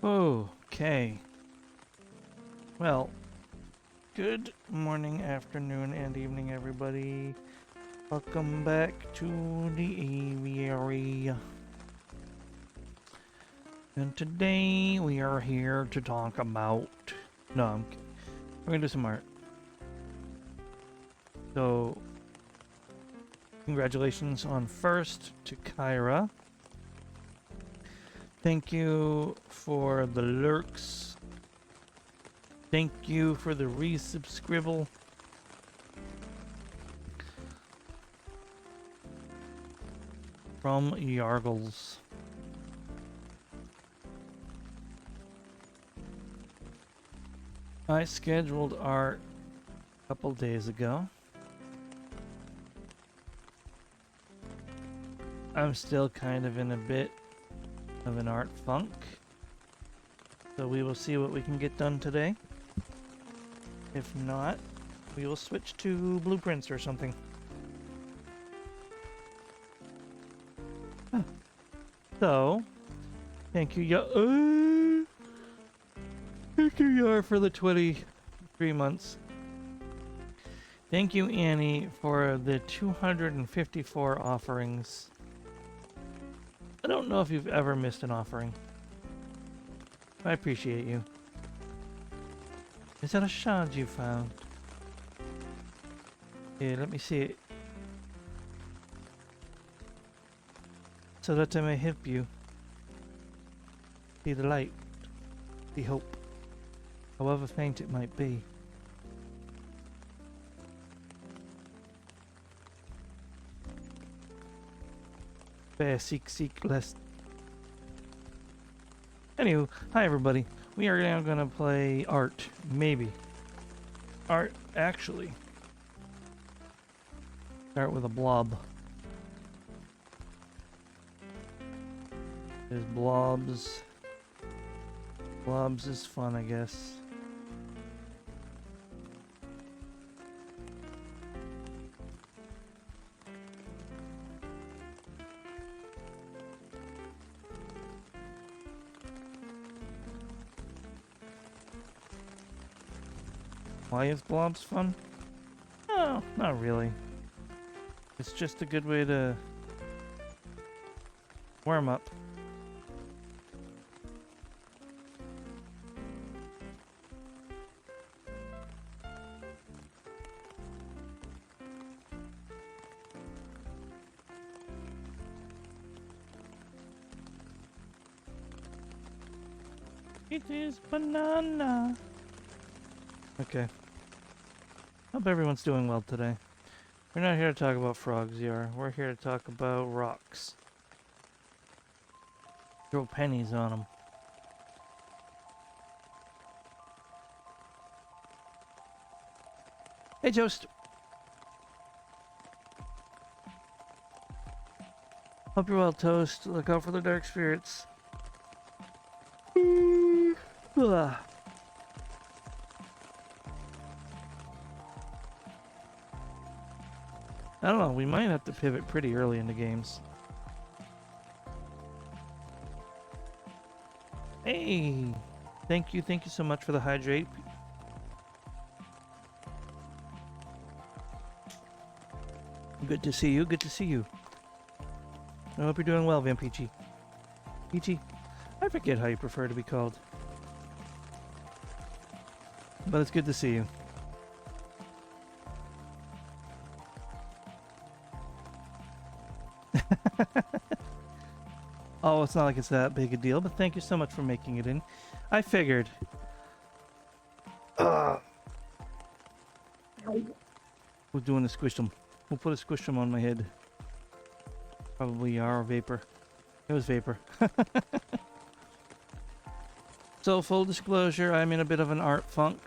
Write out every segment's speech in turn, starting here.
Okay. Well, good morning, afternoon, and evening, everybody. Welcome back to the aviary. And today we are here to talk about... No, I'm kidding. We're gonna do some art. So, congratulations on first to Kyra. Thank you for the lurks. Thank you for the resubscribble. From Yargles. I scheduled art a couple days ago. I'm still kind of in a bit of an art funk. So we will see what we can get done today. If not, we will switch to blueprints or something. So, thank you, thank you, Yar, for the 23 months. Thank you, Annie, for the 254 offerings. I don't know if you've ever missed an offering. I appreciate you. Is that a shard you found? Yeah, let me see it. So that I may help you. See the light. See hope. However faint it might be. Bear, seek, lest. Anywho, hi everybody. We are now gonna play art. Maybe. Art, actually. Start with a blob. There's blobs. Blobs is fun, I guess. Why is blobs fun? No, not really. It's just a good way to warm up. It is banana. Okay. Hope everyone's doing well today. We're not here to talk about frogs, Yar. We're here to talk about rocks. Throw pennies on them. Hey, Toast. Hope you're well, Toast. Look out for the dark spirits. Ugh. I don't know, we might have to pivot pretty early in the games. Hey! Thank you so much for the hydrate. Good to see you, good to see you. I hope you're doing well, Vampichi. Peachy? I forget how you prefer to be called. But it's good to see you. Oh, it's not like it's that big a deal, but thank you so much for making it in. I figured. We're doing a squishum. We'll put a squishum on my head. Probably our vapor. It was vapor. So, full disclosure, I'm in a bit of an art funk,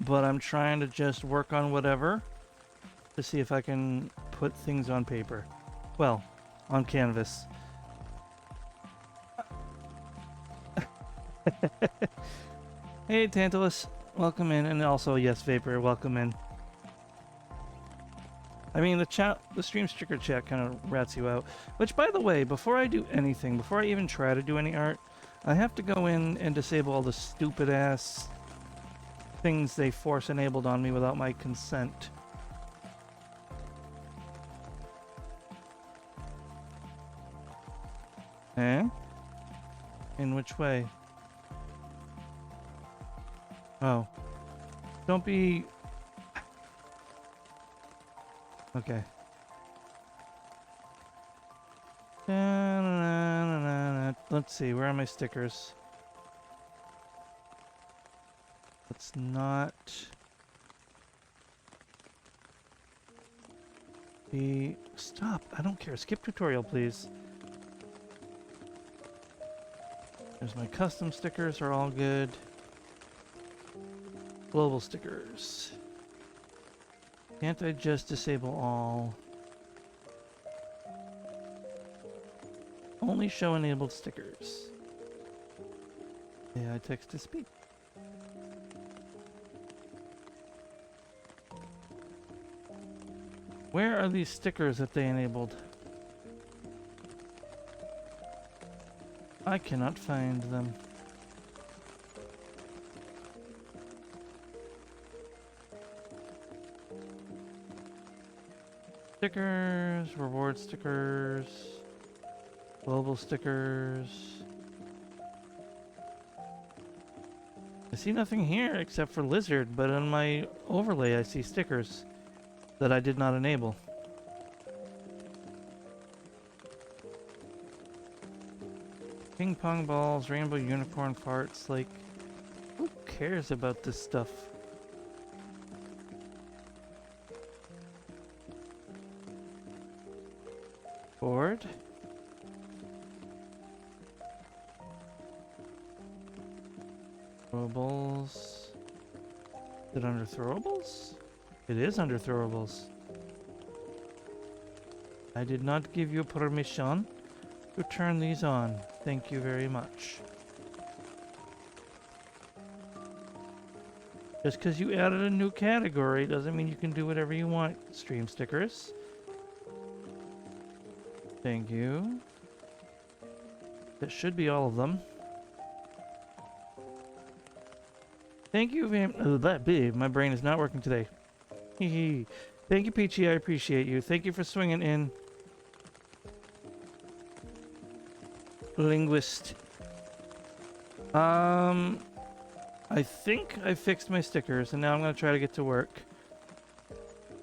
but I'm trying to just work on whatever to see if I can put things on paper. Well, on canvas. Hey, Tantalus, welcome in, and also, yes, Vapor, welcome in. I mean, the stream sticker chat kind of rats you out. Which, by the way, before I do anything, before I even try to do any art, I have to go in and disable all the stupid ass things they force enabled on me without my consent. Eh? In which way? Oh. Don't be... Okay. Let's see, where are my stickers? Let's not... be... Stop! I don't care. Skip tutorial, please. There's my custom stickers are all good. Global stickers. Can't I just disable all? Only show enabled stickers. AI text to speak. Where are these stickers that they enabled? I cannot find them. Stickers, reward stickers, global stickers. I see nothing here except for lizard, but on my overlay I see stickers that I did not enable. Ping pong balls, rainbow unicorn farts, like, who cares about this stuff? Board? Throwables. Is it under throwables? It is under throwables. I did not give you permission to turn these on. Thank you very much. Just because you added a new category doesn't mean you can do whatever you want, stream stickers. Thank you. That should be all of them. Thank you, that big. My brain is not working today. Hee. Thank you, Peachy. I appreciate you. Thank you for swinging in. Linguist. I think I fixed my stickers, and now I'm going to try to get to work.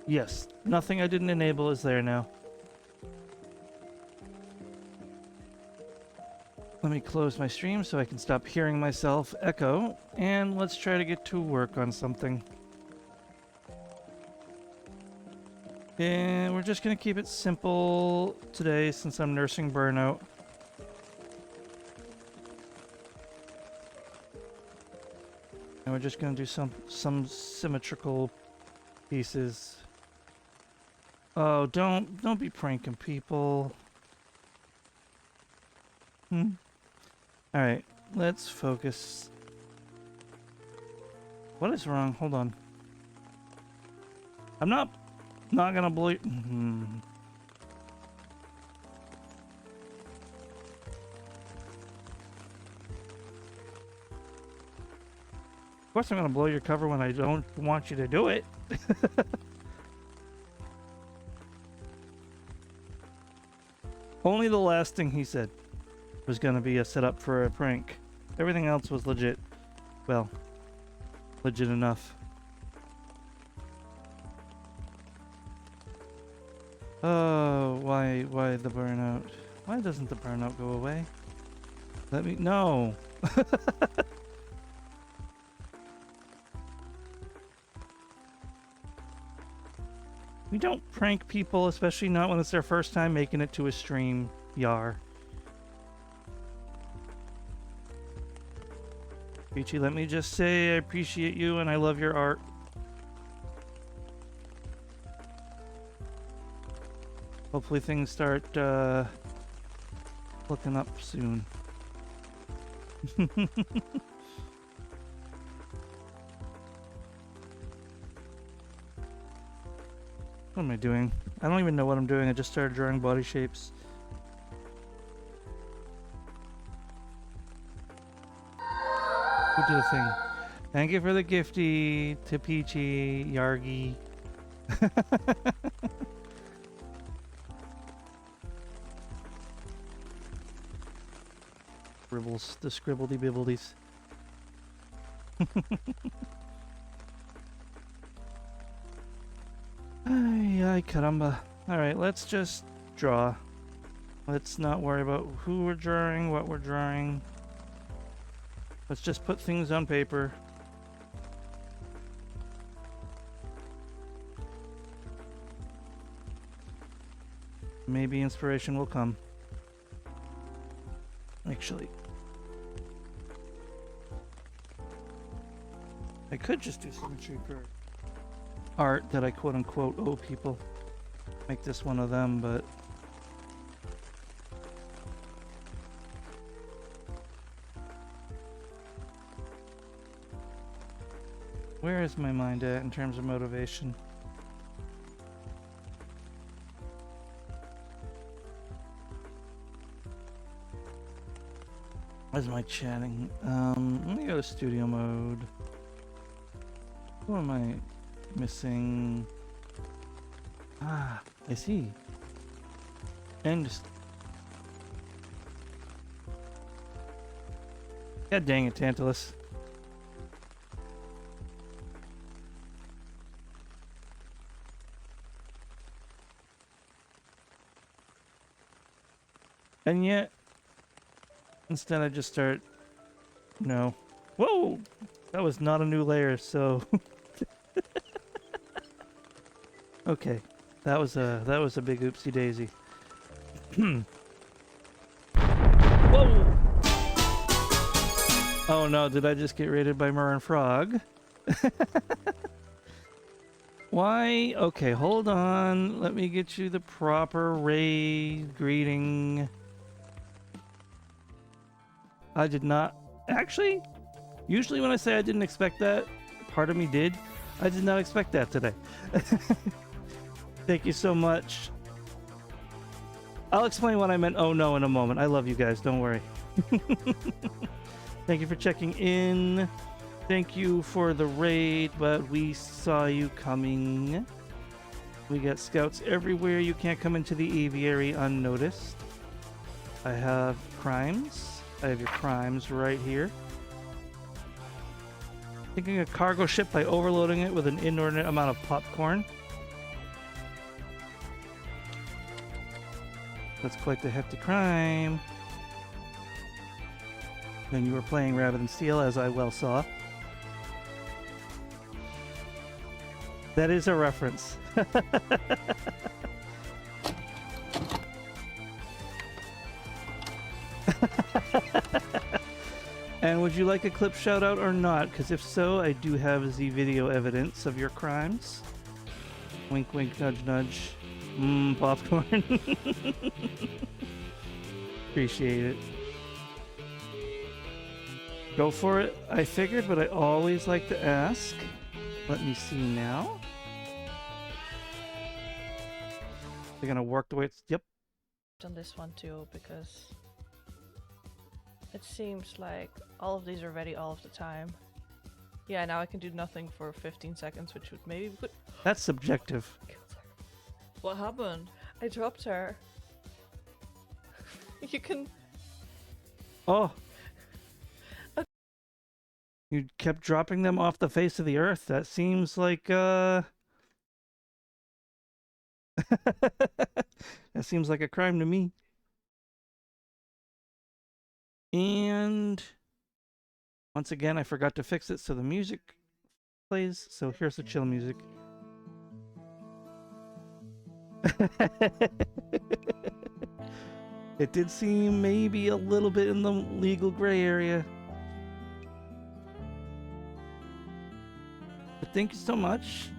Yes, nothing I didn't enable is there now. Let me close my stream so I can stop hearing myself echo, and let's try to get to work on something. And we're just going to keep it simple today since I'm nursing burnout. And we're just going to do some symmetrical pieces. Oh, don't be pranking people. Alright, let's focus. What is wrong? Hold on. I'm not gonna blow you. Of course I'm gonna blow your cover when I don't want you to do it. Only the last thing he said was gonna be a setup for a prank. Everything else was legit. Well, legit enough. Oh, why the burnout? Why doesn't the burnout go away? Let me... No! We don't prank people, especially not when it's their first time making it to a stream. Yar. Peachy, let me just say I appreciate you and I love your art. Hopefully things start looking up soon. What am I doing? I don't even know what I'm doing. I just started drawing body shapes. We'll do the thing. Thank you for the gifty to Peachy, Yargi. Scribbles, the scribbledy bibbledies. Ay, caramba. Alright, let's just draw. Let's not worry about who we're drawing, what we're drawing. Let's just put things on paper. Maybe inspiration will come. Actually, I could just do symmetry for art that I quote unquote owe people. Make this one of them, but where is my mind at in terms of motivation? Where's my chatting? Let me go to studio mode. What am I missing? Ah, I see. And God dang it, Tantalus. And yet, instead I just start... No. Whoa! That was not a new layer, so... Okay. That was a big oopsie daisy. Whoa! Oh no, did I just get raided by Murren Frog? Why? Okay, hold on. Let me get you the proper raid greeting. I did not... Actually, usually when I say I didn't expect that, part of me did. I did not expect that today. Thank you so much. I'll explain what I meant oh no in a moment. I love you guys, don't worry. Thank you for checking in. Thank you for the raid, but we saw you coming. We got scouts everywhere. You can't come into the aviary unnoticed. I have crimes. I have your crimes right here. Sinking a cargo ship by overloading it with an inordinate amount of popcorn. That's quite the hefty crime. Then you were playing Rabbit and Steel, as I well saw. That is a reference. And would you like a clip shout out or not? Because if so, I do have the video evidence of your crimes. Wink, wink, nudge, nudge. Mmm, popcorn. Appreciate it. Go for it, I figured, but I always like to ask. Let me see now. They're gonna work the way it's... Yep. On this one too, because it seems like all of these are ready all of the time. Yeah, now I can do nothing for 15 seconds, which would maybe be good. That's subjective. What happened? I dropped her. You can... Oh. You kept dropping them off the face of the earth. That seems like, that seems like a crime to me. And once again, I forgot to fix it so the music plays. So here's the chill music. It did seem maybe a little bit in the legal gray area. But thank you so much.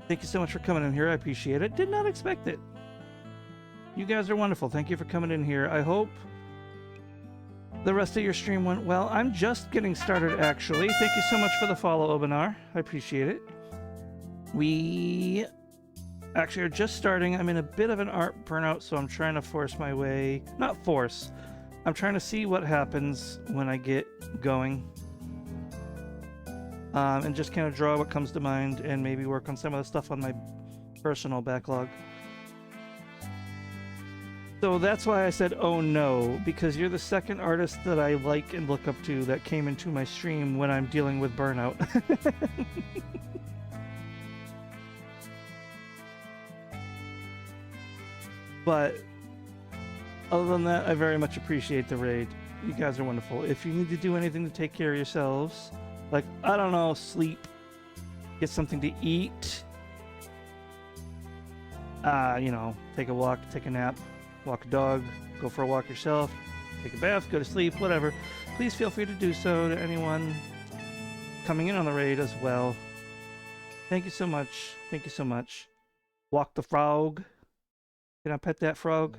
Thank you so much for coming in here. I appreciate it. Did not expect it. You guys are wonderful. Thank you for coming in here. I hope the rest of your stream went well. I'm just getting started, actually. Thank you so much for the follow, Obanar. I appreciate it. We actually are just starting. I'm in a bit of an art burnout, so I'm trying to force my way. Not force. I'm trying to see what happens when I get going. and just kind of draw what comes to mind and maybe work on some of the stuff on my personal backlog. So that's why I said, oh no, because you're the second artist that I like and look up to that came into my stream when I'm dealing with burnout. But other than that, I very much appreciate the raid. You guys are wonderful. If you need to do anything to take care of yourselves, like, I don't know, sleep, get something to eat, you know, take a walk, take a nap, walk a dog, go for a walk yourself, take a bath, go to sleep, whatever, please feel free to do so to anyone coming in on the raid as well. Thank you so much. Thank you so much. Walk the frog. Can I pet that frog?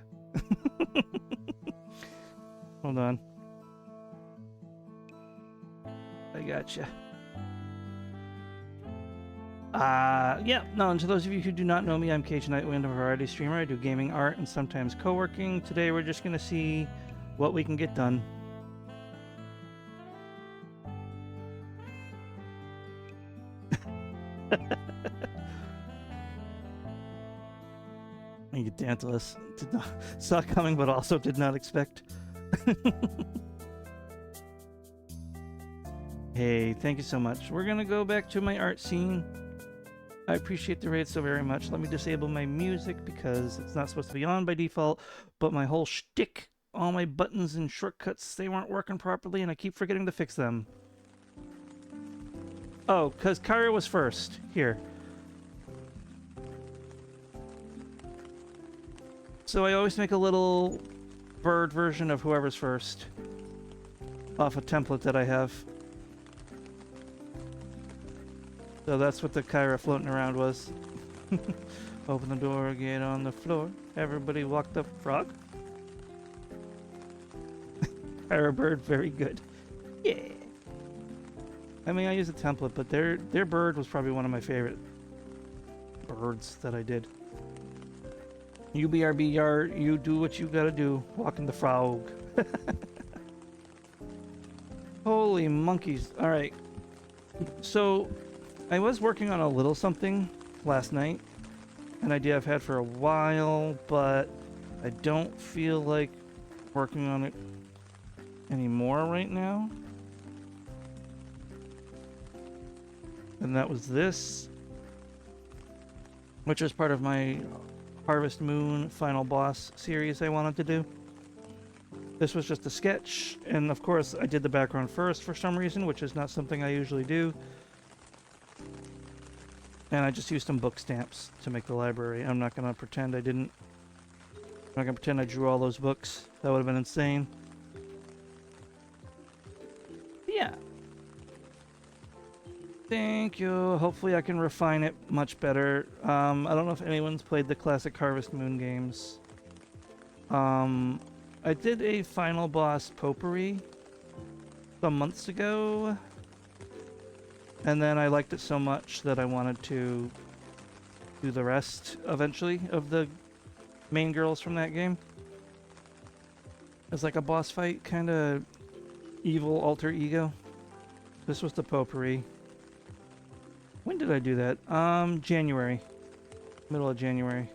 Hold on. I gotcha. Yeah, no, and to those of you who do not know me, I'm Cage Nightwind, a variety streamer. I do gaming, art, and sometimes co-working. Today we're just gonna see what we can get done. You Tantalus did not saw coming, but also did not expect. Hey, thank you so much. We're gonna go back to my art scene. I appreciate the raid so very much. Let me disable my music because it's not supposed to be on by default, but my whole shtick, all my buttons and shortcuts, they weren't working properly and I keep forgetting to fix them. Oh, because Kyra was first. Here. So I always make a little bird version of whoever's first off a template that I have. So that's what the Kyra floating around was. Open the door, get on the floor. Everybody walk the frog. Kyra bird, very good. Yeah. I mean, I use a template, but their bird was probably one of my favorite birds that I did. You BRB yard, you do what you gotta do. Walking the frog. Holy monkeys. Alright. So, I was working on a little something last night. An idea I've had for a while, but I don't feel like working on it anymore right now. And that was this, which is part of my Harvest Moon Final Boss series I wanted to do. This was just a sketch, and of course I did the background first for some reason, which is not something I usually do. And I just used some book stamps to make the library. I'm not gonna pretend I didn't. I'm not gonna pretend I drew all those books. That would have been insane. Yeah. Thank you. Hopefully I can refine it much better. I don't know if anyone's played the classic Harvest Moon games. I did a Final Boss potpourri some months ago. And then I liked it so much that I wanted to do the rest, eventually, of the main girls from that game. It's like a boss fight, kind of evil alter ego. This was the potpourri. When did I do that? January. Middle of January.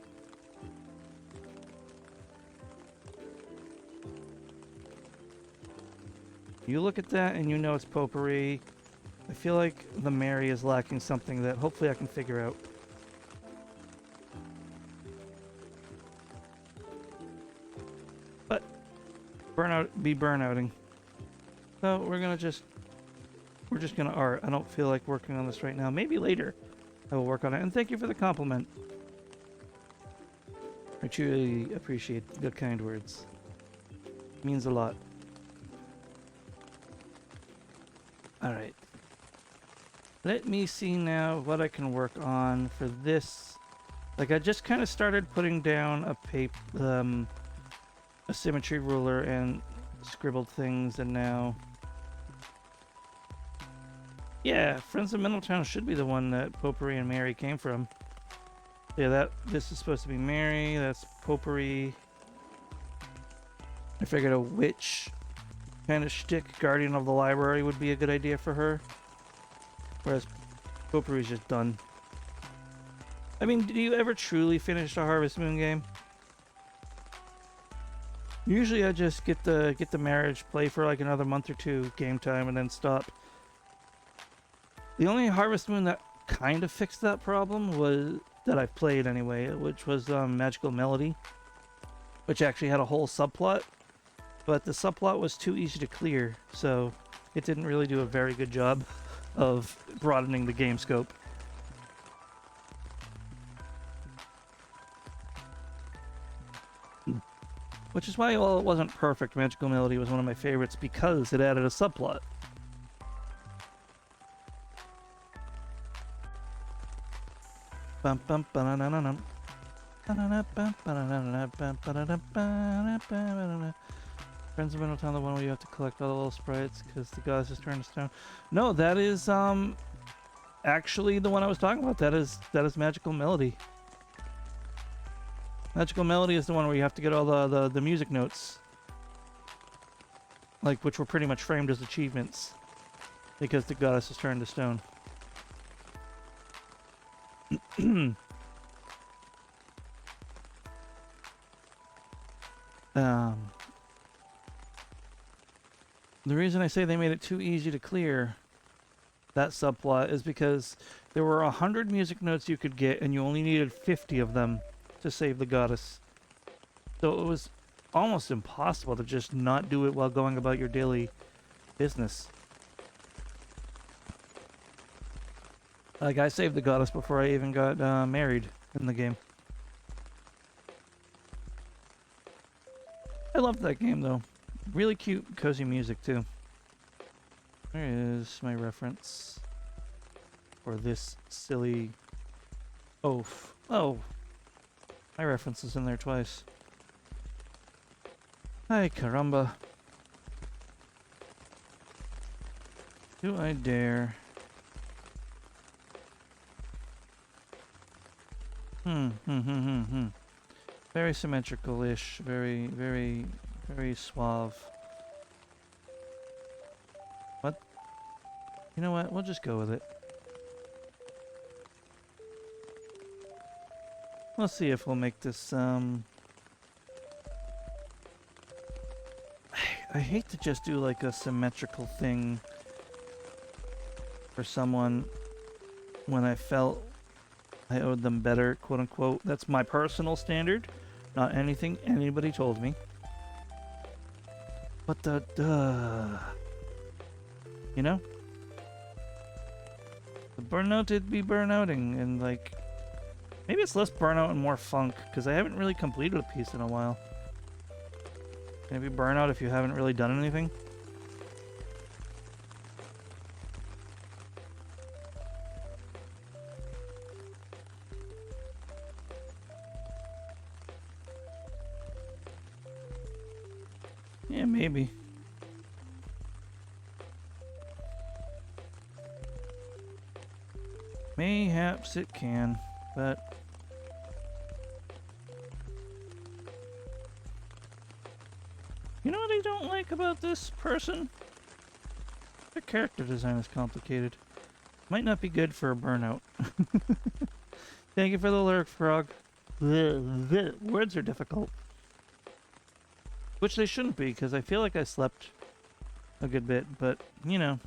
You look at that and you know it's potpourri. I feel like the Mary is lacking something that hopefully I can figure out. But burnouting. So we're just gonna art. I don't feel like working on this right now. Maybe later I will work on it. And thank you for the compliment. I truly appreciate the kind words. It means a lot. Alright. Let me see now what I can work on for this. Like, I just kind of started putting down a symmetry ruler and scribbled things, and now... Yeah, Friends of Middletown should be the one that Potpourri and Mary came from. Yeah, this is supposed to be Mary, that's Potpourri. I figured a witch kind of shtick, Guardian of the Library, would be a good idea for her. Whereas Potpourri is just done. I mean, do you ever truly finish a Harvest Moon game? Usually I just get the marriage, play for like another month or two game time, and then stop. The only Harvest Moon that kind of fixed that problem was that I've played anyway, which was Magical Melody, which actually had a whole subplot, but the subplot was too easy to clear, so it didn't really do a very good job of broadening the game scope. Which is why, while it wasn't perfect, Magical Melody was one of my favorites because it added a subplot. Bum bum ba-na-na-na-na. Friends of Middle Town, the one where you have to collect all the little sprites because the goddess is turned to stone. No, that is actually the one I was talking about. That is Magical Melody. Magical Melody is the one where you have to get all the music notes, like, which were pretty much framed as achievements because the goddess is turned to stone. The reason I say they made it too easy to clear that subplot is because there were 100 music notes you could get and you only needed 50 of them to save the goddess. So it was almost impossible to just not do it while going about your daily business. Like, I saved the goddess before I even got married in the game. I loved that game, though. Really cute, cozy music, too. Where is my reference for this silly oaf? Oh, my reference is in there twice. Ay, caramba. Do I dare? Very symmetrical-ish, very suave. What? You know what? We'll just go with it. We'll see if we'll make this, I hate to just do like a symmetrical thing for someone when I felt I owed them better, quote unquote. That's my personal standard, not anything anybody told me. But you know? The burnout did be burnouting, and like, maybe it's less burnout and more funk, because I haven't really completed a piece in a while. Can it be burnout if you haven't really done anything? Yeah, maybe. Mayhaps it can, but you know what I don't like about this person? Their character design is complicated. Might not be good for a burnout. Thank you for the lyric, Frog. Words are difficult. Which they shouldn't be, because I feel like I slept a good bit, but, you know.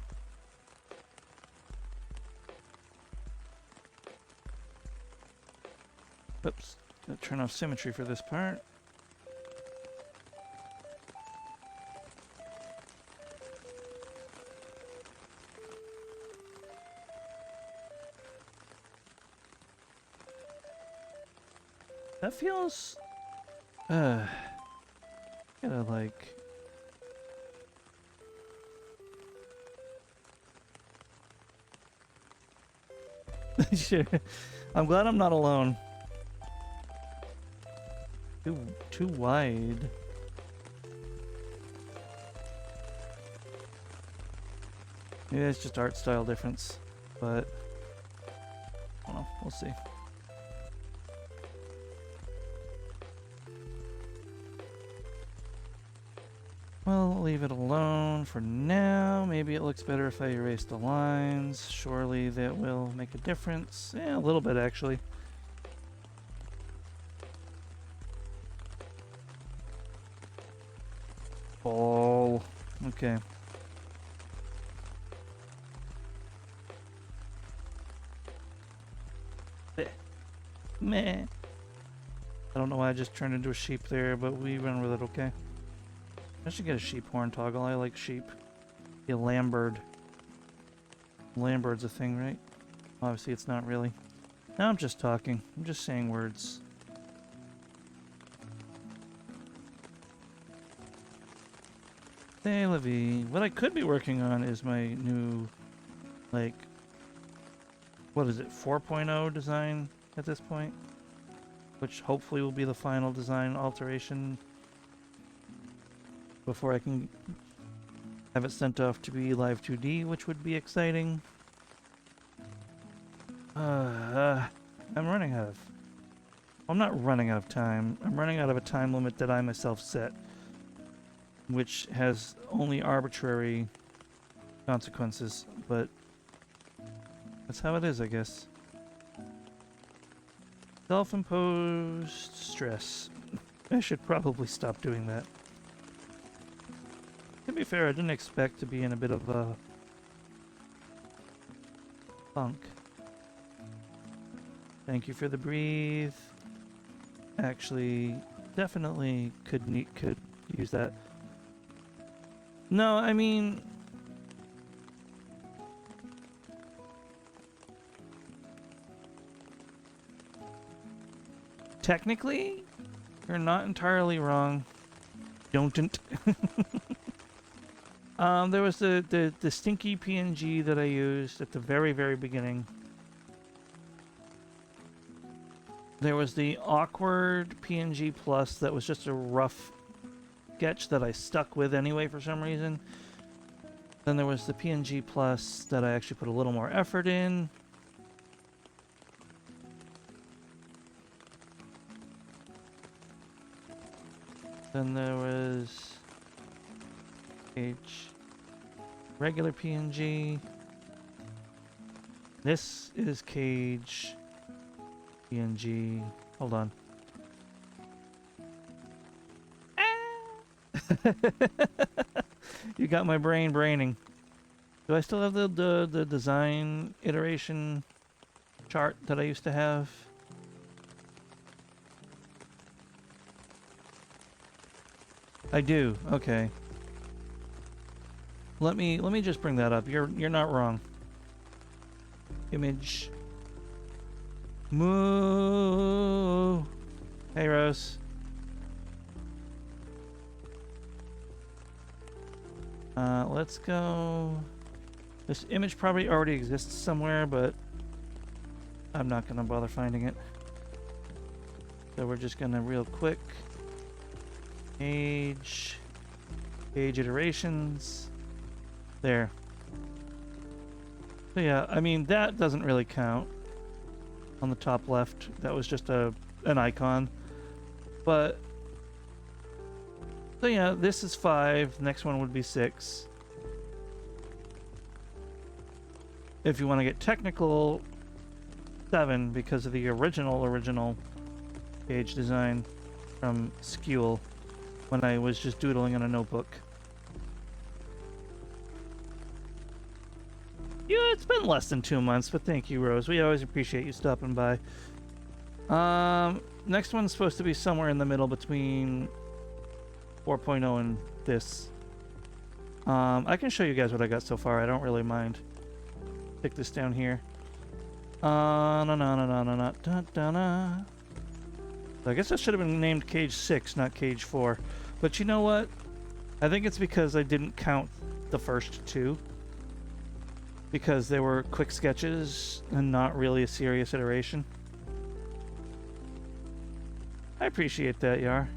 Oops. Gotta turn off symmetry for this part. That feels... gotta like... Sure. I'm glad I'm not alone. Too wide. Maybe it's just art style difference, but I don't know. We'll see. We'll leave it alone for now. Maybe it looks better if I erase the lines. Surely that will make a difference. Yeah, a little bit actually. Oh, okay. Meh. I don't know why I just turned into a sheep there, but we run with it, okay? I should get a sheep horn toggle. I like sheep. Be a lambird. Lambird's a thing, right? Obviously, it's not really. Now I'm just talking. I'm just saying words. Hey, Levy. What I could be working on is my new, like, what is it, 4.0 design at this point? Which hopefully will be the final design alteration before I can have it sent off to be Live 2D, which would be exciting. I'm running out of... I'm not running out of time. I'm running out of a time limit that I myself set, which has only arbitrary consequences, but that's how it is, I guess. Self-imposed stress. I should probably stop doing that. To be fair, I didn't expect to be in a bit of a funk. Thank you for the breathe. Actually, definitely could use that. No, I mean, technically, you're not entirely wrong. Don't. There was the stinky PNG that I used at the very, very beginning. There was the awkward PNG Plus that was just a rough sketch that I stuck with anyway for some reason. Then there was the PNG Plus that I actually put a little more effort in. Then there was regular PNG. This is Cage PNG. Hold on. You got my brain braining. Do I still have the design iteration chart that I used to have? I do. Okay. Let me just bring that up. You're not wrong. Image. Moo. Hey, Rose. Let's go. This image probably already exists somewhere, but I'm not gonna bother finding it. So we're just gonna real quick. Age iterations. There. So yeah, I mean, that doesn't really count on the top left. That was just an icon. But so yeah, this is 5. Next one would be 6. If you want to get technical, 7, because of the original page design from Skewel when I was just doodling on a notebook. Yeah, it's been less than 2 months, but thank you, Rose. We always appreciate you stopping by. Next one's supposed to be somewhere in the middle between 4.0 and this. I can show you guys what I got so far. I don't really mind. Stick this down here. So I guess that should have been named Cage 6, not Cage 4. But you know what? I think it's because I didn't count the first 2. Because they were quick sketches and not really a serious iteration. I appreciate that, Yar.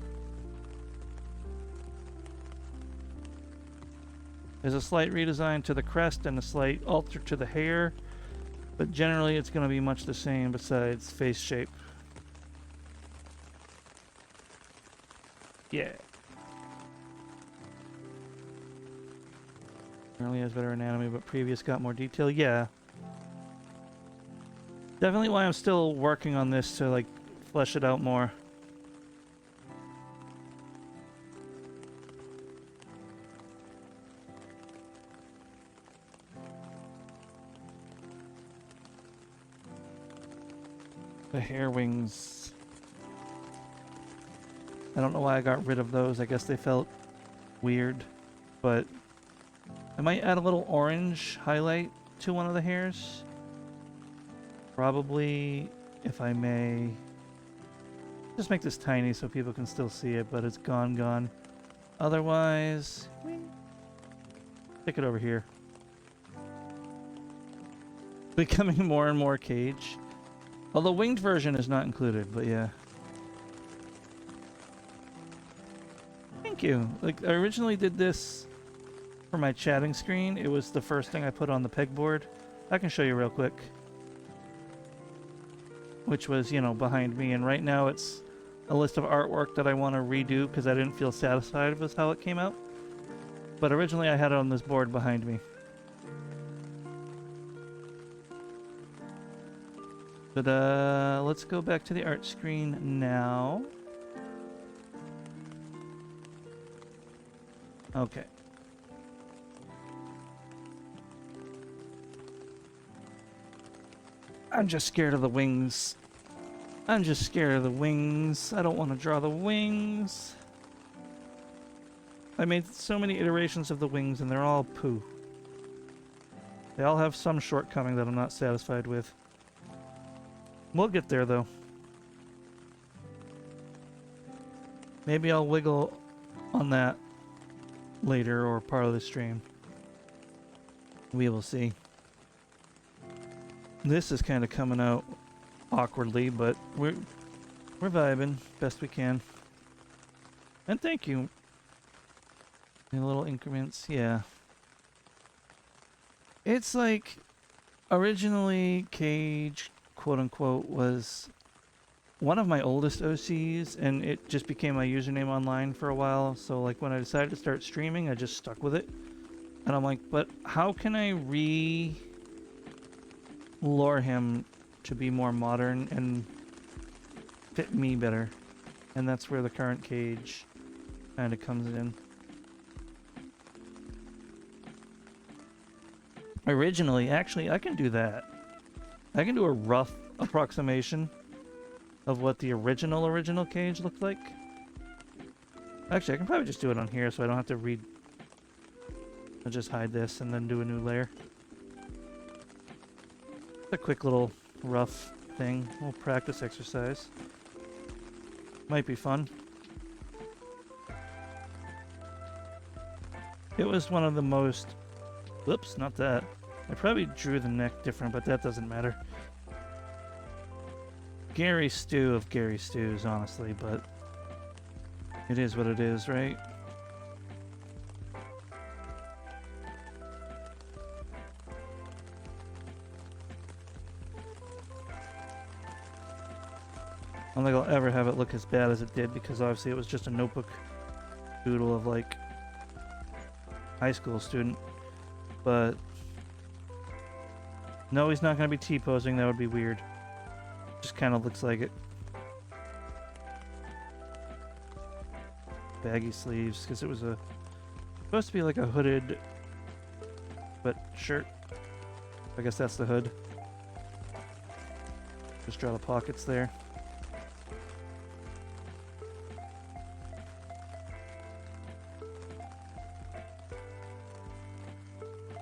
There's a slight redesign to the crest and a slight alter to the hair, but generally it's going to be much the same besides face shape. Yeah. Currently has better anatomy, but previous got more detail. Yeah. Definitely why I'm still working on this to, like, flesh it out more. The hair wings. I don't know why I got rid of those. I guess they felt weird. But I might add a little orange highlight to one of the hairs. Probably, if I may, just make this tiny so people can still see it, but it's gone. Otherwise, stick it over here. Becoming more and more cage. Although winged version is not included, but yeah. Thank you. Like, I originally did this for my chatting screen. It was the first thing I put on the pegboard. I can show you real quick. Which was, you know, behind me. And right now it's a list of artwork that I want to redo because I didn't feel satisfied with how it came out. But originally I had it on this board behind me. But let's go back to the art screen now. Okay. I'm just scared of the wings. I'm just scared of the wings. I don't want to draw the wings. I made so many iterations of the wings and they're all poo. They all have some shortcoming that I'm not satisfied with. We'll get there though. Maybe I'll wiggle on that later or part of the stream. We will see. This is kind of coming out awkwardly, but we're vibing best we can. And thank you. In little increments, yeah. It's like originally Cage, quote unquote, was one of my oldest OCs, and it just became my username online for a while. So like when I decided to start streaming, I just stuck with it. And I'm like, but how can I lure him to be more modern and fit me better? And that's where the current Cage kind of comes in. Originally, actually, I can do that. I can do a rough approximation of what the original Cage looked like. Actually, I can probably just do it on here so I don't have to read. I'll just hide this and then do a new layer. A quick little rough thing. A little practice exercise. Might be fun. It was one of the most... Whoops, not that. I probably drew the neck different, but that doesn't matter. Gary Stew of Gary Stews, honestly, but... it is what it is, right? I don't think I'll ever have it look as bad as it did because obviously it was just a notebook doodle of like high school student. But no, he's not going to be T-posing. That would be weird. Just kind of looks like it. Baggy sleeves because it was supposed to be like a hooded but shirt. I guess that's the hood. Just draw the pockets there.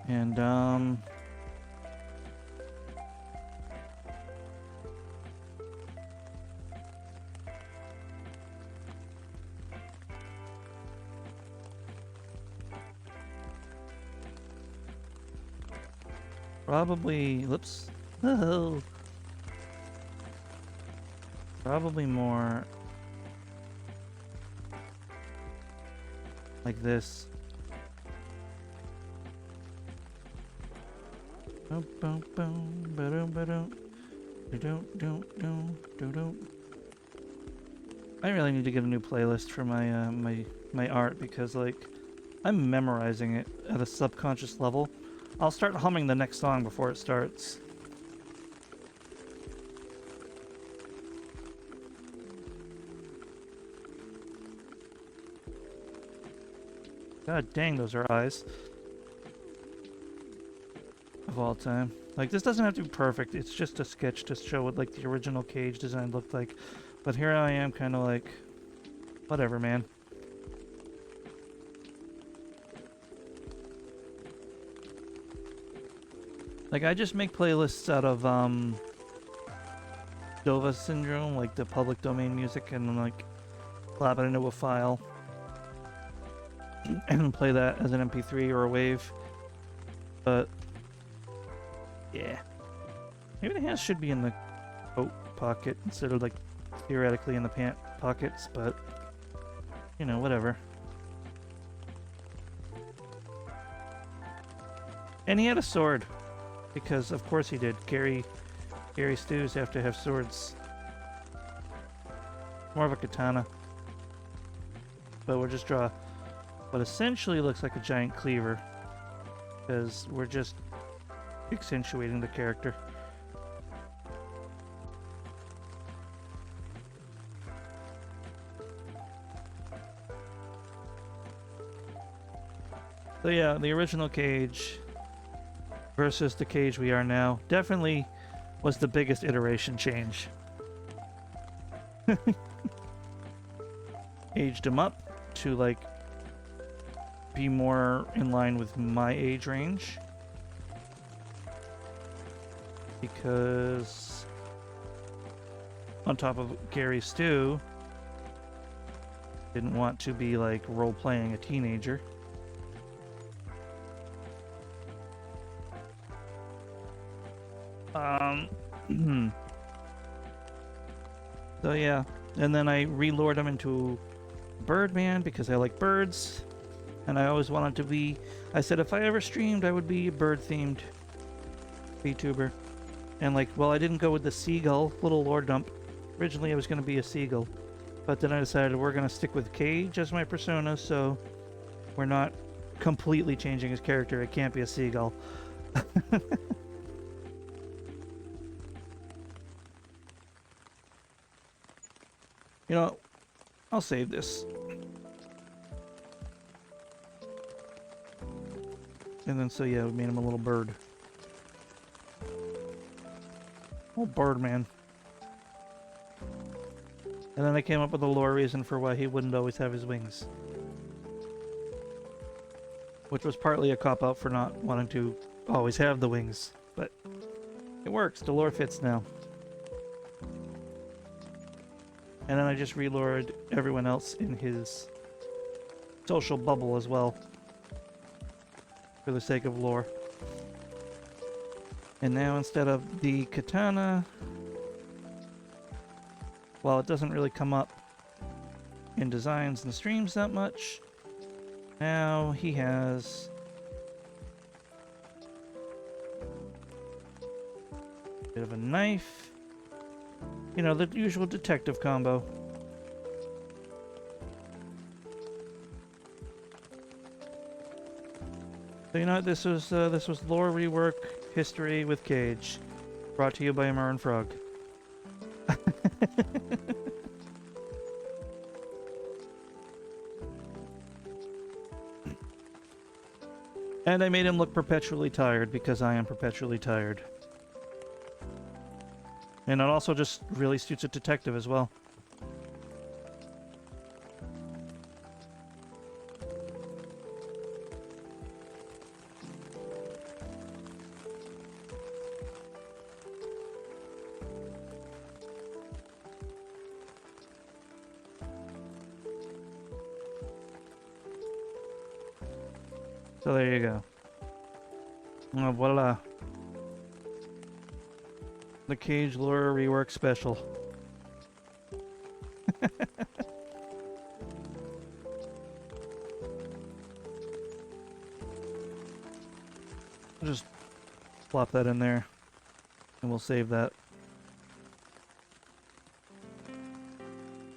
And, probably, whoops, oh, probably more like this. I really need to get a new playlist for my my art because like I'm memorizing it at a subconscious level. I'll start humming the next song before it starts. God dang, those are eyes. Of all time. Like, this doesn't have to be perfect. It's just a sketch to show what, like, the original cage design looked like. But here I am kind of like, whatever, man. Like, I just make playlists out of, Dova Syndrome, like the public domain music, and then, like, slap it into a file. And play that as an MP3 or a WAV. But, yeah. Maybe the hands should be in the coat pocket instead of, like, theoretically in the pant pockets, but, you know, whatever. And he had a sword. Because, of course he did. Gary Stews have to have swords. More of a katana. But we'll just draw what essentially looks like a giant cleaver. Because we're just accentuating the character. So yeah, the original cage versus the cage we are now definitely was the biggest iteration change. Aged him up to, like, be more in line with my age range. Because on top of Gary Stew, didn't want to be, like, role-playing a teenager. So yeah, and then I relured him into Birdman because I like birds, and I always wanted to be. I said if I ever streamed, I would be a bird-themed VTuber, and like, well, I didn't go with the seagull little lore dump. Originally, I was going to be a seagull, but then I decided we're going to stick with Cage as my persona, so we're not completely changing his character. It can't be a seagull. You know, I'll save this. And then, so yeah, we made him a little bird. Oh, Birdman. And then I came up with a lore reason for why he wouldn't always have his wings. Which was partly a cop-out for not wanting to always have the wings. But it works. The lore fits now. And then I just relured everyone else in his social bubble as well. For the sake of lore. And now instead of the katana, while it doesn't really come up in designs and streams that much, now he has a bit of a knife. You know, the usual detective combo. So you know what, this was lore rework history with Cage, brought to you by Marin Frog. And I made him look perpetually tired because I am perpetually tired. And it also just really suits a detective as well. So there you go. Oh, voila. The Cage Lure Rework Special. Just plop that in there, and we'll save that.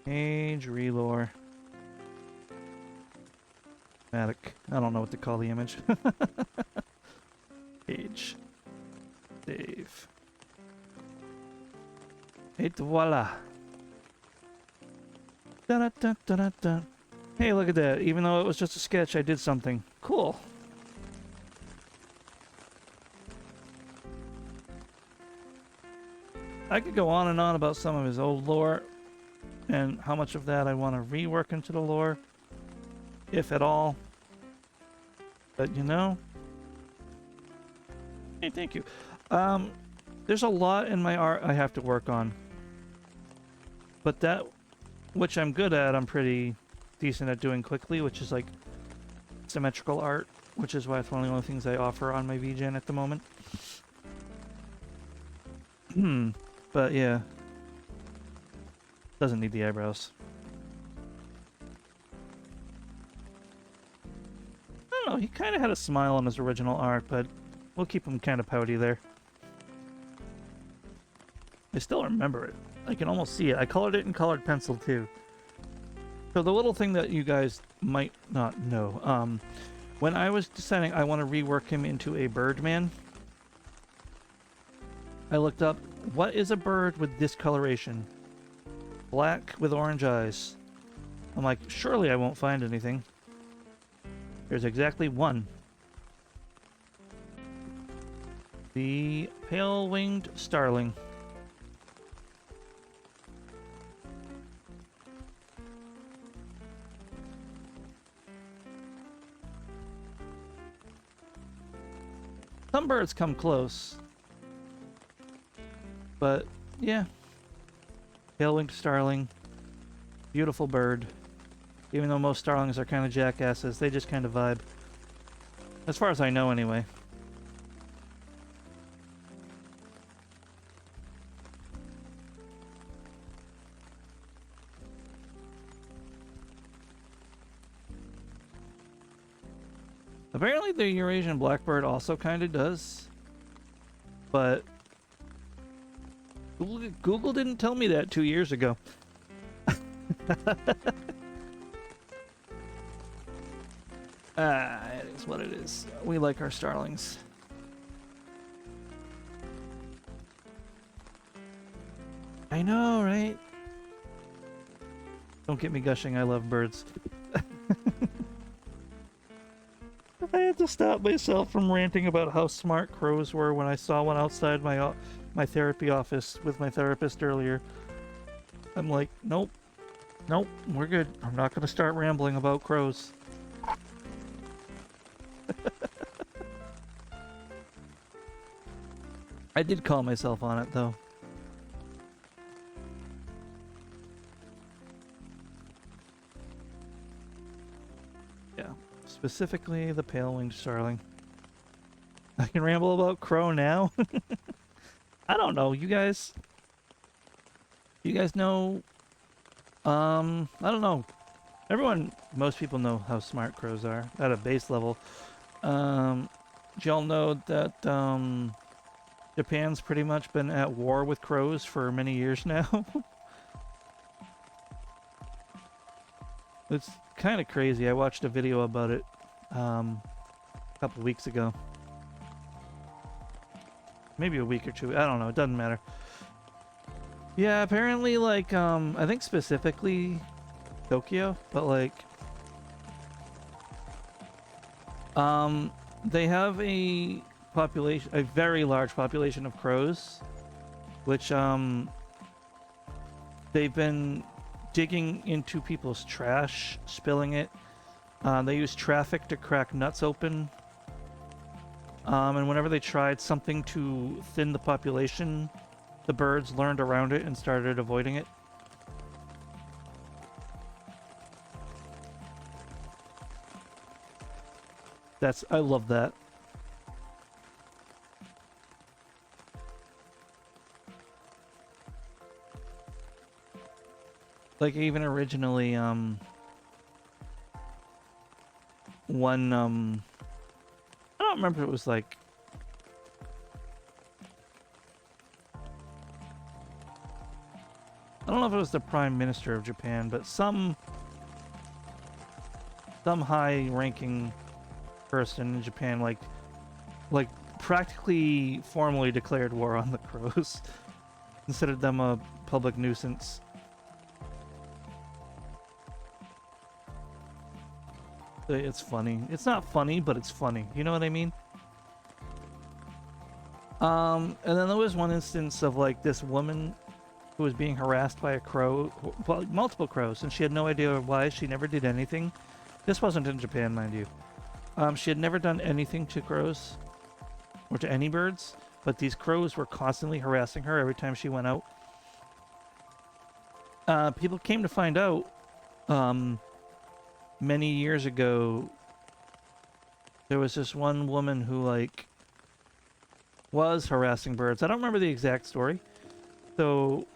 Cage Relore. Matic. I don't know what to call the image. Page. Save. Et voila. Da-da-da-da-da-da. Hey, look at that. Even though it was just a sketch, I did something. Cool. I could go on and on about some of his old lore and how much of that I want to rework into the lore, if at all. But you know, hey, thank you. There's a lot in my art I have to work on, but that which I'm good at, I'm pretty decent at doing quickly, which is like symmetrical art, which is why it's one of the only things I offer on my VGen at the moment. But yeah, doesn't need the eyebrows. I don't know, he kind of had a smile on his original art, but we'll keep him kind of pouty there. I still remember it. I can almost see it. I colored it in colored pencil too. So the little thing that you guys might not know, when I was deciding I want to rework him into a Birdman, I looked up, what is a bird with discoloration? Black with orange eyes. I'm like, surely I won't find anything. There's exactly one. The pale-winged starling. Some birds come close. But, yeah. Pale-winged starling. Beautiful bird. Even though most starlings are kind of jackasses, they just kind of vibe. As far as I know, anyway. Apparently the Eurasian blackbird also kind of does. But Google didn't tell me that 2 years ago. It is what it is. We like our starlings. I know, right? Don't get me gushing, I love birds. I had to stop myself from ranting about how smart crows were when I saw one outside my therapy office with my therapist earlier. I'm like, nope. Nope, we're good. I'm not going to start rambling about crows. I did call myself on it, though. Yeah, specifically the pale-winged starling. I can ramble about crow now? I don't know, you guys know... I don't know. Most people know how smart crows are at a base level. Do y'all know that, Japan's pretty much been at war with crows for many years now? It's kind of crazy. I watched a video about it, a couple weeks ago. Maybe a week or two. I don't know. It doesn't matter. Yeah, apparently, like, I think specifically Tokyo, but, like, they have a very large population of crows, which, they've been digging into people's trash, spilling it. They use traffic to crack nuts open. And whenever they tried something to thin the population, the birds learned around it and started avoiding it. I love that. Like, even originally, one, I don't remember if it was like... I don't know if it was the Prime Minister of Japan, but some some high-ranking person in Japan, like practically formally declared war on the crows, considered them a public nuisance. It's funny. It's not funny, but it's funny. You know what I mean? And then there was one instance of like this woman who was being harassed by a crow, well, multiple crows, and she had no idea why. She never did anything. This wasn't in Japan, mind you. She had never done anything to crows or to any birds, but these crows were constantly harassing her every time she went out. People came to find out many years ago, there was this one woman who like was harassing birds. I don't remember the exact story. So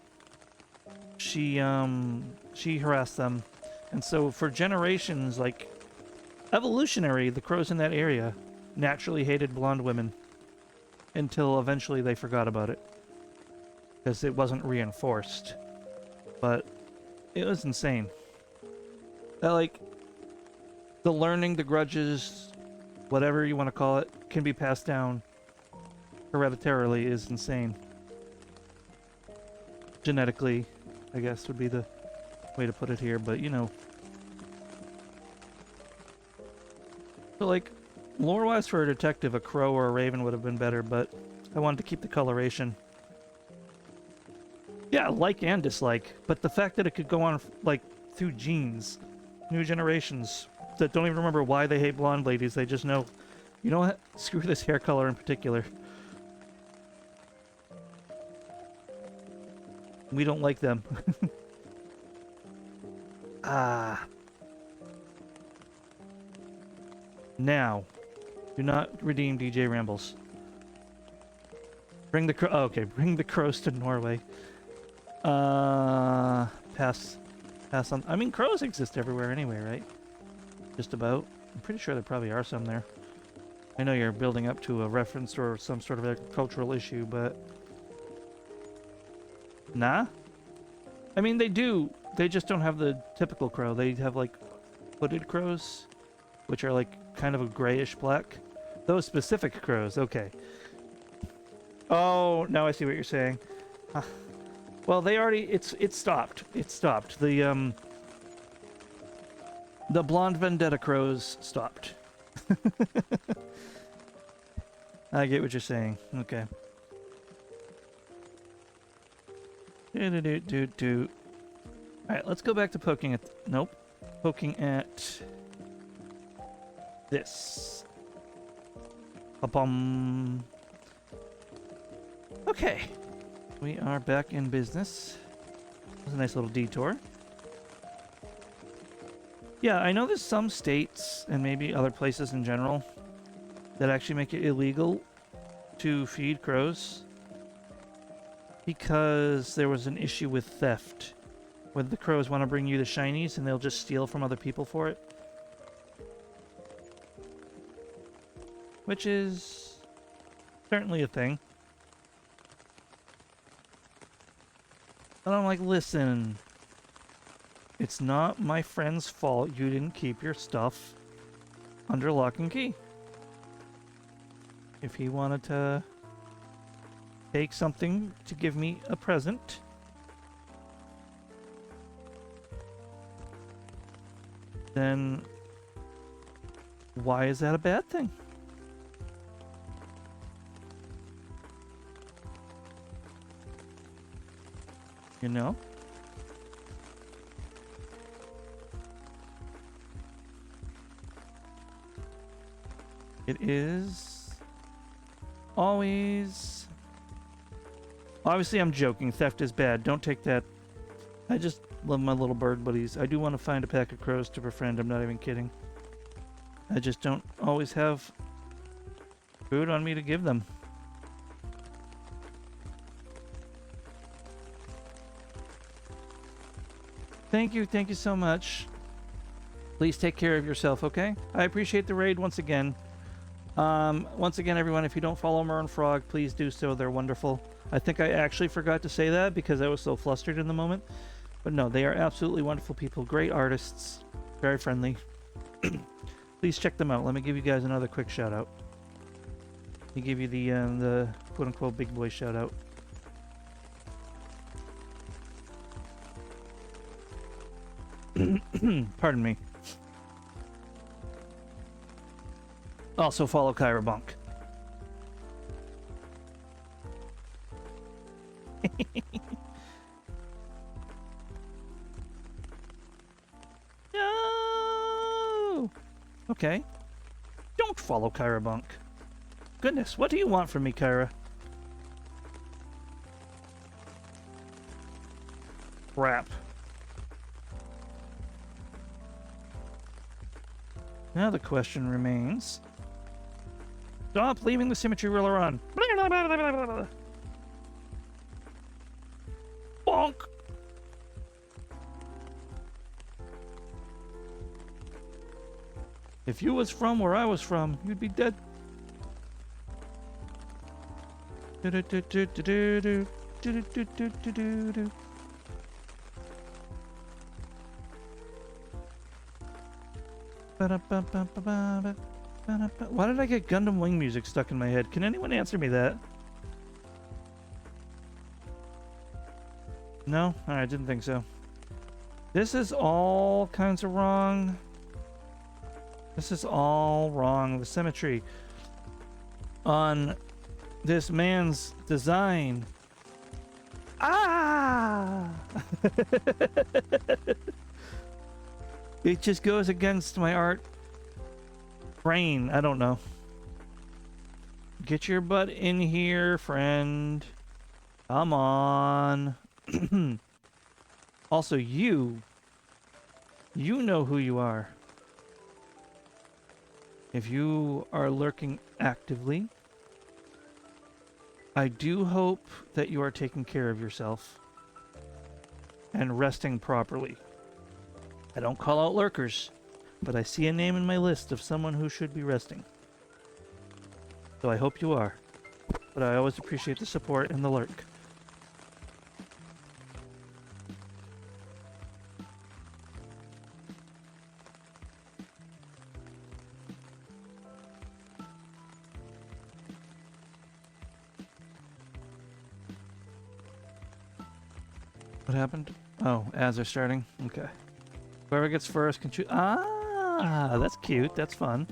she harassed them. And so for generations, like evolutionary, the crows in that area naturally hated blonde women until eventually they forgot about it because it wasn't reinforced. But it was insane. Like the learning, the grudges, whatever you want to call it, can be passed down hereditarily is insane. Genetically, I guess would be the way to put it here, but you know. So like, lore-wise for a detective, a crow or a raven would have been better, but I wanted to keep the coloration. Yeah, like and dislike, but the fact that it could go on like through genes, new generations that don't even remember why they hate blonde ladies, they just know, you know what, screw this hair color in particular. We don't like them. Now, do not redeem DJ Rambles. Bring the oh, okay, bring the crows to Norway. Pass on. I mean, crows exist everywhere anyway, right? Just about. I'm pretty sure there probably are some there. I know you're building up to a reference or some sort of agricultural issue, but nah. I mean, they do. They just don't have the typical crow. They have like hooded crows, which are like kind of a grayish black. Those specific crows, okay. Oh, now I see what you're saying. Well, they already. It stopped. It stopped. The blonde vendetta crows stopped. I get what you're saying. Okay. Do. Alright, let's go back to poking at... Nope. Poking at... this. Ba-bum. Okay. We are back in business. That was a nice little detour. Yeah, I know there's some states, and maybe other places in general, that actually make it illegal to feed crows because there was an issue with theft, where the crows want to bring you the shinies and they'll just steal from other people for it. Which is certainly a thing. And I'm like, listen, it's not my friend's fault you didn't keep your stuff under lock and key. If he wanted to take something to give me a present, then why is that a bad thing? You know? It is always... Obviously, I'm joking. Theft is bad. Don't take that. I just love my little bird buddies. I do want to find a pack of crows to befriend. I'm not even kidding. I just don't always have food on me to give them. Thank you so much. Please take care of yourself, okay? I appreciate the raid once again. Once again, everyone, if you don't follow Mern Frog, please do so. They're wonderful. I think I actually forgot to say that because I was so flustered in the moment. But no, they are absolutely wonderful people. Great artists. Very friendly. Please check them out. Let me give you guys another quick shout out. He gave you the quote unquote big boy shout out. Pardon me. Also follow Kyra Bunk. No! Okay. Don't follow Kyra Bunk. Goodness, what do you want from me, Kyra? Crap. Now the question remains. Stop leaving the symmetry ruler on. Bonk! If you was from where I was from, you'd be dead. Why did I get Gundam Wing music stuck in my head? Can anyone answer me that? No? Alright, didn't think so. This is all kinds of wrong. This is all wrong. The symmetry on this man's design. Ah! It just goes against my art brain. I don't know. Get your butt in here, friend. Come on. Also, you know who you are. If you are lurking actively, I do hope that you are taking care of yourself and resting properly. I don't call out lurkers, but I see a name in my list of someone who should be resting. So I hope you are. But I always appreciate the support and the lurk. What happened? Oh, ads are starting? Okay. Whoever gets first can choose. Ah, that's cute. That's fun.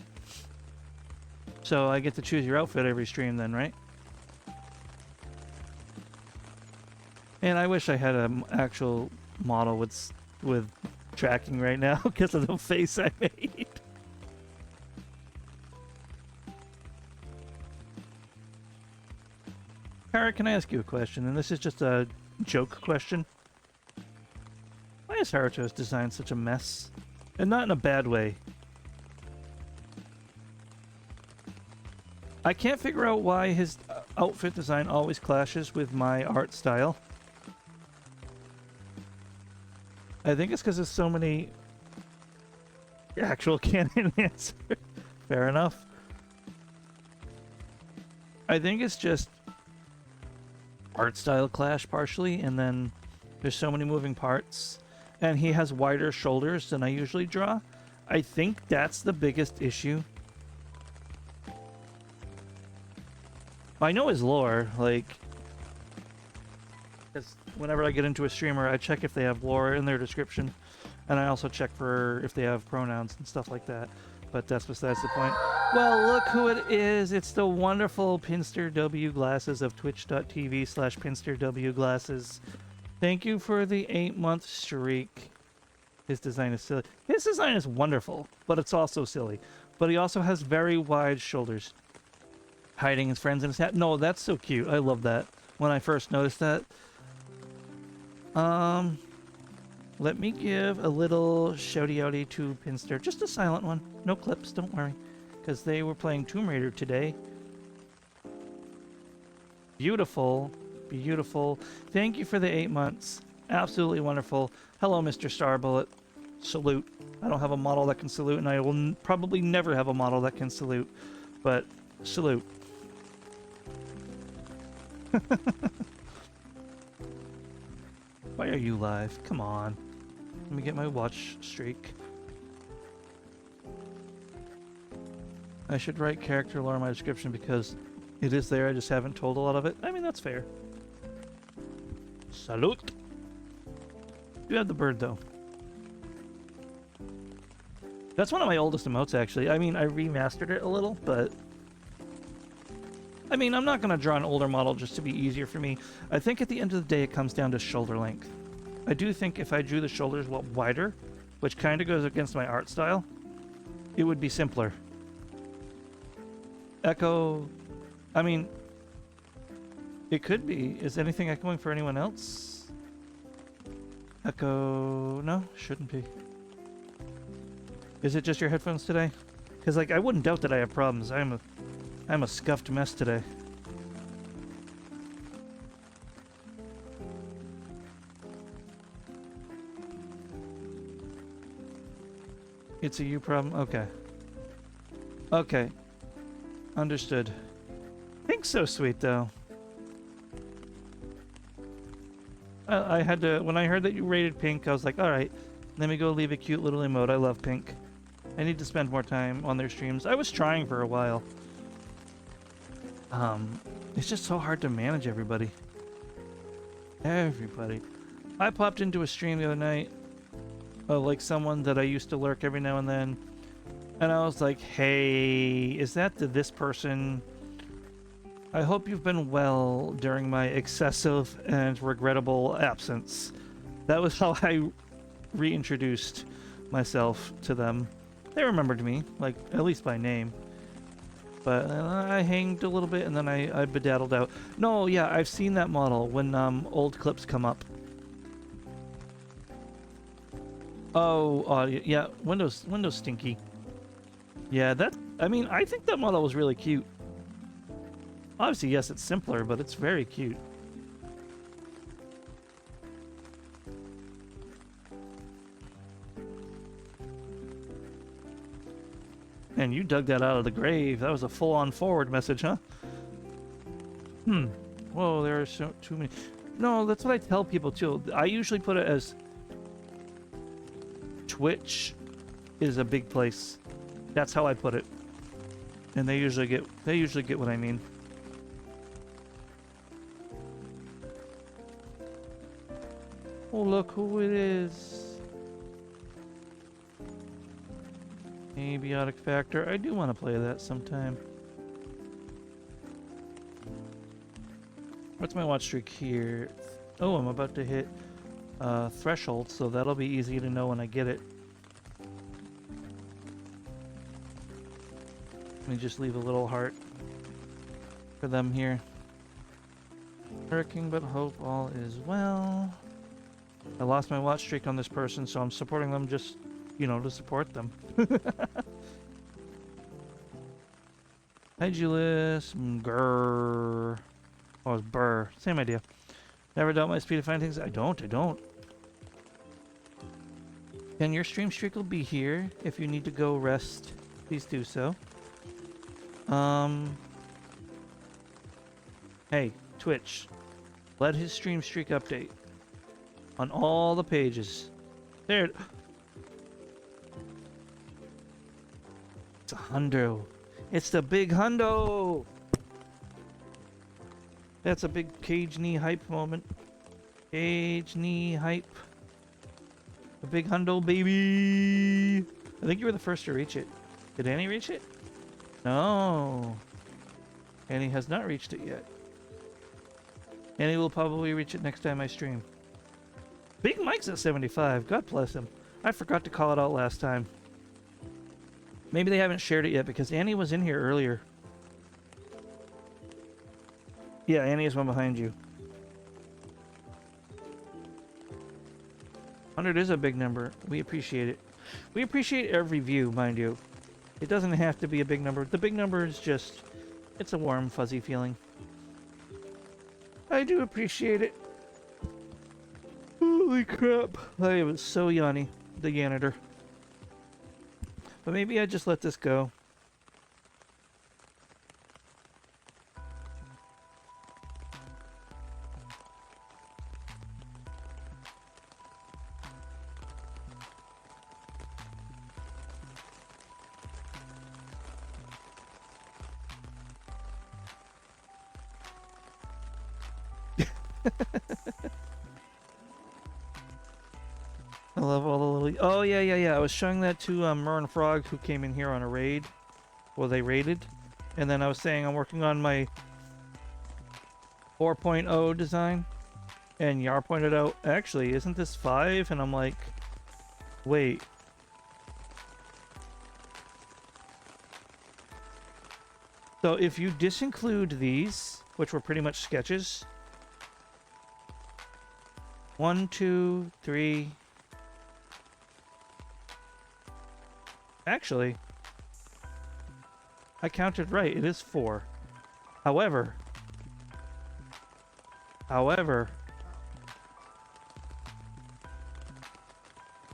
So I get to choose your outfit every stream then, right? And I wish I had an actual model with tracking right now because of the face I made. Kara, can I ask you a question? And this is just a joke question. Why is Haruto's design such a mess? And not in a bad way. I can't figure out why his outfit design always clashes with my art style. I think it's because there's so many actual canon answer. Fair enough. I think it's just art style clash partially, and then there's so many moving parts. And he has wider shoulders than I usually draw. I think that's the biggest issue. I know his lore, like, because whenever I get into a streamer, I check if they have lore in their description, and I also check for if they have pronouns and stuff like that. But that's besides the point. Well, look who it is. It's the wonderful Pinster W Glasses of twitch.tv/Pinster W Glasses. Thank you for the 8-month streak. His design is silly. His design is wonderful, but it's also silly. But he also has very wide shoulders. Hiding his friends in his hat. No, that's so cute. I love that. When I first noticed that. Let me give a little shouty outy to Pinster. Just a silent one. No clips, don't worry. Because they were playing Tomb Raider today. Beautiful. Beautiful. Thank you for the 8 months. Absolutely wonderful. Hello, Mr. Starbullet. Salute. I don't have a model that can salute, and I will probably never have a model that can salute. But, salute. Why are you live? Come on. Let me get my watch streak. I should write character lore in my description because it is there, I just haven't told a lot of it. I mean, that's fair. Salute! You have the bird, though. That's one of my oldest emotes, actually. I mean, I remastered it a little, but... I mean, I'm not going to draw an older model just to be easier for me. I think at the end of the day, it comes down to shoulder length. I do think if I drew the shoulders wider, which kind of goes against my art style, it would be simpler. Echo... I mean... It could be. Is anything echoing for anyone else? Echo... No, shouldn't be. Is it just your headphones today? Because, like, I wouldn't doubt that I have problems. I'm a scuffed mess today. It's a you problem? Okay. Okay. Understood. Pink's so sweet, though. I had to... When I heard that you rated Pink, I was like, alright. Let me go leave a cute little emote. I love Pink. I need to spend more time on their streams. I was trying for a while. It's just so hard to manage everybody. Everybody. I popped into a stream the other night of like someone that I used to lurk every now and then. And I was like, hey, is that this person? I hope you've been well during my excessive and regrettable absence. That was how I reintroduced myself to them. They remembered me, like, at least by name. But I hanged a little bit and then I bedaddled out. No, yeah, I've seen that model when old clips come up. Oh, audio. Yeah, Windows stinky. Yeah, I mean, I think that model was really cute. Obviously, yes, it's simpler, but it's very cute. And you dug that out of the grave. That was a full-on forward message, huh? Whoa, there are so too many. No, that's what I tell people, too. I usually put it as Twitch is a big place. That's how I put it. And they usually get what I mean. Oh, look who it is. Abiotic Factor. I do want to play that sometime. What's my watch streak here? Oh, I'm about to hit threshold, so that'll be easy to know when I get it. Let me just leave a little heart for them here. Working, but hope all is well. I lost my watch streak on this person, so I'm supporting them just, you know, to support them. Hi, Julius. Grrr. Oh, it's Burr. Same idea. Never doubt my speed of finding things. I don't. And your stream streak will be here. If you need to go rest, please do so. Hey, Twitch. Let his stream streak update. On all the pages. There. It's a hundo. It's the big hundo. That's a big cage knee hype moment. Cage knee hype. A big hundo, baby. I think you were the first to reach it. Did Annie reach it? No. Annie has not reached it yet. Annie will probably reach it next time I stream. Big Mike's at 75. God bless him. I forgot to call it out last time. Maybe they haven't shared it yet because Annie was in here earlier. Yeah, Annie is one behind you. 100 is a big number. We appreciate it. We appreciate every view, mind you. It doesn't have to be a big number. The big number is just... It's a warm, fuzzy feeling. I do appreciate it. Holy crap. I was so yawny. The Yanitor. But maybe I just let this go. I love all the little. Oh yeah, yeah, yeah. I was showing that to Merlin Frog, who came in here on a raid. Well, they raided, and then I was saying I'm working on my 4.0 design, and Yar pointed out, actually, isn't this 5? And I'm like, wait. So if you disinclude these, which were pretty much sketches, 1, 2, 3. Actually, I counted right. It is 4. However,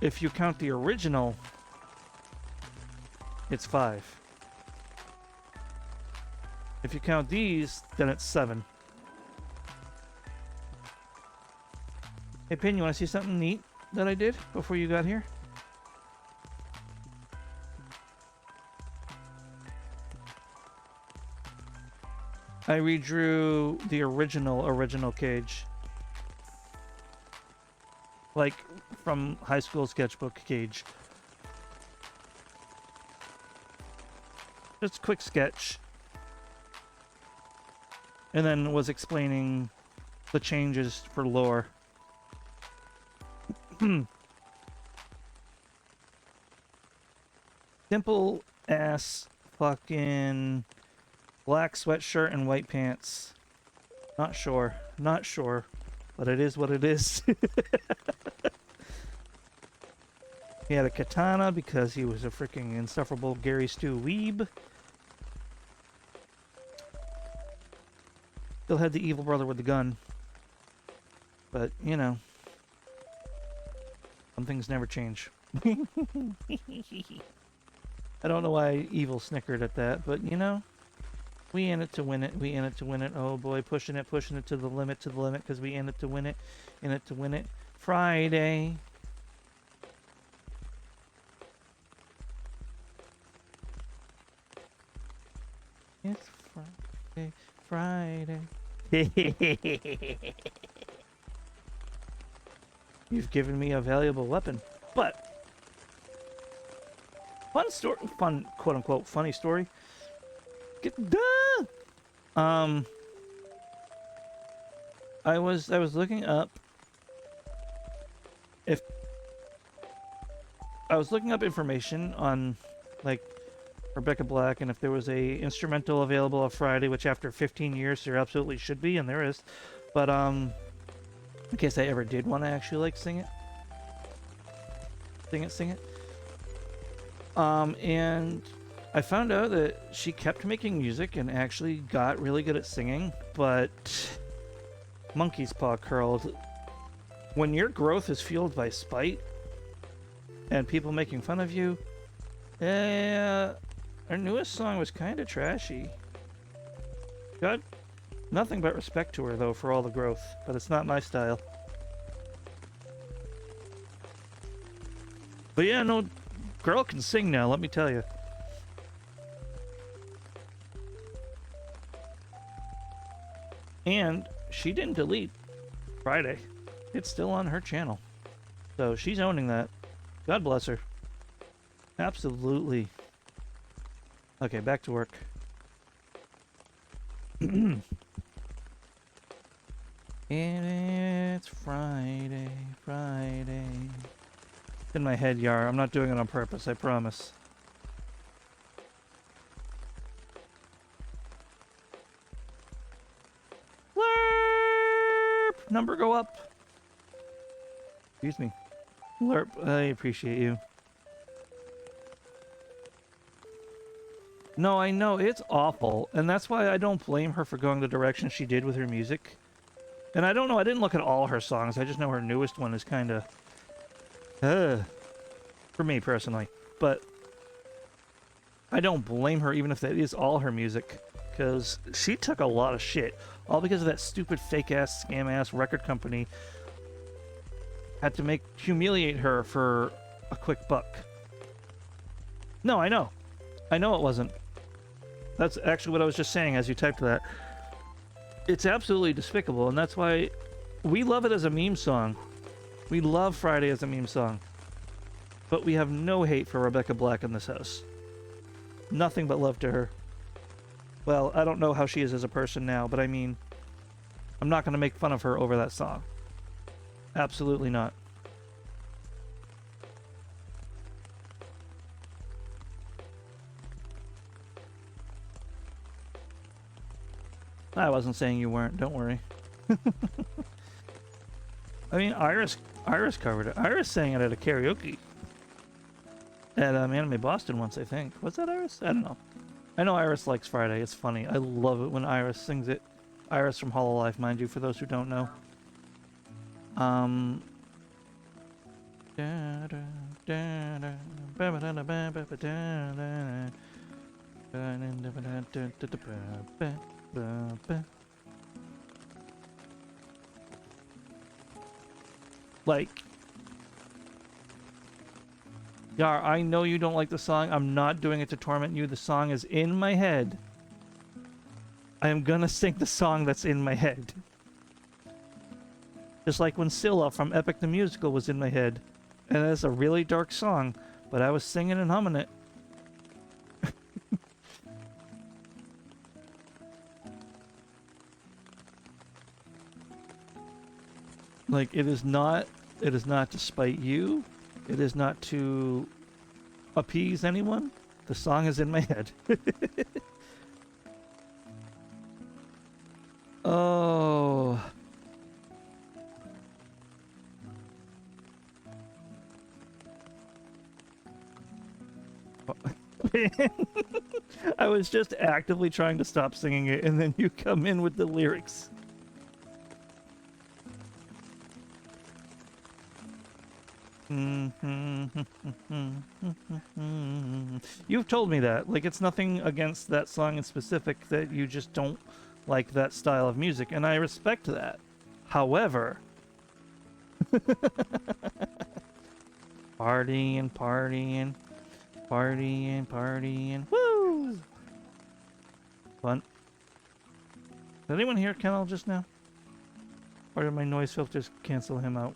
if you count the original, it's 5. If you count these, then it's 7. Hey, Pin, you want to see something neat that I did before you got here? I redrew the original Cage. Like, from high school sketchbook Cage. Just a quick sketch. And then was explaining the changes for lore. Simple ass fucking black sweatshirt and white pants. Not sure, but it is what it is. He had a katana because he was a freaking insufferable Gary Stu weeb. Still had the evil brother with the gun. But, you know, some things never change. I don't know why Evil snickered at that, but, you know, we in it to win it. We in it to win it. Oh boy, pushing it to the limit, because we in it to win it. In it to win it. Friday. It's Friday. You've given me a valuable weapon, but fun quote unquote funny story. I was looking up information on like Rebecca Black, and if there was a instrumental available on Friday, which after 15 years there absolutely should be, and there is. But in case I ever did want to actually like sing it. And I found out that she kept making music and actually got really good at singing, but monkey's paw curled. When your growth is fueled by spite and people making fun of you, her newest song was kind of trashy. Got nothing but respect to her, though, for all the growth, but it's not my style. But yeah, no, girl can sing now, let me tell you. And she didn't delete Friday. It's still on her channel. So she's owning that. God bless her. Absolutely. Okay, back to work. And it's Friday. It's in my head, Yar. I'm not doing it on purpose, I promise. Lerp! Number go up. Excuse me. Lerp, I appreciate you. No, I know, it's awful, and that's why I don't blame her for going the direction she did with her music. And I don't know, I didn't look at all her songs, I just know her newest one is kinda... for me, personally. But I don't blame her, even if that is all her music, because she took a lot of shit, all because of that stupid fake-ass, scam-ass record company had to humiliate her for a quick buck. No, I know. I know it wasn't. That's actually what I was just saying as you typed that. It's absolutely despicable, and that's why We love it as a meme song. We love Friday as a meme song. But we have no hate for Rebecca Black in this house. Nothing but love to her. Well, I don't know how she is as a person now, but I mean, I'm not going to make fun of her over that song. Absolutely not. I wasn't saying you weren't, don't worry. I mean, Iris covered it. Iris sang it at a karaoke. At Anime Boston once, I think. Was that Iris? I don't know. I know Iris likes Friday. It's funny. I love it when Iris sings it. Iris from Hololive, mind you, for those who don't know. Like, Yar, I know you don't like the song. I'm not doing it to torment you. The song is in my head. I am gonna sing the song that's in my head. Just like when Scylla from Epic the Musical was in my head. And it's a really dark song, but I was singing and humming it. Like, it is not to spite you. It is not to appease anyone. The song is in my head. Oh. I was just actively trying to stop singing it, and then you come in with the lyrics. You've told me that. Like, it's nothing against that song in specific, that you just don't like that style of music, and I respect that. However, partying, partying, partying, partying, woo! Fun. Did anyone hear Kennel just now? Or did my noise filters cancel him out?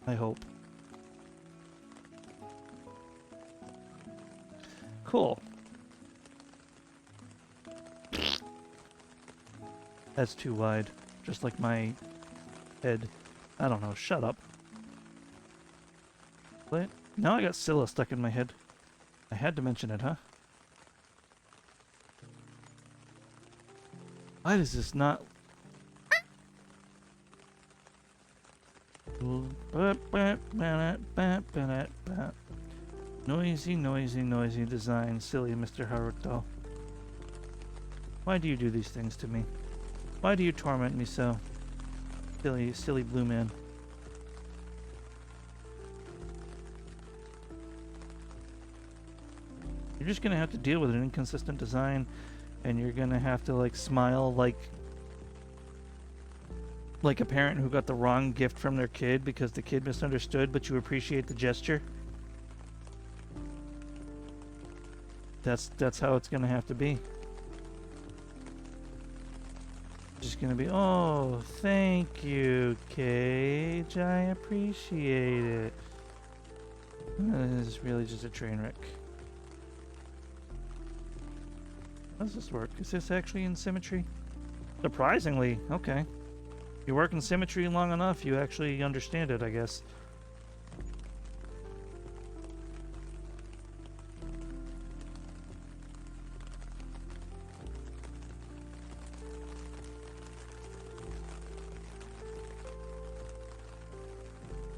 I hope. Cool. That's too wide. Just like my head. I don't know. Shut up. What? Now I got Scylla stuck in my head. I had to mention it, huh? Why does this not... Noisy, noisy, noisy design, silly Mr. Haruto. Why do you do these things to me? Why do you torment me so? Silly, silly blue man. You're just gonna have to deal with an inconsistent design, and you're gonna have to, like, smile like a parent who got the wrong gift from their kid because the kid misunderstood, but you appreciate the gesture. That's how it's gonna have to be. Just gonna be, oh, thank you, Cage. I appreciate it. This is really just a train wreck. How does this work? Is this actually in symmetry? Surprisingly, okay. You work in symmetry long enough, you actually understand it, I guess.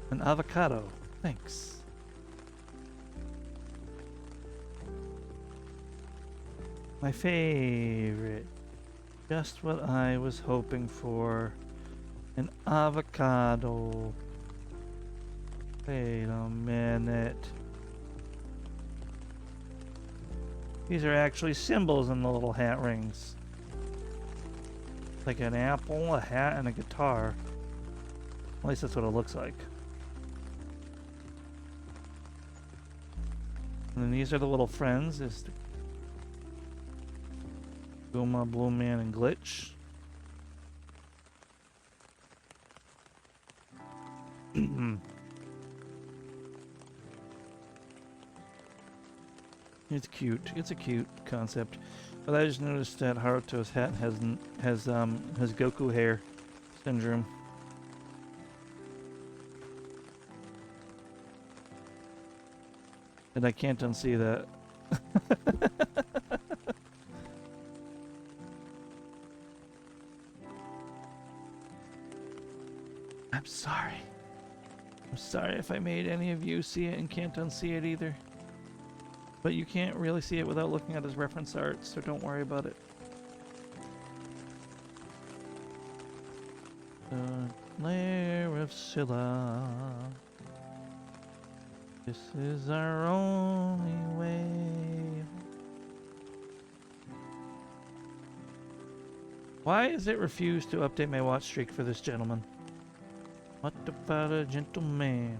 An avocado. Thanks. My favorite. Just what I was hoping for. An avocado. Wait a minute. These are actually symbols in the little hat rings. Like an apple, a hat, and a guitar. At least that's what it looks like. And then these are the little friends. There's the Guma, Blue Man, and Glitch. It's cute. It's a cute concept. But I just noticed that Haruto's hat has Goku hair syndrome. And I can't unsee that. I'm sorry. I'm sorry if I made any of you see it and can't unsee it either. But you can't really see it without looking at his reference art, so don't worry about it. The Lair of Scylla. This is our only way. Why is it refused to update my watch streak for this gentleman? What about a gentleman?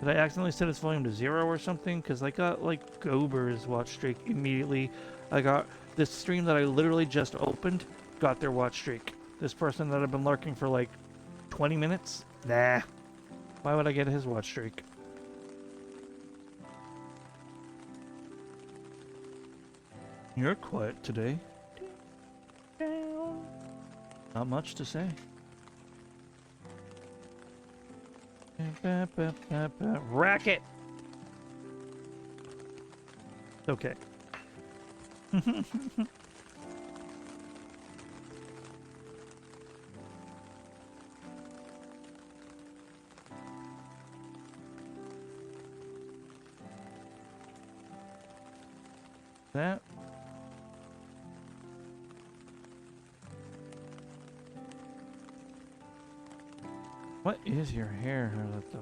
Did I accidentally set its volume to 0 or something? Because I got like Gober's watch streak immediately. I got this stream that I literally just opened, got their watch streak. This person that I've been lurking for like 20 minutes? Nah. Why would I get his watch streak? You're quiet today. Not much to say. Racket! Okay. That. What is your hair, Haruto?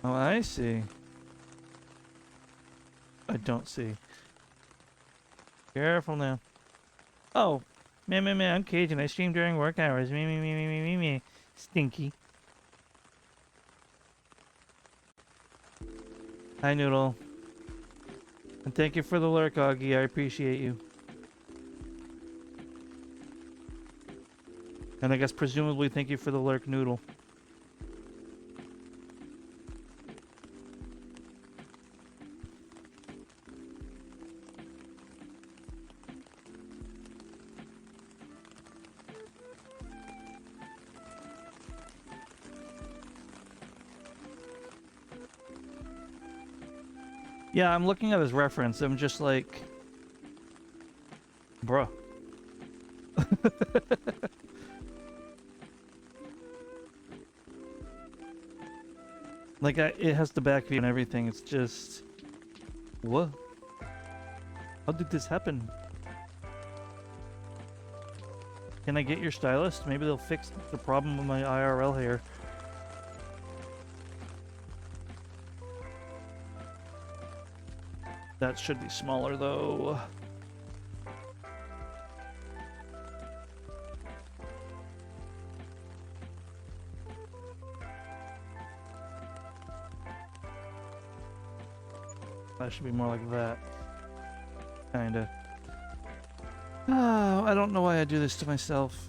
Oh, I see. I don't see. Careful now. Oh, man, I'm Cajun. I stream during work hours. Me. Stinky. Hi, Noodle. And thank you for the lurk, Augie. I appreciate you. And I guess presumably thank you for the lurk, Noodle. Yeah, I'm looking at his reference. I'm just like, bruh. Like, it has the back view and everything. It's just, what? How did this happen? Can I get your stylist? Maybe they'll fix the problem with my IRL hair. That should be smaller, though. That should be more like that. Kinda. Oh, I don't know why I do this to myself.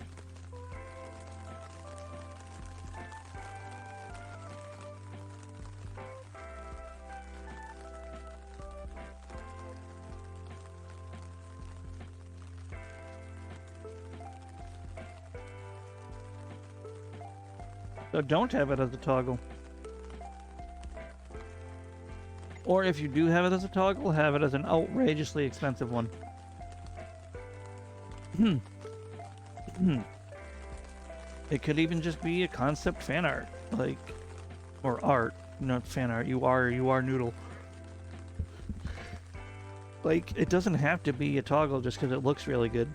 So don't have it as a toggle. Or if you do have it as a toggle, have it as an outrageously expensive one. It could even just be a concept fan art, like, or art, not fan art. You are Noodle. Like, it doesn't have to be a toggle just because it looks really good.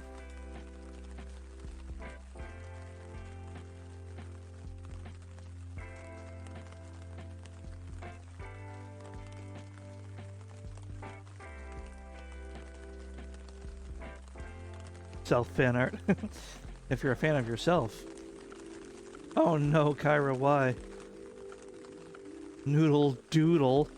Self fan art. If you're a fan of yourself. Oh no, Kyra, why? Noodle doodle.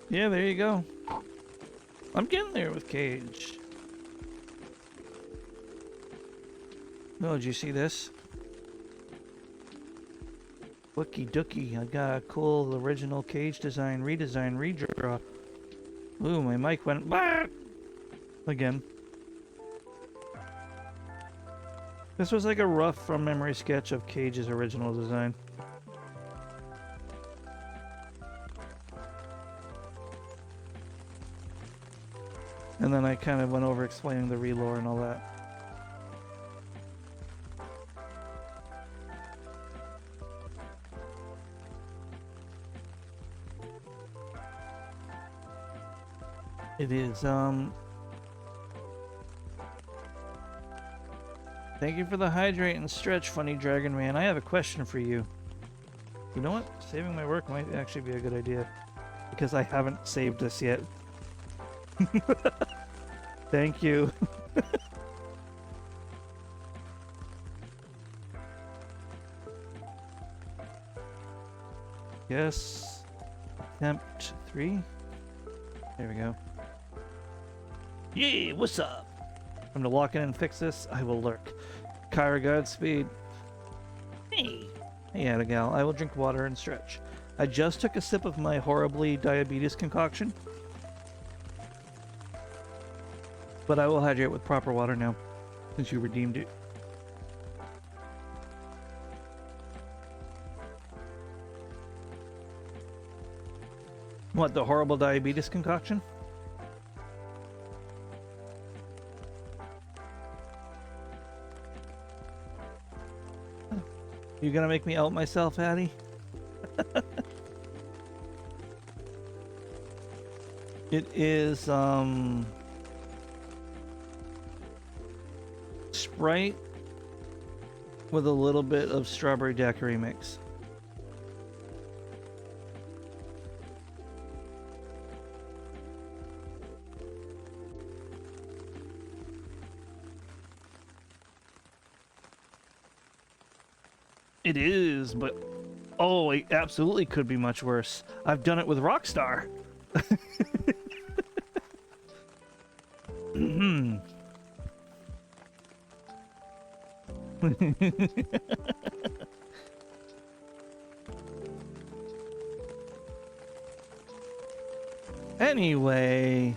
Yeah, there you go. I'm getting there with cage. Oh, did you see this? Wookie dookie, I got a cool original cage design, redesign, redraw. Ooh, my mic went again. This was like a rough from memory sketch of Cage's original design. And then I kind of went over explaining the relore and all that. It is, Thank you for the hydrate and stretch, funny dragon man. I have a question for you. You know what? Saving my work might actually be a good idea. Because I haven't saved this yet. Thank you. Yes. Attempt 3. There we go. Yeah, what's up? I'm gonna walk in and fix this. I will lurk. Kyra, Godspeed. Hey. Hey, Adagal. I will drink water and stretch. I just took a sip of my horribly diabetes concoction. But I will hydrate with proper water now, since you redeemed it. What, the horrible diabetes concoction? You gonna make me out myself, Addie? It is, Sprite with a little bit of strawberry daiquiri mix. It is, but oh, it absolutely could be much worse. I've done it with Rockstar. Anyway,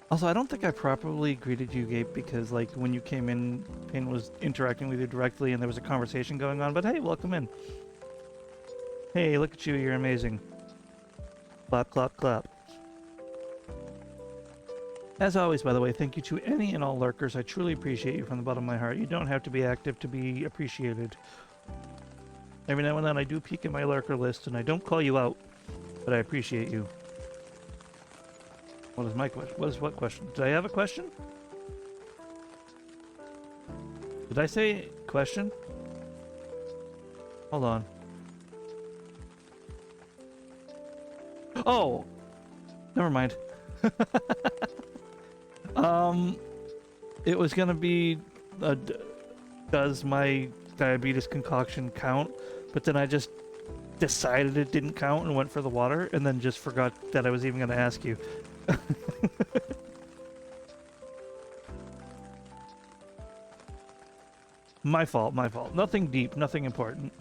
also I don't think I properly greeted you, Gabe, because like when you came in, Payne was interacting with you directly and there was a conversation going on, but hey, welcome in. Hey, look at you, you're amazing. Clap, clap, clap. As always, by the way, thank you to any and all lurkers. I truly appreciate you from the bottom of my heart. You don't have to be active to be appreciated. Every now and then I do peek in my lurker list and I don't call you out, but I appreciate you. What is my question? What question? Did I have a question? Did I say question? Hold on. Oh! Never mind. It was gonna be, does my diabetes concoction count? But then I just decided it didn't count and went for the water, and then just forgot that I was even gonna ask you. My fault, my fault. Nothing deep, nothing important.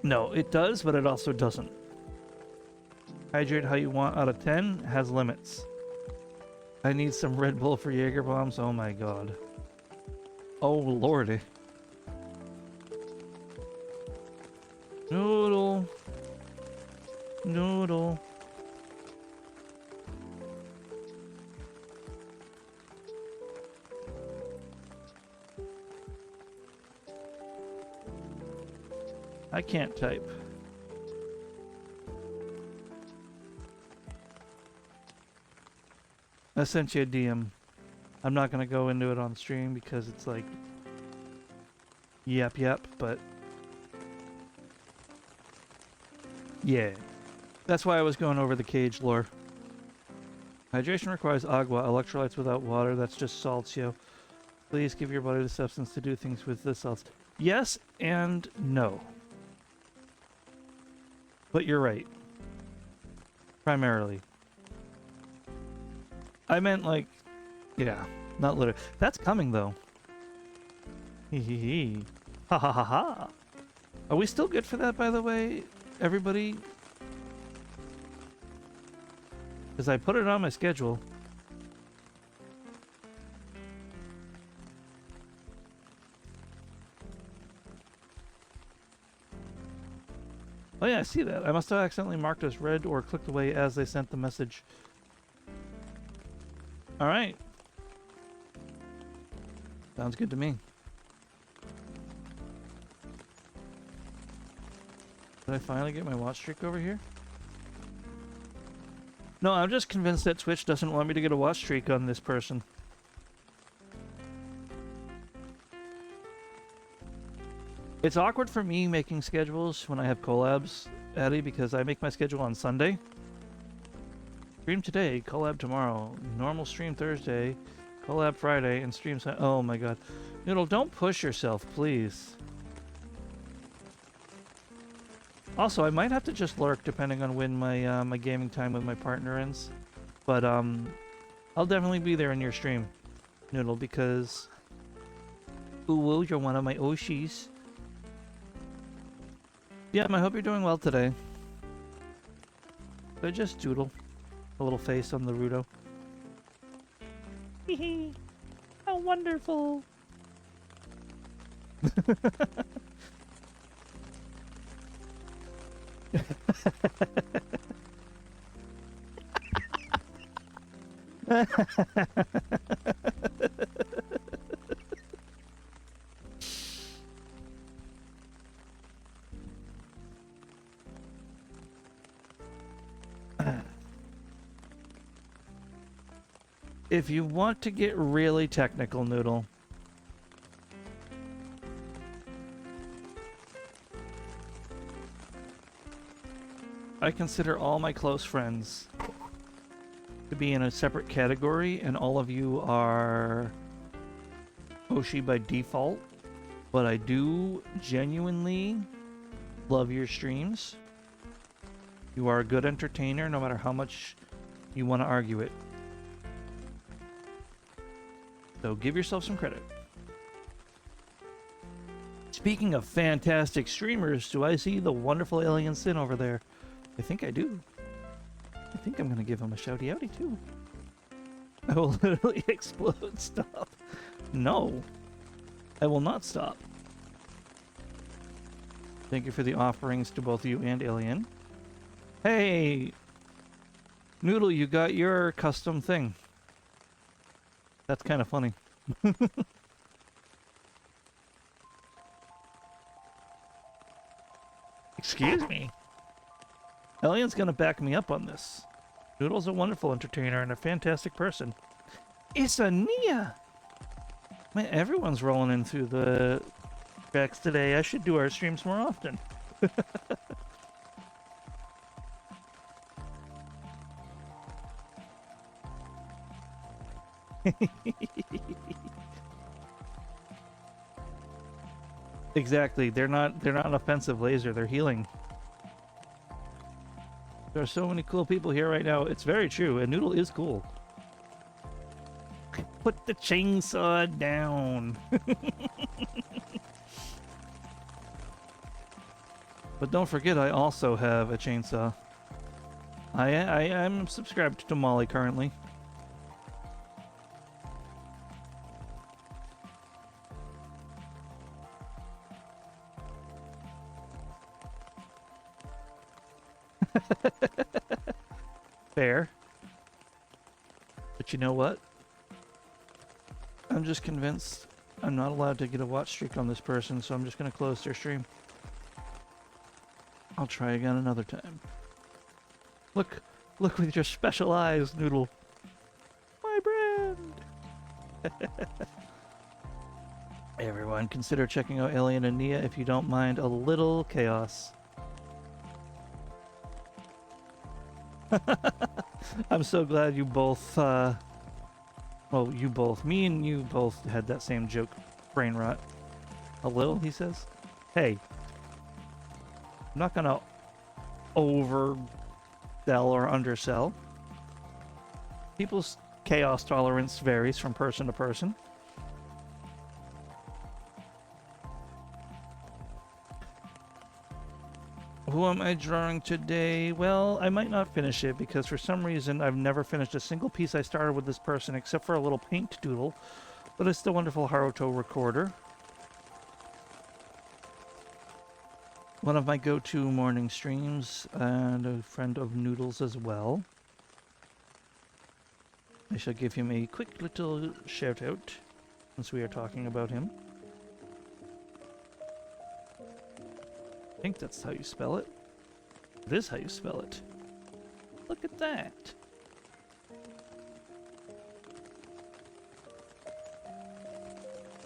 No, it does, but it also doesn't. Hydrate how you want out of 10 has limits. I need some Red Bull for Jaeger bombs. Oh my god. Oh lordy. Noodle. Noodle. I can't type. I sent you a DM. I'm not gonna go into it on stream because it's like, yep, but yeah. That's why I was going over the cage lore. Hydration requires agua, electrolytes without water, that's just salts, yo. Please give your body the substance to do things with the salts. Yes and no. But you're right. primarily. I meant like, yeah, not literally. That's coming though. Hee hee hee. Ha ha ha ha. Are we still good for that, by the way, everybody? Because I put it on my schedule. Oh yeah, I see that. I must have accidentally marked as read or clicked away as they sent the message. Alright. Sounds good to me. Did I finally get my watch streak over here? No, I'm just convinced that Twitch doesn't want me to get a watch streak on this person. It's awkward for me making schedules when I have collabs, Addie, because I make my schedule on Sunday. Stream today, collab tomorrow, normal stream Thursday, collab Friday, and stream Sunday. Oh my god. Noodle, don't push yourself, please. Also, I might have to just lurk depending on when my my gaming time with my partner ends. But I'll definitely be there in your stream, Noodle, because ooh, you're one of my Oshis. Yeah, I hope you're doing well today. But just doodle a little face on the Rudo. Hehe, how wonderful. If you want to get really technical, Noodle, I consider all my close friends to be in a separate category, and all of you are Oshi by default. But I do genuinely love your streams. You are a good entertainer, no matter how much you want to argue it. So give yourself some credit. Speaking of fantastic streamers, do I see the wonderful Alien Sin over there? I think I do. I think I'm going to give him a shouty outy too. I will literally explode. Stop. No. I will not stop. Thank you for the offerings to both you and Alien. Hey! Noodle, you got your custom thing. That's kind of funny. Excuse me. Alien's gonna back me up on this. Noodle's a wonderful entertainer and a fantastic person. It's a Nia! Man, everyone's rolling in through the tracks today. I should do our streams more often. Exactly. They're not an offensive laser, they're healing. There are so many cool people here right now. It's very true, and Noodle is cool. Put the chainsaw down. But don't forget, I also have a chainsaw. I am subscribed to Molly currently. Fair. But you know what? I'm just convinced I'm not allowed to get a watch streak on this person, so I'm just going to close their stream. I'll try again another time. Look with your special eyes, Noodle. My brand! Everyone, consider checking out Alien and Nia if you don't mind a little chaos. I'm so glad you both, well, you both, me and you both had that same joke brain rot. A little, he says. Hey, I'm not gonna overdo sell or undersell. People's chaos tolerance varies from person to person. Who am I drawing today? Well, I might not finish it because for some reason I've never finished a single piece I started with this person except for a little paint doodle. But it's the wonderful Haruto recorder. One of my go-to morning streams and a friend of Noodles as well. I shall give him a quick little shout out since we are talking about him. I think that's how you spell it. It is how you spell it. Look at that.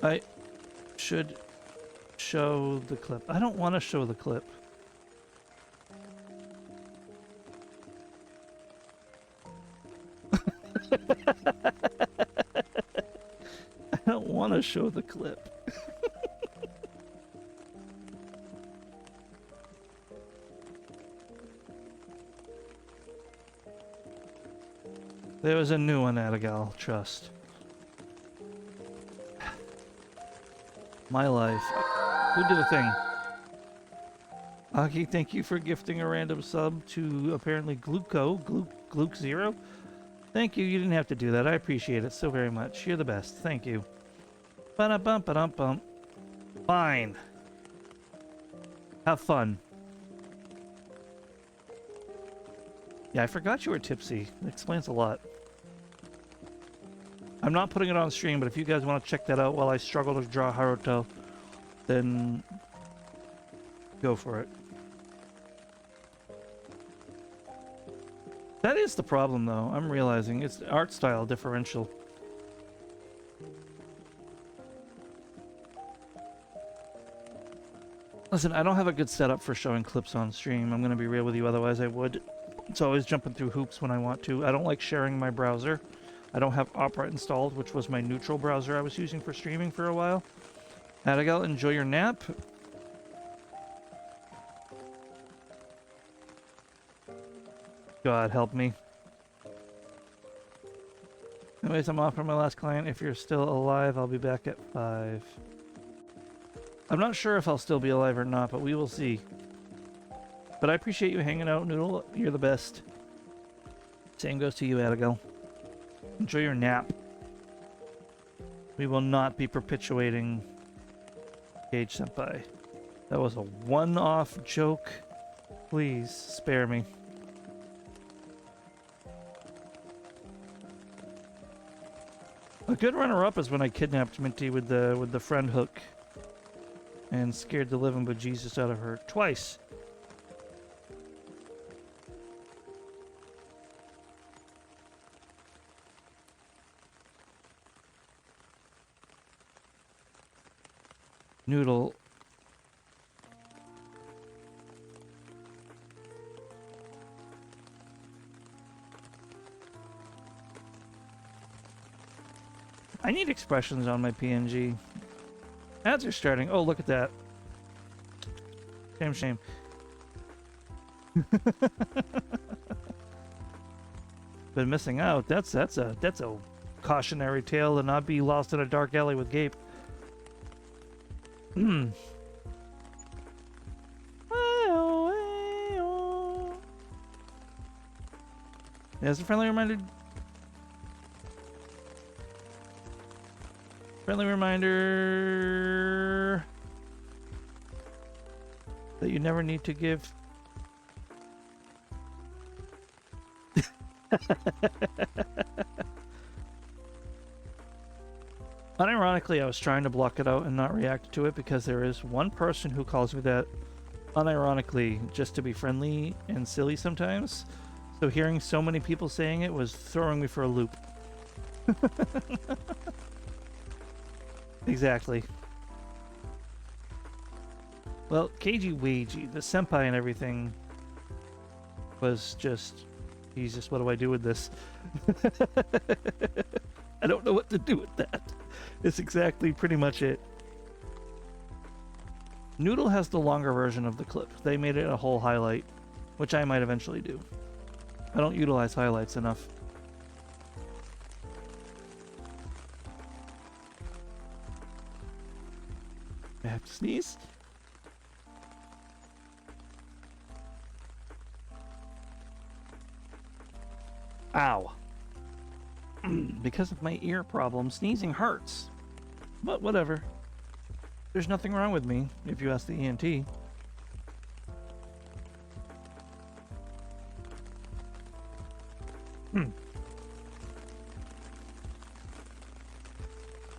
I should show the clip. I don't want to show the clip. I don't want to show the clip. There was a new one, Adigal, trust. My life. Who did a thing? Aki, thank you for gifting a random sub to apparently Gluke Zero. Thank you, you didn't have to do that. I appreciate it so very much. You're the best. Thank you. Ba-da-bum, ba-dum-bum. Fine. Have fun. Yeah, I forgot you were tipsy. That explains a lot. I'm not putting it on stream, but if you guys want to check that out while I struggle to draw Haruto, then go for it. That is the problem, though. I'm realizing it's art style differential. Listen, I don't have a good setup for showing clips on stream. I'm going to be real with you, otherwise I would. It's always jumping through hoops when I want to. I don't like sharing my browser. I don't have Opera installed, which was my neutral browser I was using for streaming for a while. Adigal, enjoy your nap. God help me. Anyways, I'm off for my last client. If you're still alive, I'll be back at 5. I'm not sure if I'll still be alive or not, but we will see. But I appreciate you hanging out, Noodle. You're the best. Same goes to you, Adigal. Enjoy your nap. We will not be perpetuating Gage Senpai. That was a one-off joke. Please spare me. A good runner-up is when I kidnapped Minty with the friend hook and scared the living bejesus out of her twice. Noodle. I need expressions on my PNG. Ads are starting. Oh, look at that. Shame. Been missing out. That's a cautionary tale to not be lost in a dark alley with Gape. As a friendly reminder. That you never need to give. Unironically, I was trying to block it out and not react to it because there is one person who calls me that unironically just to be friendly and silly sometimes. So hearing so many people saying it was throwing me for a loop. Exactly. Well, KG Weiji, the senpai and everything was just, Jesus, what do I do with this? I don't know what to do with that. It's exactly pretty much it. Noodle has the longer version of the clip. They made it a whole highlight, which I might eventually do. I don't utilize highlights enough. I have to sneeze. Ow. Because of my ear problem, sneezing hurts. But whatever. There's nothing wrong with me, if you ask the ENT.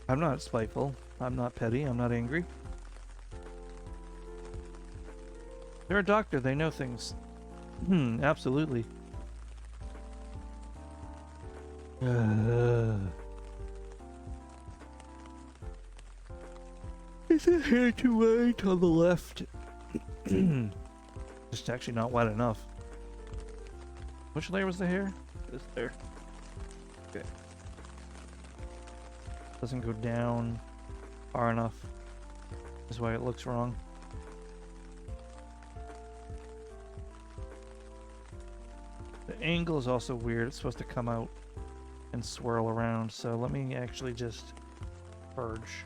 I'm not spiteful. I'm not petty. I'm not angry. They're a doctor. They know things. Absolutely. Is the hair too white on the left? Just actually not wet enough. Which layer was the hair? This there. Okay. Doesn't go down far enough. That's why it looks wrong. The angle is also weird. It's supposed to come out and swirl around. So let me actually just purge.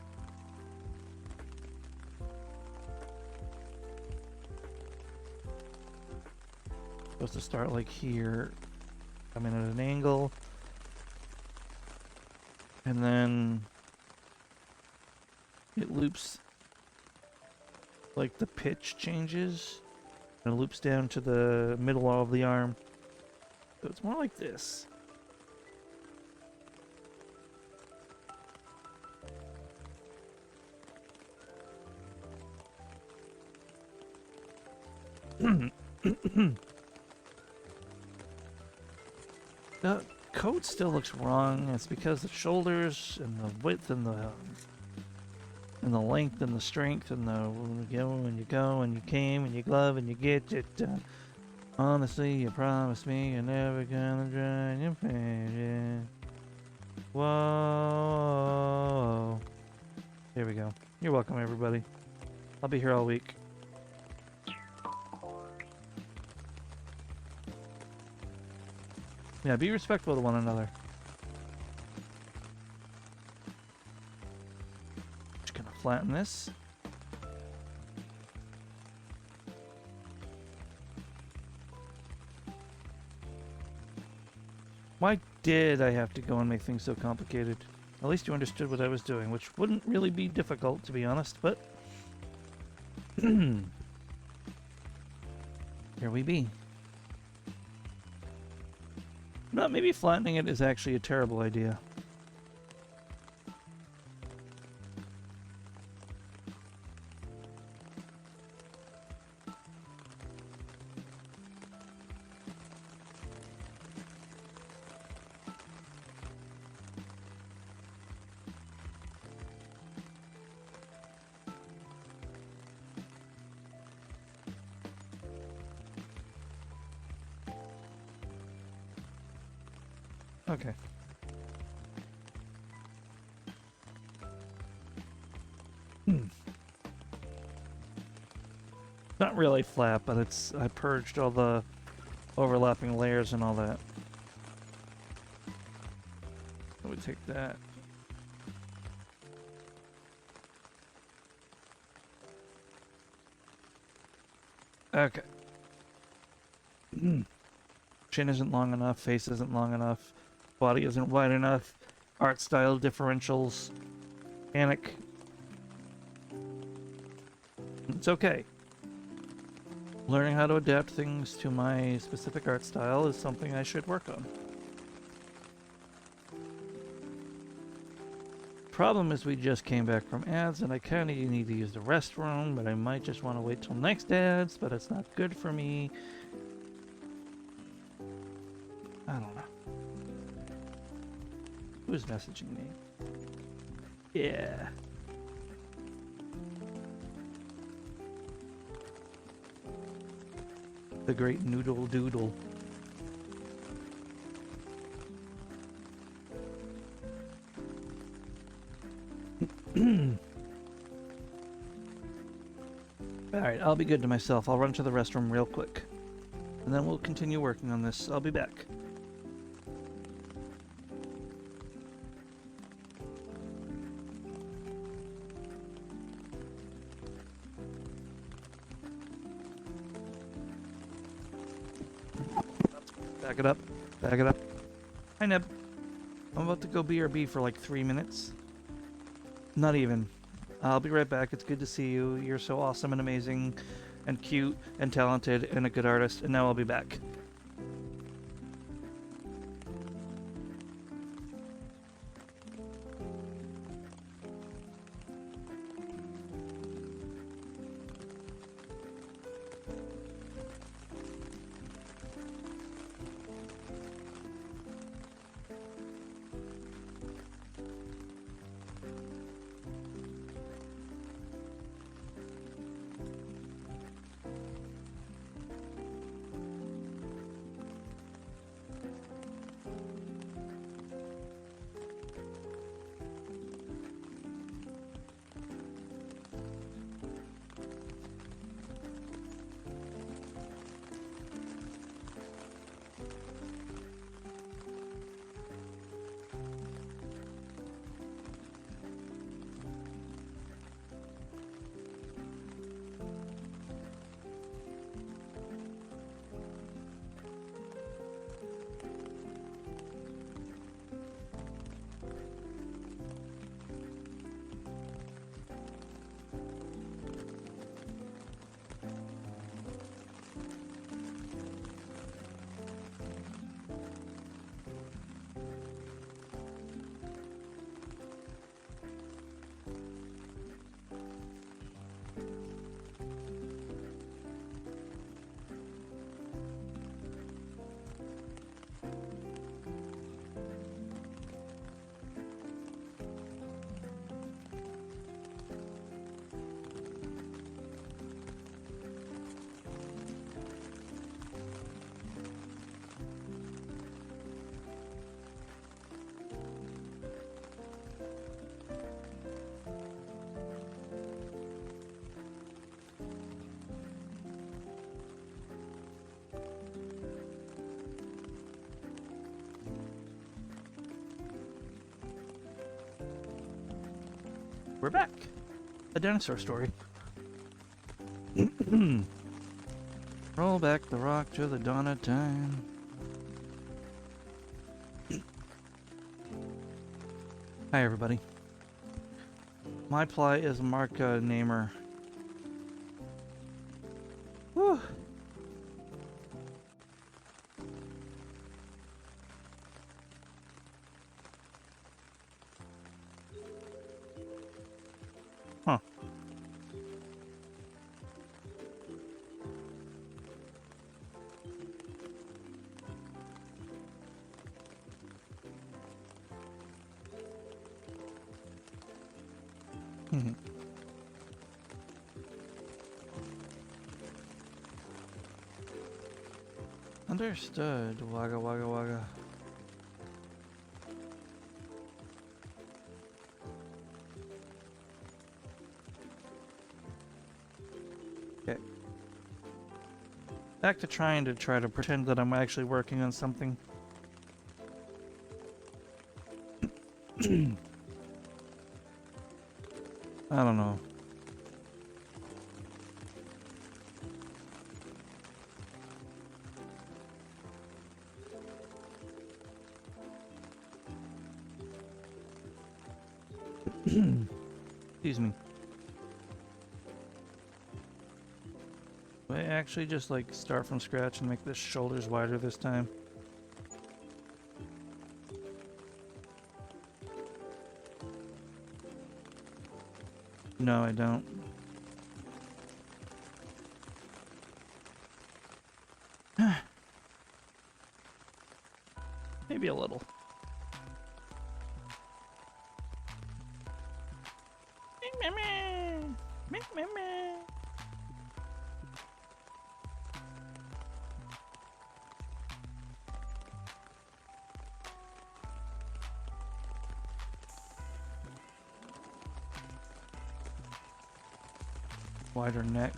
Supposed to start like here, come in at an angle, and then it loops, like the pitch changes, and it loops down to the middle of the arm. So it's more like this. The coat still looks wrong. It's because the shoulders and the width and the length and the strength and the when you go and you came and you glove and you get it done. Honestly, you promised me you're never gonna dry your face. Whoa. Here we go. You're welcome, everybody. I'll be here all week. Yeah, be respectful to one another. Just gonna flatten this. Why did I have to go and make things so complicated? At least you understood what I was doing, which wouldn't really be difficult, to be honest, but... Here we be. No, maybe flattening it is actually a terrible idea. Okay. Not really flat, but I purged all the overlapping layers and all that. I would take that. Okay. Chin isn't long enough, face isn't long enough. Body isn't wide enough. Art style differentials. Panic. It's okay. Learning how to adapt things to my specific art style is something I should work on. Problem is we just came back from ads and I kinda need to use the restroom, but I might just want to wait till next ads, but it's not good for me. I don't know. Who's messaging me? Yeah. The great Noodle Doodle. Alright, I'll be good to myself. I'll run to the restroom real quick. and then we'll continue working on this. I'll be back. Back it up. Back it up. Hi, Neb. I'm about to go BRB for like 3 minutes. Not even. I'll be right back. It's good to see you. You're so awesome and amazing and cute and talented and a good artist. And now I'll be back. We're back. A dinosaur story. Roll back the rock to the dawn of time. Hi, everybody. My ply is Marka Namer. Whew. Huh. Understood. Wagga wagga wagga. Okay. Back to try to pretend that I'm actually working on something. I don't know. Excuse me. Do I actually just like start from scratch and make the shoulders wider this time? No, I don't. Maybe a little. Wider neck.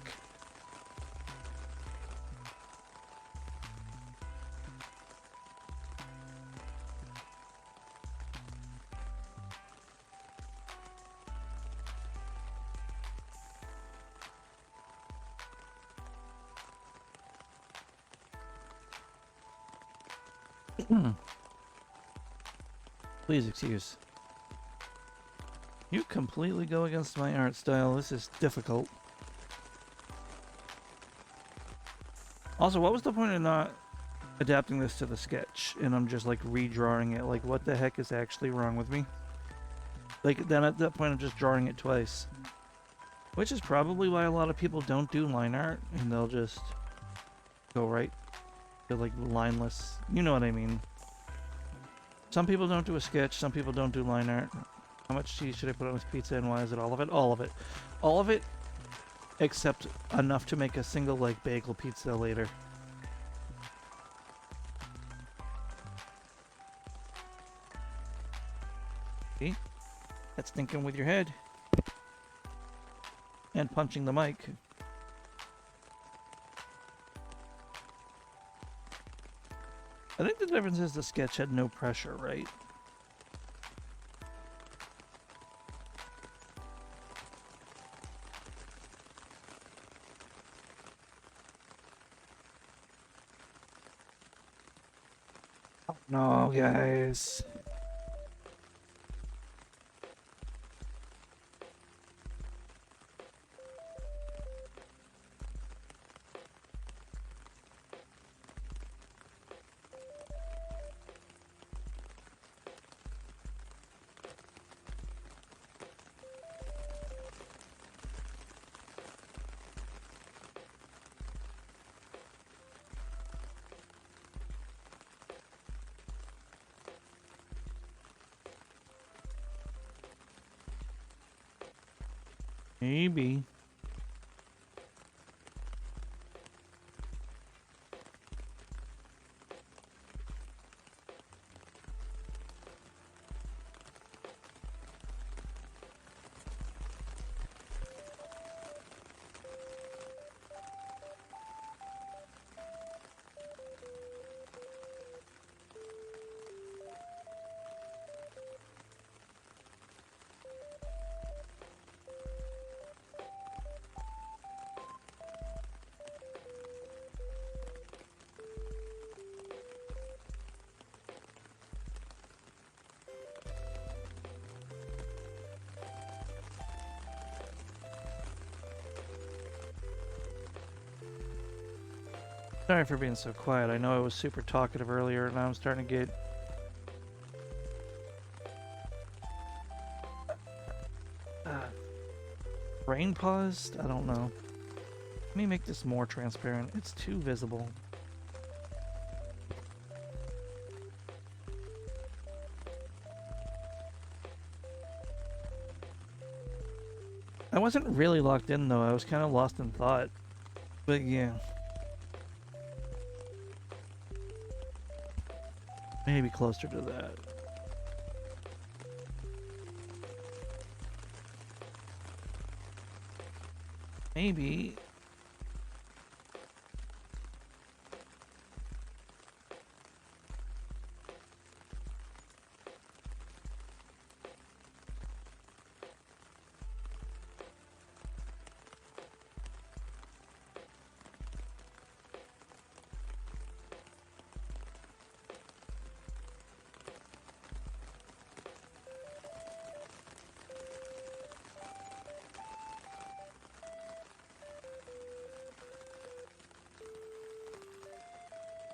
Please excuse. You completely go against my art style. This is difficult. Also, what was the point of not adapting this to the sketch and I'm just like redrawing it? Like, what the heck is actually wrong with me? Like, then at that point I'm just drawing it twice. Which is probably why a lot of people don't do line art and they'll just go right to like lineless. You know what I mean. Some people don't do a sketch, some people don't do line art. How much cheese should I put on this pizza and why is it all of it? All of it. All of it except enough to make a single like bagel pizza later. See? That's thinking with your head. And punching the mic. I think the difference is the sketch had no pressure, right? Oh, no, guys. Maybe. Sorry for being so quiet. I know I was super talkative earlier and now I'm starting to get brain paused? I don't know. Let me make this more transparent. It's too visible. I wasn't really locked in though. I was kind of lost in thought. But yeah. Maybe closer to that. Maybe.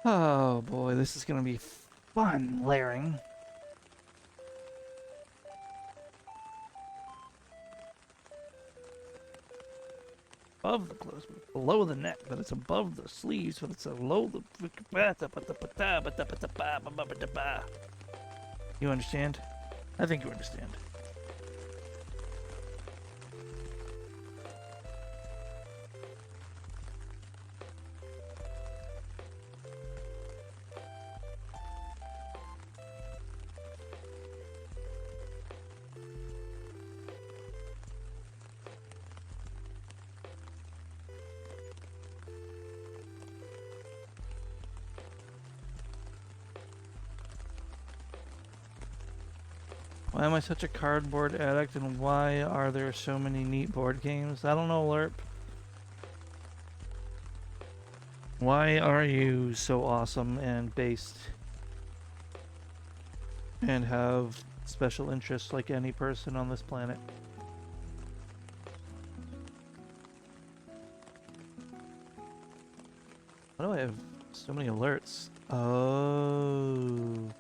Oh boy, this is gonna be fun layering. Above the clothes, below the neck, but it's above the sleeves, but it's below the. You understand? I think you understand. Why am I such a cardboard addict and why are there so many neat board games? I don't know, Lerp. Why are you so awesome and based and have special interests like any person on this planet. Why do I have so many alerts? Oh.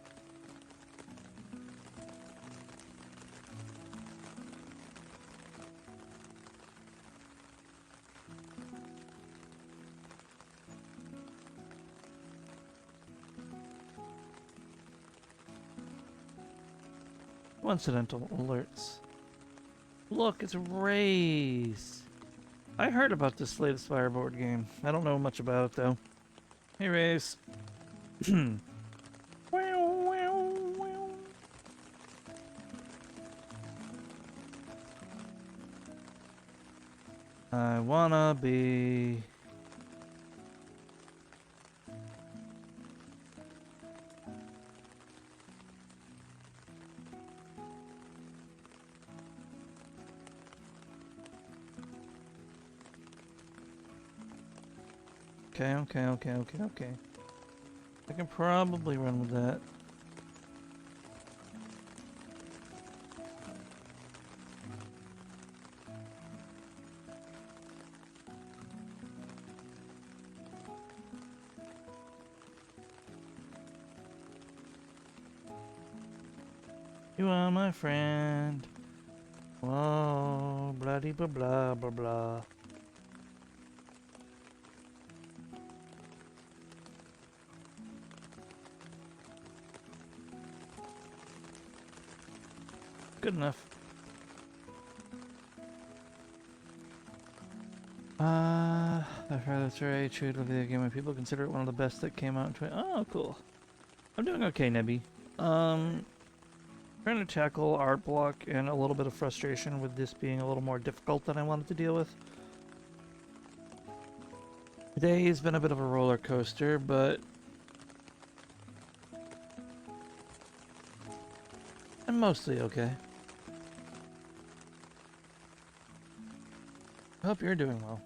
Coincidental alerts. Look, it's a race. I heard about this latest Fireboard game. I don't know much about it though. Hey, race. I wanna be. Okay. I can probably run with that. You are my friend. Whoa, blah de blah blah blah blah. Good enough. I've heard that's very true to the video game, and people consider it one of the best that came out in 20. Oh, cool. I'm doing okay, Nebby. Trying to tackle art block and a little bit of frustration with this being a little more difficult than I wanted to deal with. Today has been a bit of a roller coaster, but I'm mostly okay. I hope you're doing well.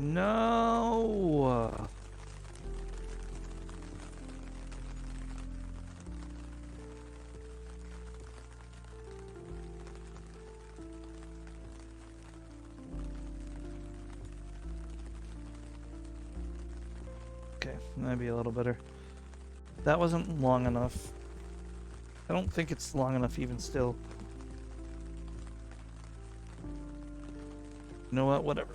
No. Okay, maybe a little better. That wasn't long enough. I don't think it's long enough even still. You know what? Whatever.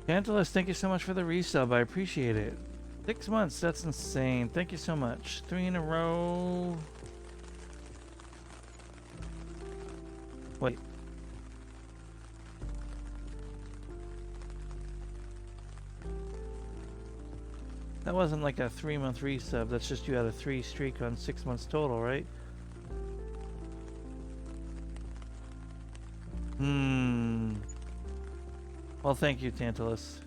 Tantalus, thank you so much for the resub. I appreciate it. 6 months, that's insane. Thank you so much. 3 in a row. Wait. That wasn't like a 3-month resub. That's just you had a 3 streak on 6 months total, right? Well, thank you, Tantalus.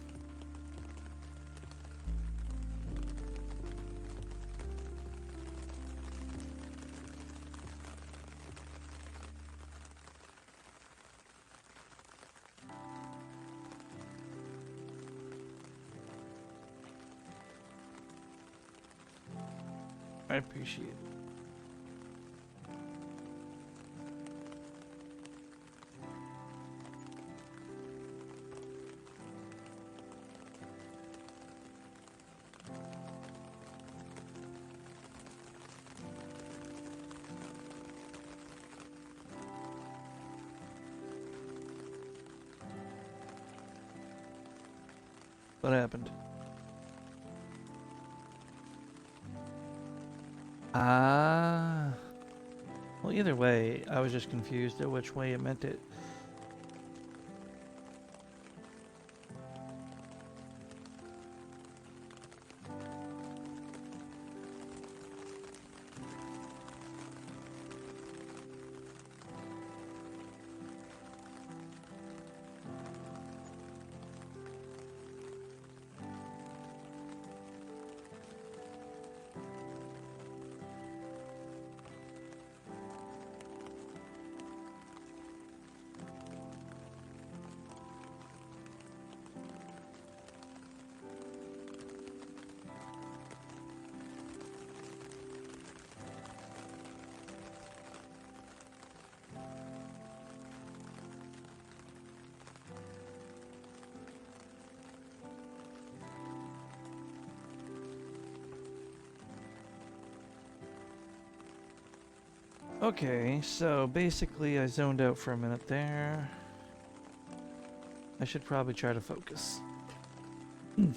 I appreciate it. What happened? Ah. Well, either way, I was just confused at which way it meant it. Okay, so basically I zoned out for a minute there. I should probably try to focus. Hmm?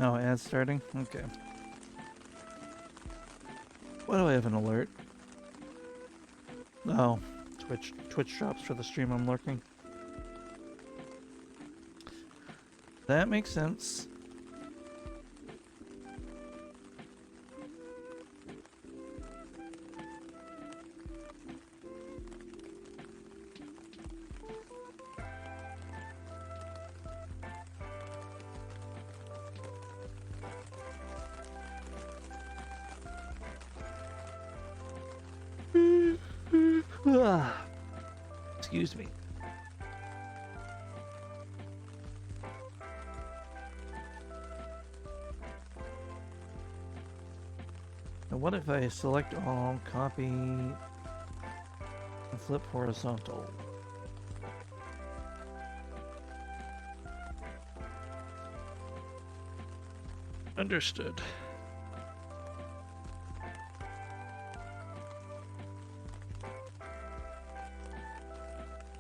Oh, ad starting? Okay. Why do I have an alert? Oh, Twitch drops for the stream I'm lurking. That makes sense. Ah, excuse me. Now what if I select all, copy, and flip horizontal? Understood.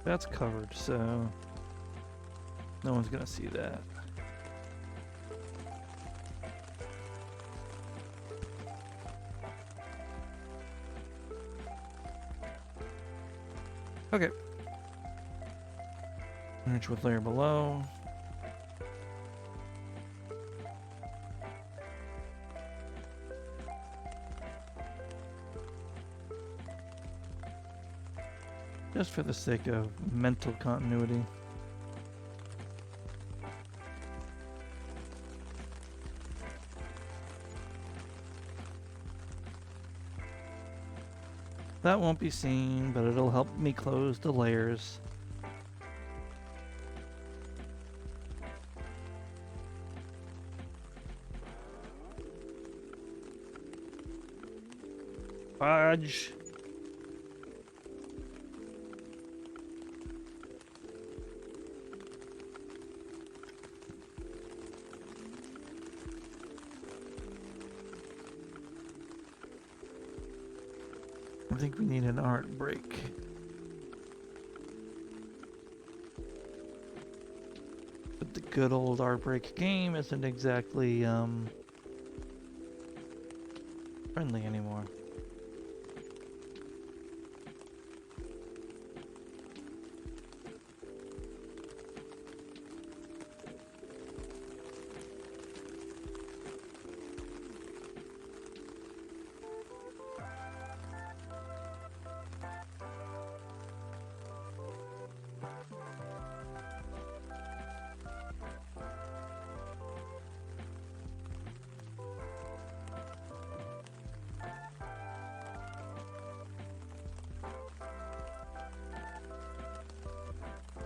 That's covered, so no one's gonna see that. Okay. Merge with layer below. Just for the sake of mental continuity. That won't be seen, but it'll help me close the layers. Fudge. I think we need an art break. But the good old art break game isn't exactly friendly anymore.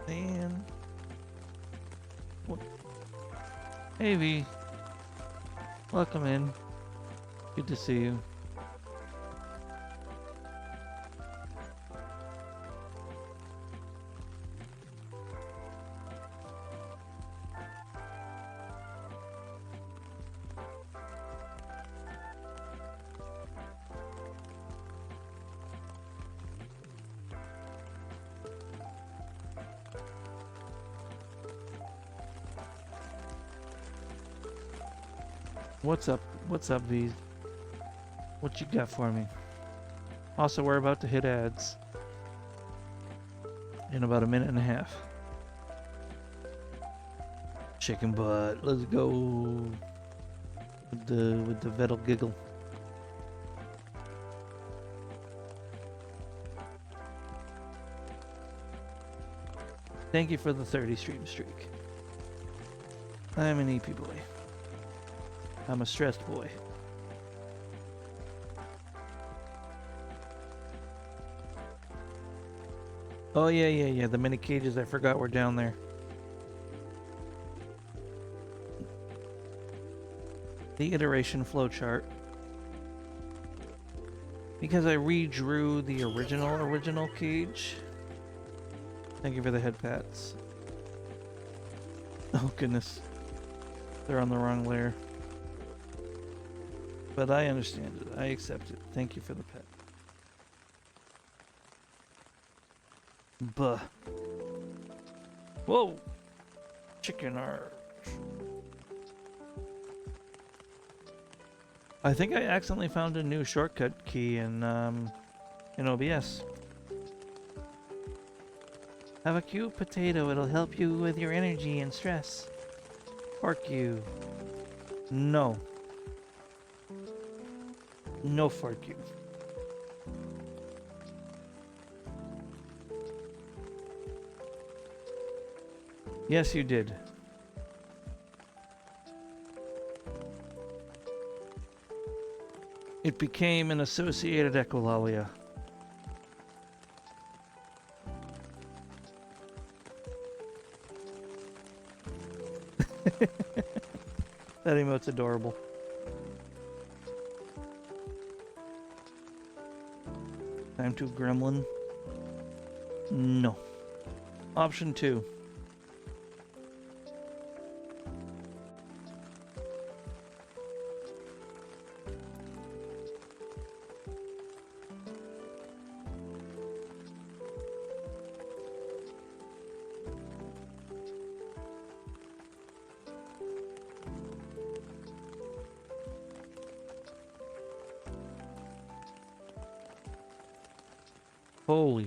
Man. Hey V. Welcome in. Good to see you. What's up? What's up, V? What you got for me? Also, we're about to hit ads in about a minute and a half. Chicken butt, let's go with the Vettel giggle. Thank you for the 30 stream streak. I'm an EP boy. I'm a stressed boy. Oh yeah, the mini cages I forgot were down there. The iteration flowchart. Because I redrew the original cage. Thank you for the head pats. Oh goodness. They're on the wrong layer. But I understand it. I accept it. Thank you for the pet. Buh. Whoa! Chicken arch. I think I accidentally found a new shortcut key in OBS. Have a cute potato. It'll help you with your energy and stress. Fork you. No. No fork you. Yes, you did. It became an associated echolalia. That emote's adorable. Time to gremlin. No. Option 2. Holy.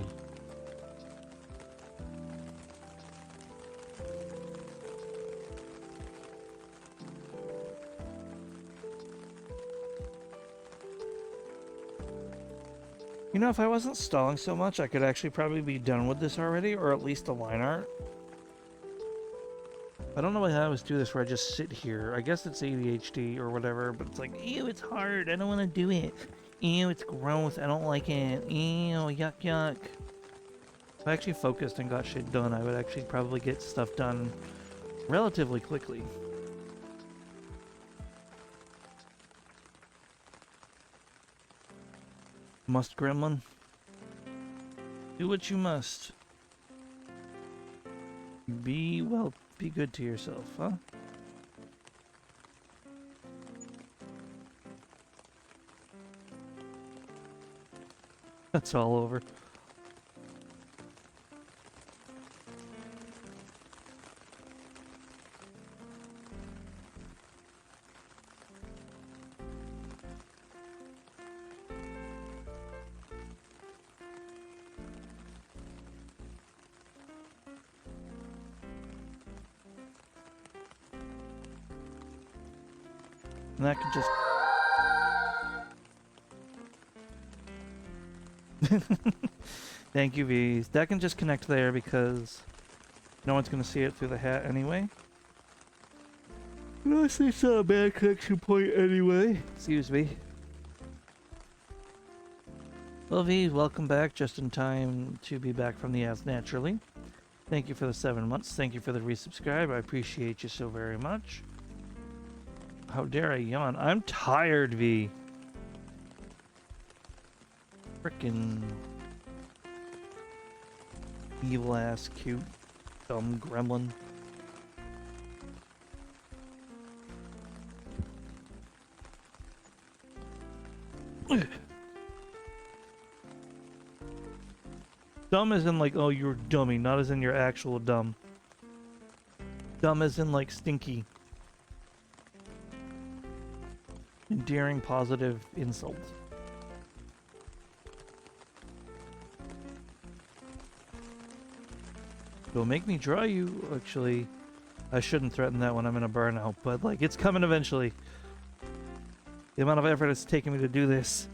You know, if I wasn't stalling so much, I could actually probably be done with this already, or at least the line art. I don't know why I always do this where I just sit here. I guess it's ADHD or whatever, but it's like, ew, it's hard. I don't want to do it. Ew, it's gross. I don't like it. Ew, yuck, yuck. If I actually focused and got shit done, I would actually probably get stuff done relatively quickly. Must, gremlin? Do what you must. Be good to yourself, huh? That's all over. And that could just... Thank you, V. That can just connect there because no one's going to see it through the hat anyway. Unless it's a bad connection point anyway. Excuse me. Well, V, welcome back just in time to be back from the ads naturally. Thank you for the 7 months. Thank you for the resubscribe. I appreciate you so very much. How dare I yawn? I'm tired, V. Frickin' evil ass, cute, dumb gremlin. Dumb as in like, oh, you're dummy, not as in your actual dumb. Dumb as in like stinky. Endearing, positive insult. Don't make me draw you, actually. I shouldn't threaten that when I'm in a burnout, but like, it's coming eventually. The amount of effort it's taken me to do this.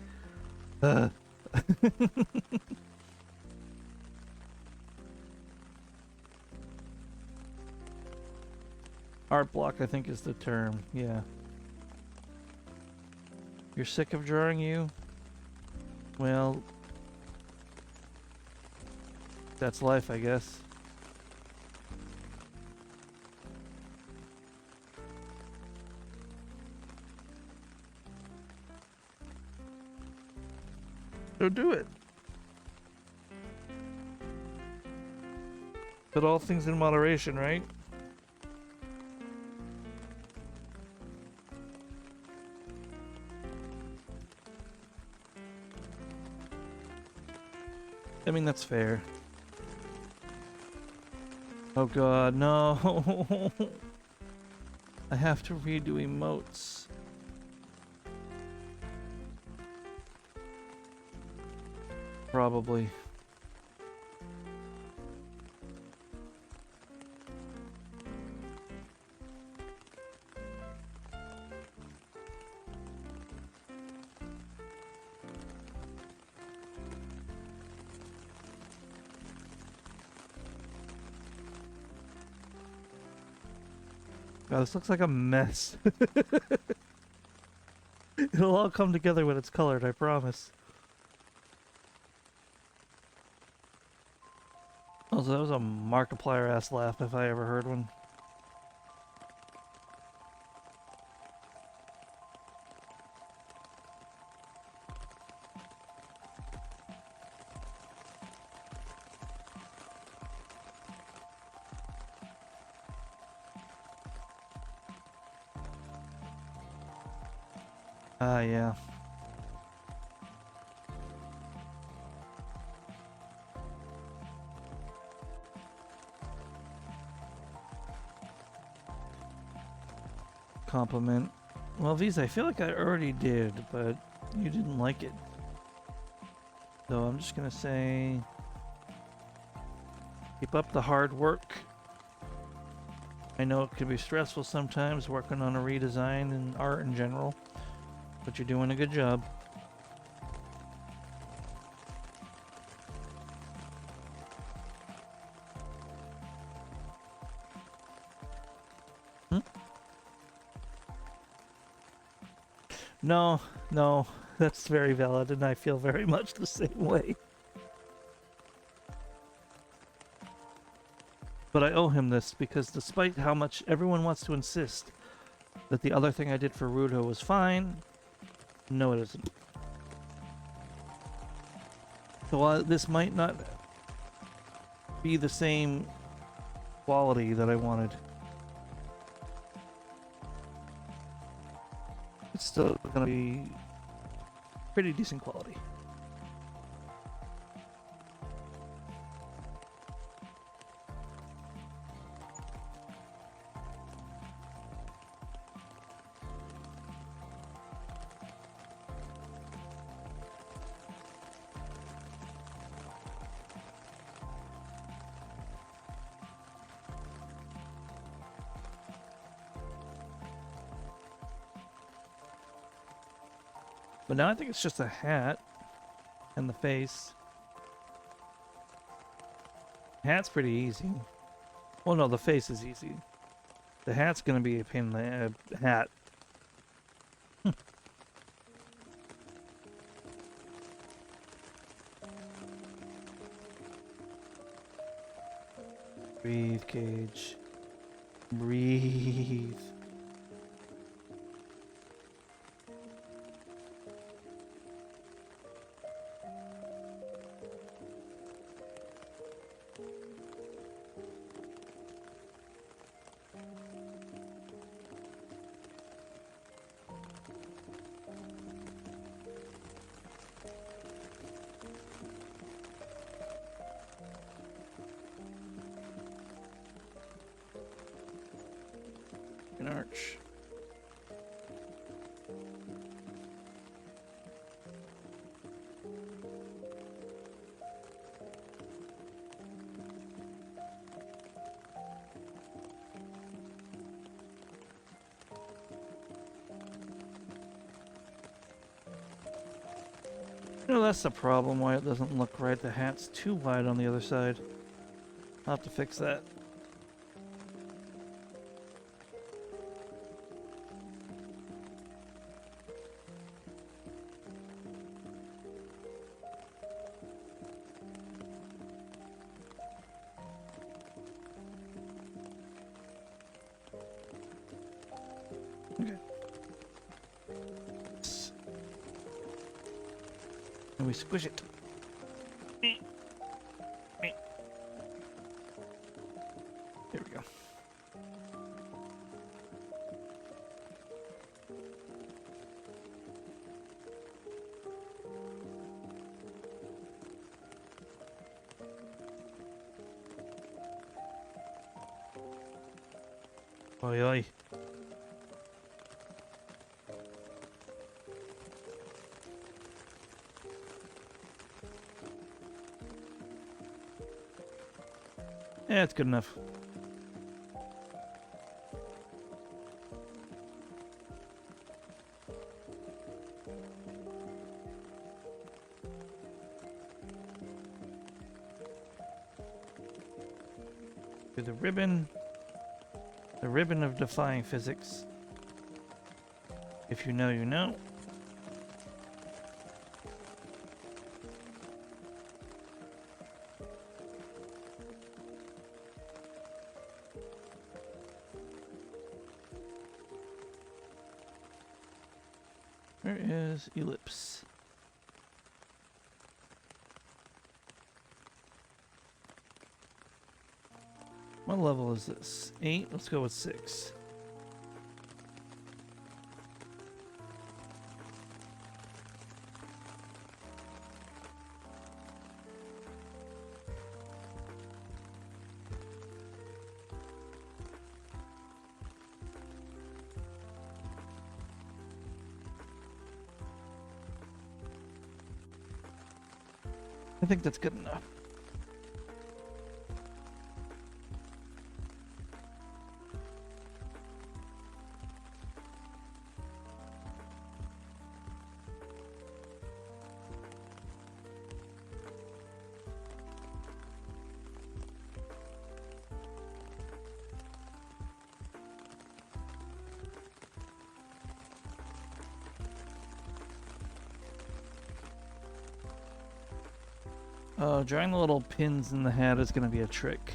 Art block, I think, is the term. Yeah. You're sick of drawing you? Well, that's life, I guess. So do it. But all things in moderation, right? I mean, that's fair. Oh god, no. I have to redo emotes. Probably. God, this looks like a mess. It'll all come together when it's colored, I promise. Also, that was a Markiplier ass laugh if I ever heard one. Ah, yeah. Compliment. Well, Visa, I feel like I already did, but you didn't like it. So I'm just gonna say, keep up the hard work. I know it can be stressful sometimes working on a redesign and art in general, but you're doing a good job. Hmm? No, no, that's very valid, and I feel very much the same way. But I owe him this, because despite how much everyone wants to insist that the other thing I did for Rudo was fine, no it isn't. So while this might not be the same quality that I wanted, it's still gonna be pretty decent quality. But now I think it's just a hat and the face. Hat's pretty easy. Well, no, the face is easy. The hat's gonna be a pain in the hat. Breathe, Cage. Breathe. An arch. You know, that's the problem, why it doesn't look right. The hat's too wide on the other side. I'll have to fix that. Okay. And we squish it. There we go. Oi, oi. Yeah, it's good enough. Do the ribbon. The ribbon of defying physics. If you know, you know. Where is ellipse? What level is this? 8? Let's go with 6. I think that's good enough. Drawing the little pins in the hat is going to be a trick.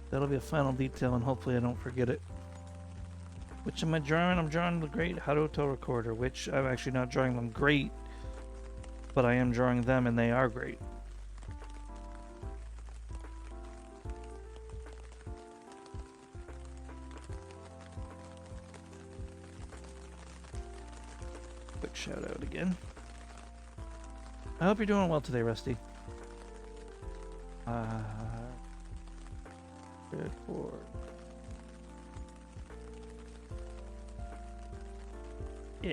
That'll be a final detail, and hopefully I don't forget it. Which am I drawing? I'm drawing the Great Haruto Recorder, which I'm actually not drawing them great, but I am drawing them, and they are great. Quick shout out again. I hope you're doing well today, Rusty. Good for. Yeah.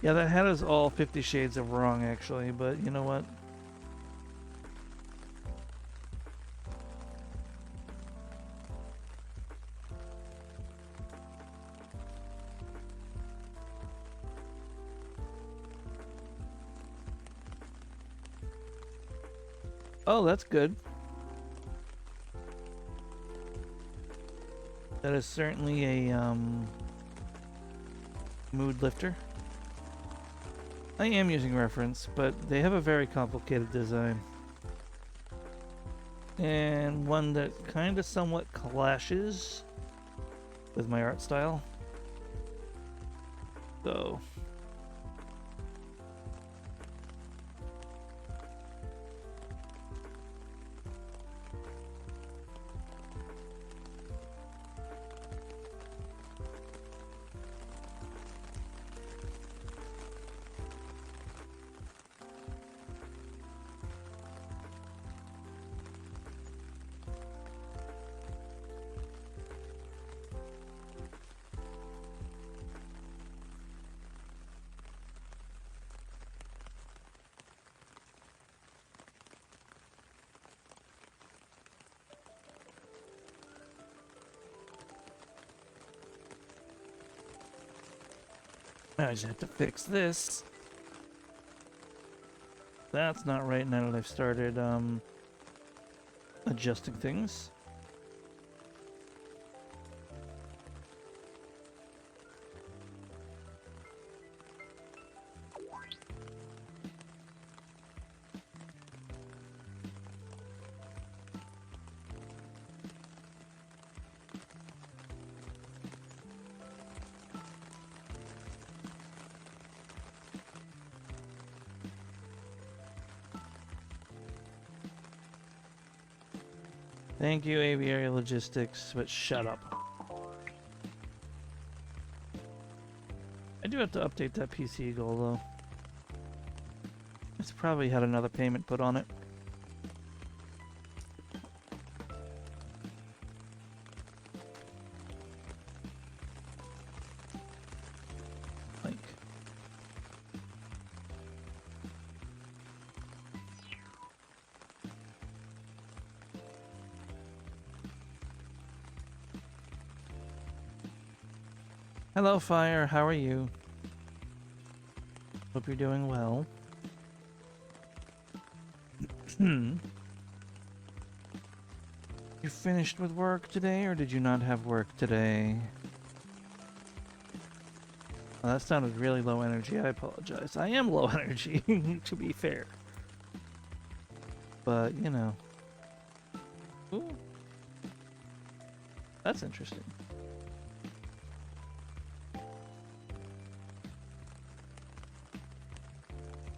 Yeah, that hat is all 50 Shades of Wrong, actually, but you know what? Oh, that's good. That is certainly a mood lifter. I am using reference, but they have a very complicated design. And one that kind of somewhat clashes with my art style. So I just have to fix this. That's not right now that I've started adjusting things. Thank you, Aviary Logistics, but shut up. I do have to update that PC goal, though. It's probably had another payment put on it. Like... Hello, Fire. How are you? Hope you're doing well. You finished with work today, or did you not have work today? Well, that sounded really low energy. I apologize. I am low energy, to be fair. But, you know. Ooh. That's interesting.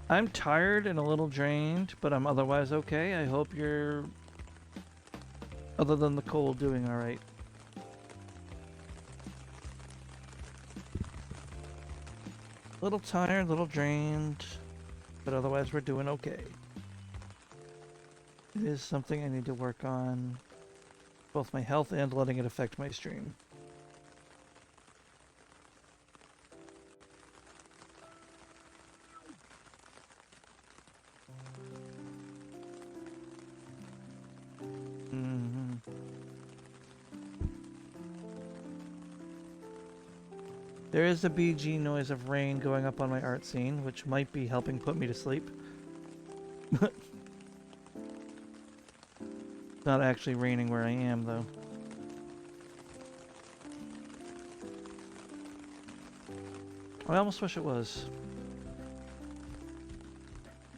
I'm tired and a little drained, but I'm otherwise okay. I hope you're, other than the cold, doing alright. A little tired, a little drained, but otherwise we're doing okay. It is something I need to work on, both my health and letting it affect my stream. There is a BG noise of rain going up on my art scene, which might be helping put me to sleep. Not actually raining where I am, though. I almost wish it was.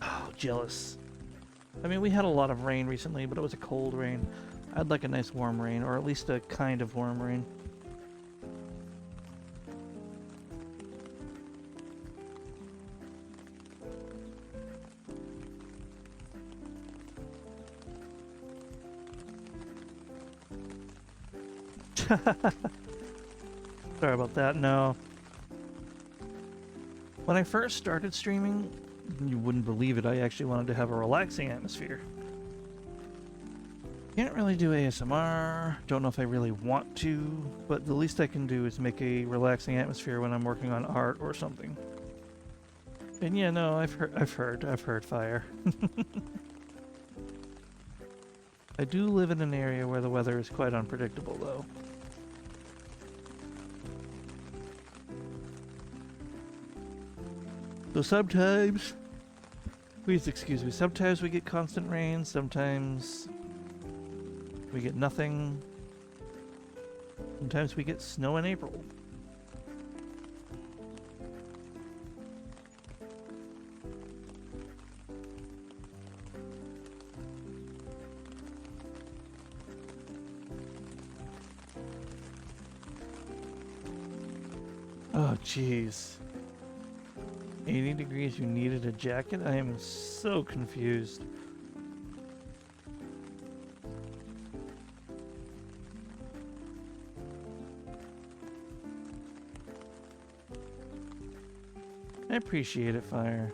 Oh, jealous. I mean, we had a lot of rain recently, but it was a cold rain. I'd like a nice warm rain, or at least a kind of warm rain. Sorry about that. No. When I first started streaming, you wouldn't believe it, I actually wanted to have a relaxing atmosphere. Can't really do ASMR, don't know if I really want to, but the least I can do is make a relaxing atmosphere when I'm working on art or something. And yeah, no, I've heard Fire. I do live in an area where the weather is quite unpredictable, though. So sometimes, please excuse me, sometimes we get constant rain, sometimes we get nothing. Sometimes we get snow in April. Oh, jeez. 80 degrees, you needed a jacket? I am so confused. I appreciate it, Fire.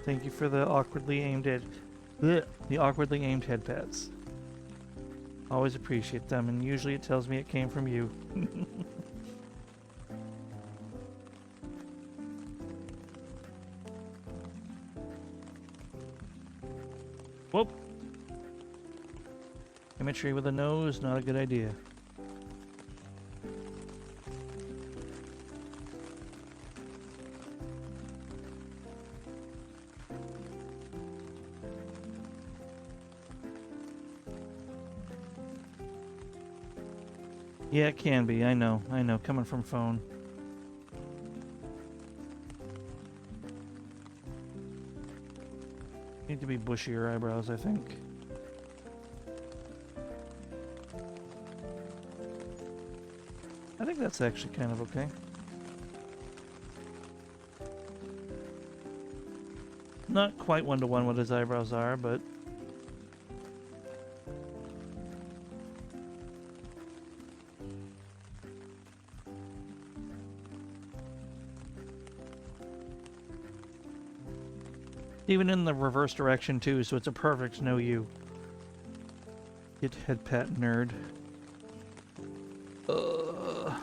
Thank you for the awkwardly aimed the awkwardly aimed head pats. Always appreciate them, and usually it tells me it came from you. Whoop. Symmetry with a nose, not a good idea. Yeah, it can be. I know. Coming from phone. Need to be bushier eyebrows, I think. I think that's actually kind of okay. Not quite one-to-one what his eyebrows are, but... even in the reverse direction too, so it's a perfect no you. Get head pat nerd. Do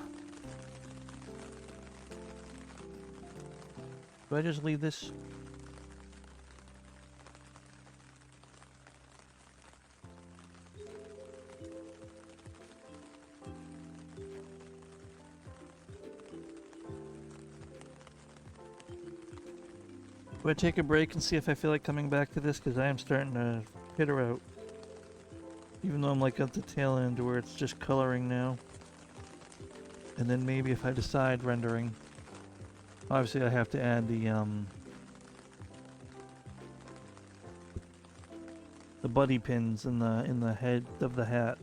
I just leave this? Do I take a break and see if I feel like coming back to this? Because I am starting to peter out. Even though I'm like at the tail end where it's just coloring now. And then maybe if I decide rendering. Obviously I have to add the buddy pins in the head of the hat.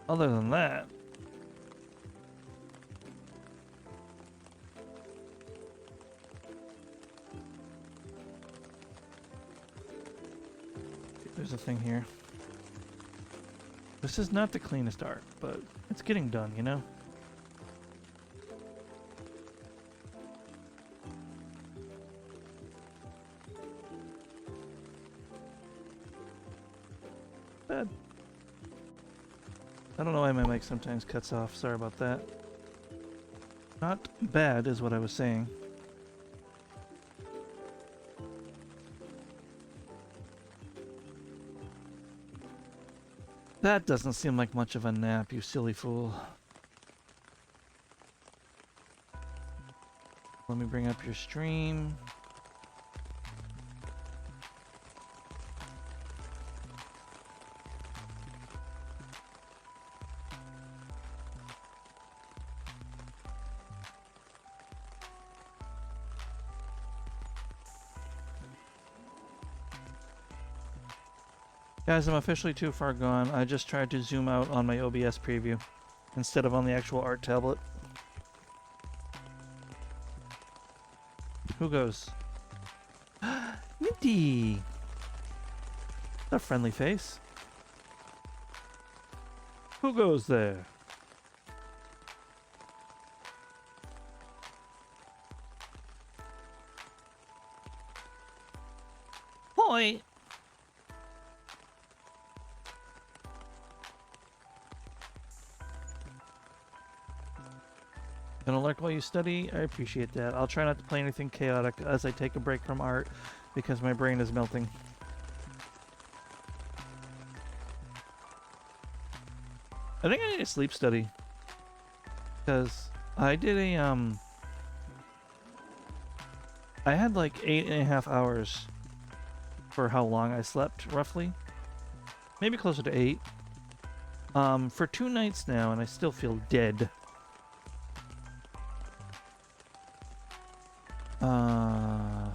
Other than that, there's a thing here. This is not the cleanest art, but it's getting done, you know? Bad. I don't know why my mic sometimes cuts off. Sorry about that. Not bad is what I was saying. That doesn't seem like much of a nap, you silly fool. Let me bring up your stream. Guys, I'm officially too far gone. I just tried to zoom out on my OBS preview instead of on the actual art tablet. Who goes? Minty! A friendly face. Who goes there? Hoi! Gonna lurk while you study? I appreciate that. I'll try not to play anything chaotic as I take a break from art because my brain is melting. I think I need a sleep study. Because I did a, I had like 8.5 hours for how long I slept, roughly. Maybe closer to 8. For 2 nights now, and I still feel dead.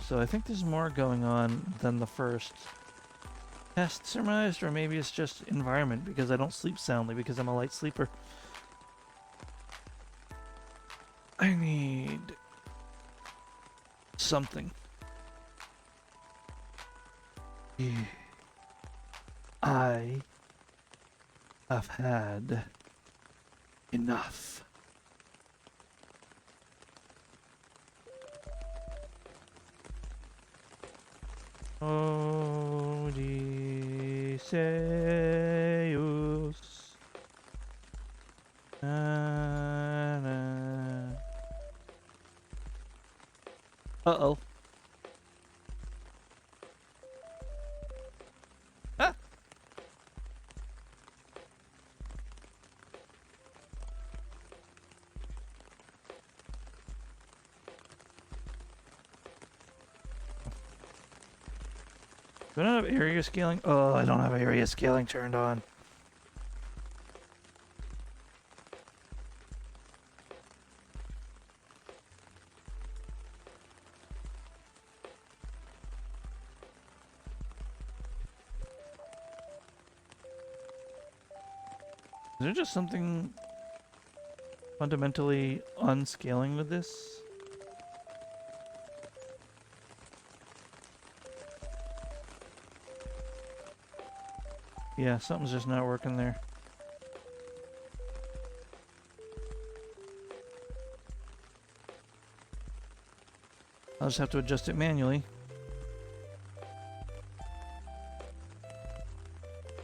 So I think there's more going on than the first test surmised, or maybe it's just environment because I don't sleep soundly because I'm a light sleeper. I need something. Yeah. I have had enough. Odysseus. Na, na. Uh-oh. Ah! Do I not have area scaling? Oh, I don't have area scaling turned on. Is there just something fundamentally unscaling with this? Yeah, something's just not working there. I'll just have to adjust it manually.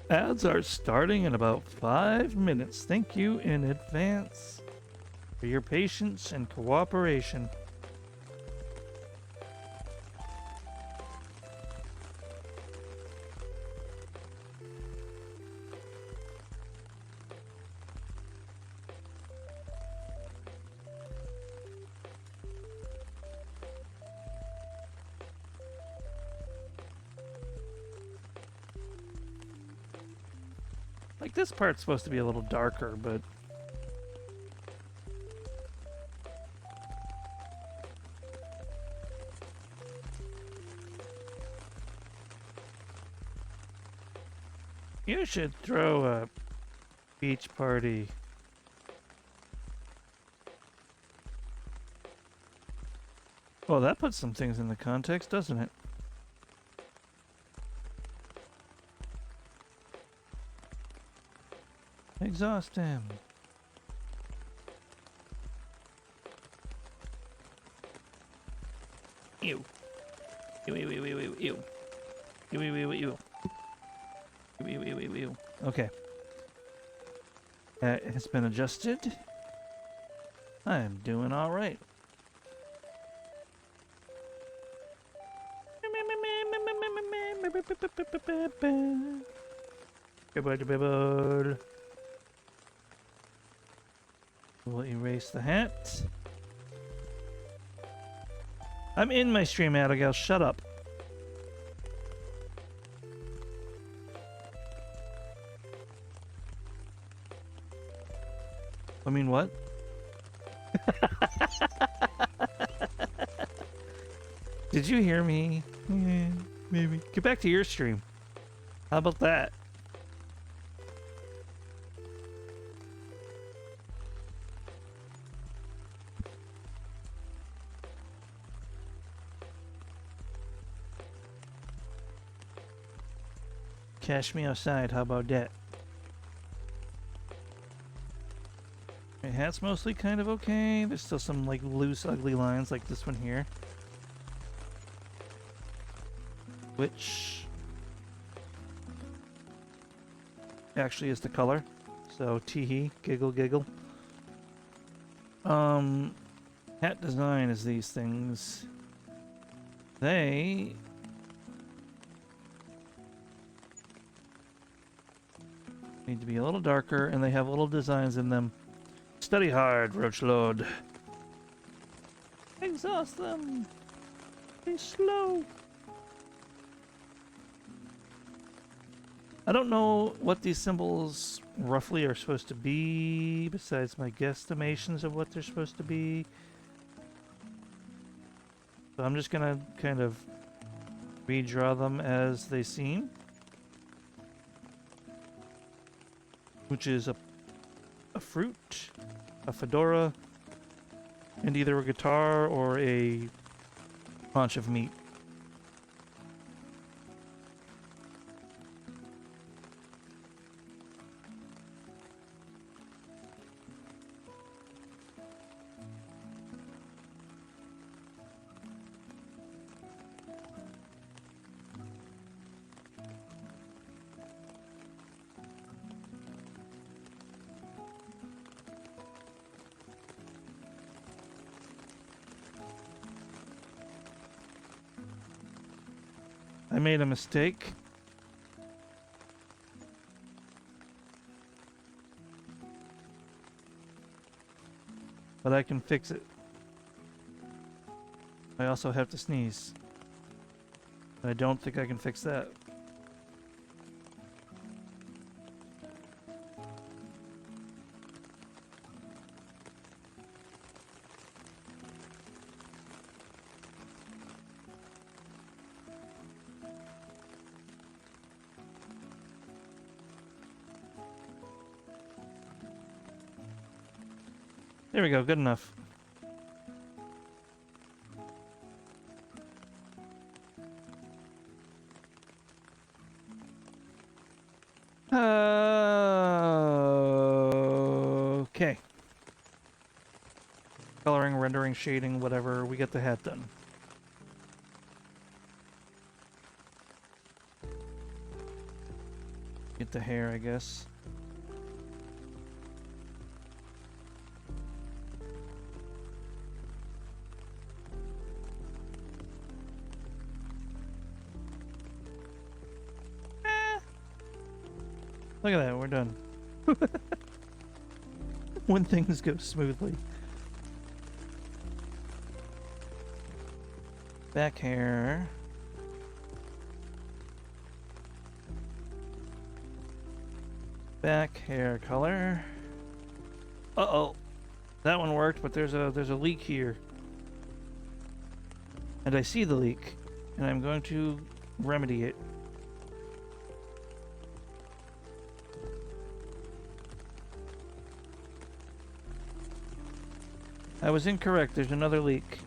Ads are starting in about 5 minutes. Thank you in advance for your patience and cooperation. Like, this part's supposed to be a little darker, but... You should throw a beach party. Well, that puts some things in the context, doesn't it? Exhaust him. Ew. Ew, ew, ew, ew, ew, ew. Ew, ew, ew, ew. Ew, ew, ew, ew, ew. Okay. It has been adjusted. I'm doing all right. Goodbye. We'll erase the hat. I'm in my stream, Abigail. Shut up. I mean, what? Did you hear me? Yeah, maybe. Get back to your stream. How about that? Cash me outside. How about that? My hat's mostly kind of okay. There's still some like loose, ugly lines like this one here. Which actually is the color. So tee-hee, giggle, giggle. Hat design is these things. Need to be a little darker, and they have little designs in them. Study hard, Roach Lord. Exhaust them. Be slow. I don't know what these symbols roughly are supposed to be, besides my guesstimations of what they're supposed to be. So I'm just gonna kind of redraw them as they seem. Which is a fruit, a fedora, and either a guitar or a haunch of meat. I made a mistake. But I can fix it. I also have to sneeze. I don't think I can fix that. There we go, good enough. Okay. Coloring, rendering, shading, whatever, we get the hat done. Get the hair, I guess. Look at that, we're done. When things go smoothly. Back hair. Back hair color. Uh-oh. That one worked, but there's a leak here. And I see the leak, and I'm going to remedy it. I was incorrect. There's another leak.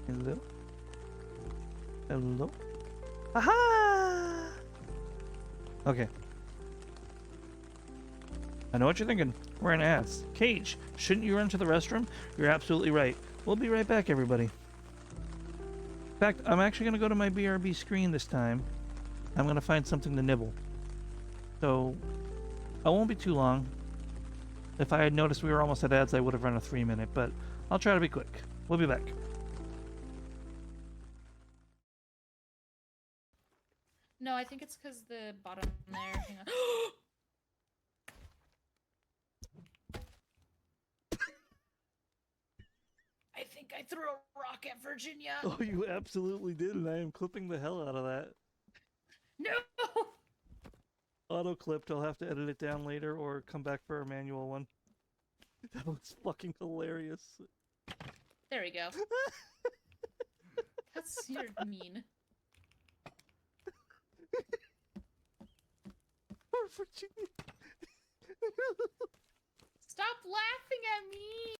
Hello? Hello? Aha! Okay. I know what you're thinking. We're in ads. Cage, shouldn't you run to the restroom? You're absolutely right. We'll be right back, everybody. In fact, I'm actually going to go to my BRB screen this time. I'm going to find something to nibble. So, I won't be too long. If I had noticed we were almost at ads, I would have run a 3-minute, but I'll try to be quick. We'll be back. No, I think it's because the bottom there. Hang on. I think I threw a rock at Virginia. Oh, you absolutely did, and I am clipping the hell out of that. No! Auto clipped. I'll have to edit it down later or come back for a manual one. That was fucking hilarious. There we go. That's you're mean. Poor Virginia. Stop laughing at me!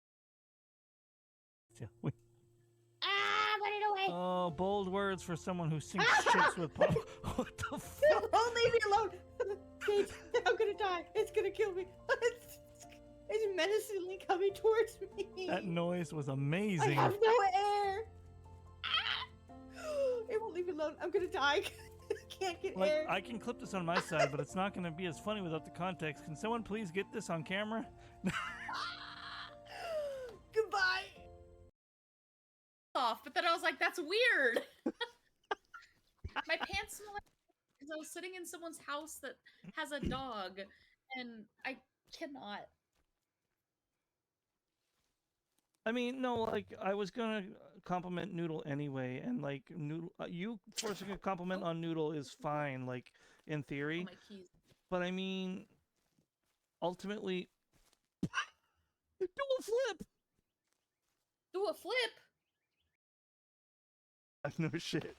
Yeah, Put it away! oh, bold words for someone who sinks ships with pop. What the fuck? Oh, leave me alone! Kate, I'm gonna die. It's gonna kill me. It's menacingly coming towards me. That noise was I amazing. have no air. It won't leave me alone. I'm gonna die. Can't get Like, air. I can clip this on my side, but it's not going to be as funny without the context. Can someone please get this on camera? Goodbye. Off, but then I was like, that's weird. My pants smell like because I was sitting in someone's house that has a dog, and I cannot. I mean, no, like, I was going to compliment Noodle anyway, and, like, Noodle, you forcing a compliment on Noodle is fine, like, in Oh, theory. my keys. But I mean, ultimately, do a flip! Do a flip. No shit.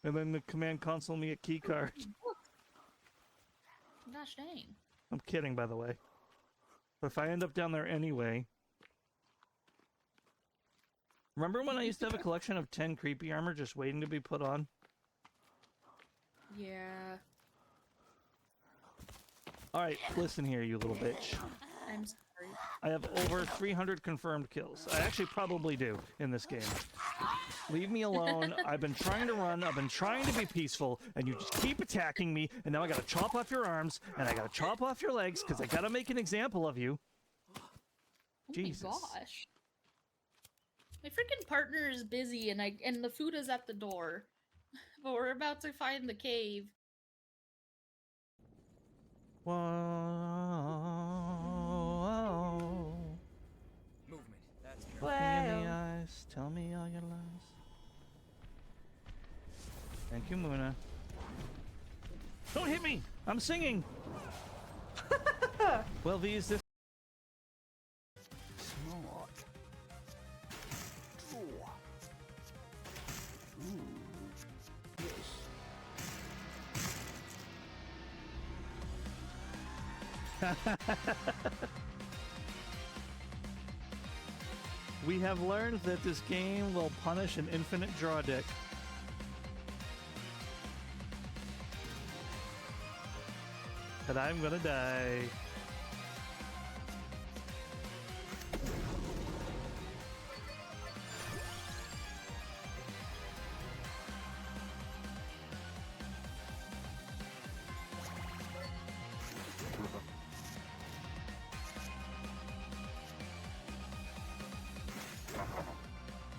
And then the command console me a key card. Gosh dang. I'm kidding, by the way. But if I end up down there anyway... Remember when I used to have a collection of 10 creepy armor just waiting to be put on? Yeah. Alright, listen here, you little bitch. I'm sorry. I have over 300 confirmed kills. I actually probably do in this game. Leave me alone. I've been trying to run. I've been trying to be peaceful, and you just keep attacking me, and now I gotta chop off your arms, and I gotta chop off your legs, because I gotta make an example of you. Oh Jesus. my gosh. My freaking partner is busy and the food is at the door. But we're about to find the cave. Whoa. Movement. That's true. Look me in the Well. eyes. Tell me all your lies. Thank you, Muna. Don't hit me! I'm singing! Well, these this Smart. Draw. Yes. we have learned that this game will punish an infinite draw deck. And I'm gonna die.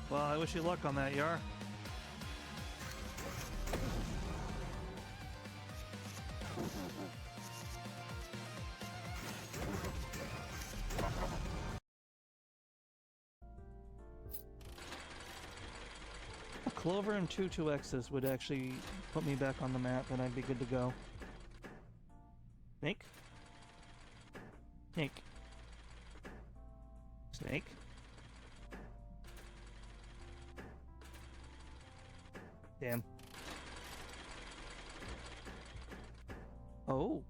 Well, I wish you luck on that, Yar. A Clover and 2-2X's would actually put me back on the map and I'd be good to go. Snake? Snake. Snake? Damn. Oh.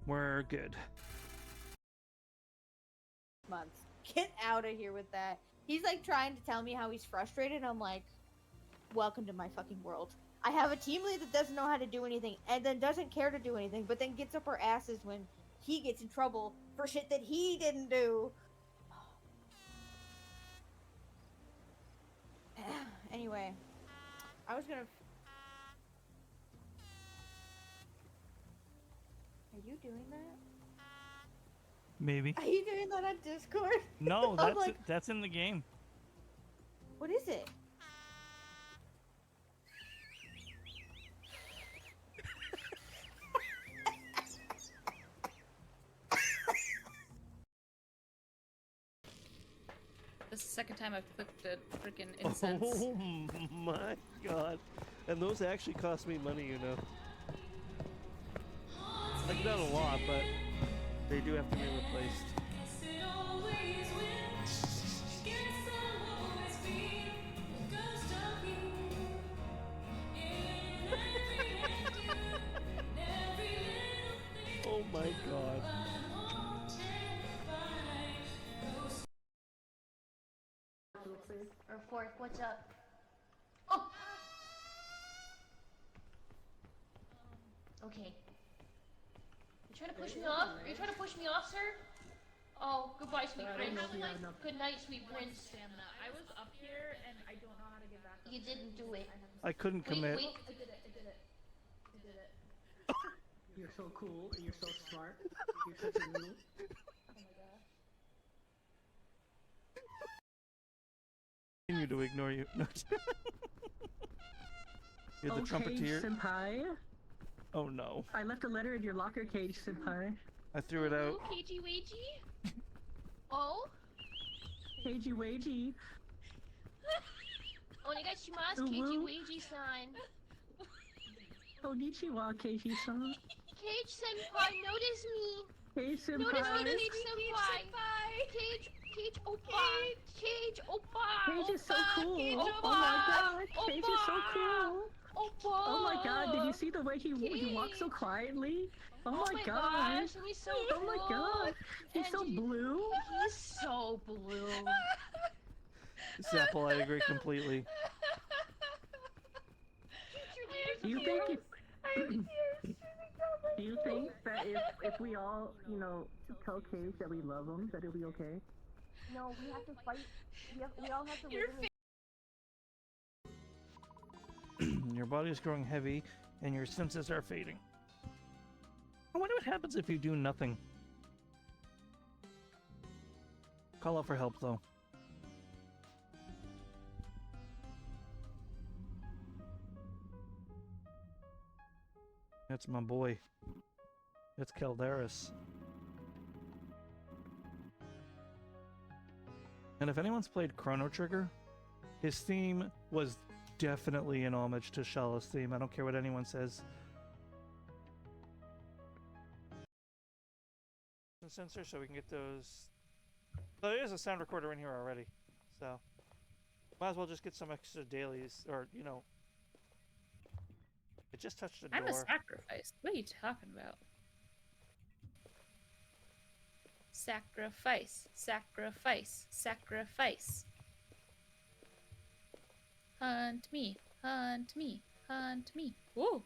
We're good. Months. Get out of here with that. He's like trying to tell me how he's frustrated. I'm like, welcome to my fucking world. I have a team lead that doesn't know how to do anything and then doesn't care to do anything, but then gets up her asses when he gets in trouble for shit that he didn't do. Anyway, I was gonna. Are you doing that? Maybe. Are you doing that on Discord? No, I'm like, that's in the game. what is it? This is the second time I've clicked a freaking incense. Oh my god. And those actually cost me money, you know. Like, not a lot, but they do have to be replaced. Oh my god. Or fourth, what's up? Oh! Okay. You trying to push me off? Are you trying to push me off, sir? Oh, goodbye, sweet I don't prince. know if you have enough. Good night, sweet One prince. stamina. I was up here and I don't know how to get back up. You didn't do it. I couldn't Wink, commit. wink. I did it. I did it. I did it. You're so cool and you're so smart. You're such a little. Oh my god. Continue to ignore you. No. You're the Okay, trumpeter. senpai. Oh no. I left a letter in your locker cage, senpai. I threw it out. Ooh, cagey wagey. Oh. Cagey wagey. Onegaishimasu, Ooh, cagey woo. wagey-san. Konnichiwa, Keiji-san. Cage senpai, notice me. Hey, Notice me, senpai. Cage senpai. Cage oppa. Cage oppa. Cage is so Oppa, cool. Cage Oh oppa. my god, Cage is so Oppa. cool. Oppa. Oh my god, did you see the way he walks so quietly? Oh my god. gosh, and he's so Oh my cool. god. He's so And blue. He's so blue. Zapple, I agree completely. Do you think do you think that if we all, you know, tell Cage that we love him, that it'll be okay? No, we have to fight. We all have to live in Your body is growing heavy, and your senses are fading. I wonder what happens if you do nothing. Call out for help, though. That's my boy. It's Calderis. And if anyone's played Chrono Trigger, his theme was definitely an homage to Shala's theme. I don't care what anyone says. Sensor, so we can get those. Oh, there is a sound recorder in here already, so might as well just get some extra dailies, or you know. It just touched the door. I'm a sacrifice. What are you talking about? Sacrifice. Sacrifice. Sacrifice. Hunt me. Hunt me. Hunt me. Ooh.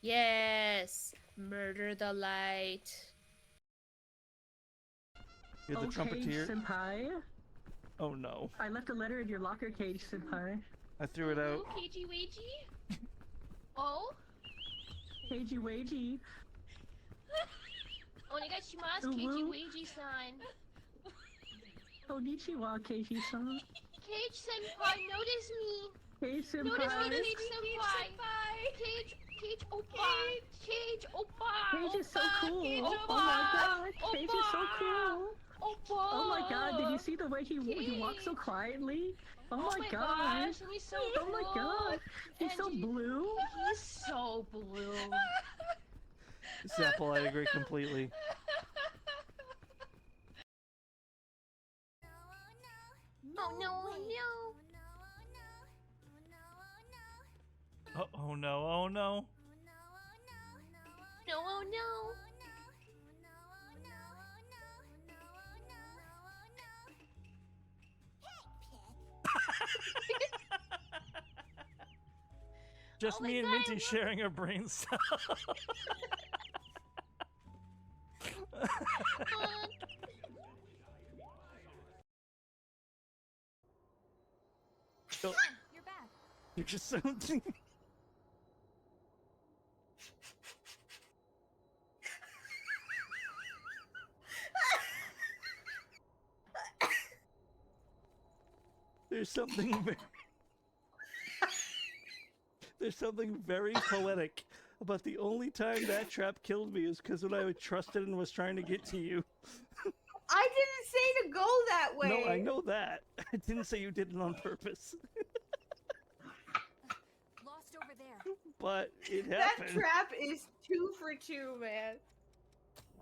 Yes. Murder the light. You're the Okay, trumpeter. senpai. Oh no. I left a letter in your locker cage, senpai. I threw it out. Ooh, cagey wagey. Oh. Cagey wagey. Onegaishimasu, Ooh, cagey woo. wagey-san. Konnichiwa, Keiji-san. Cage senpai, notice me. Hey, Notice senpai. me, Cage senpai. Cage oppa. Cage oppa. Cage is so cool. Cage Oh oppa. my god, Cage is so cool. Oppa. Oh my god, did you see the way he walks so quietly? Oh my god. gosh, and he's so Oh my cool. god. He's so And blue. He's so blue. Zapple, I agree completely. Oh no, no. Oh no, oh no. No, oh no. Just Oh my me and God, Minty look. sharing a brain cell. So- You're back. You're just so. There's something very. There's something very poetic about the only time that trap killed me is because when I trusted and was trying to get to you. I didn't say to go that way. No, I know that. I didn't say you did it on purpose, Lost over there. but it That happened. trap is 2 for 2, man.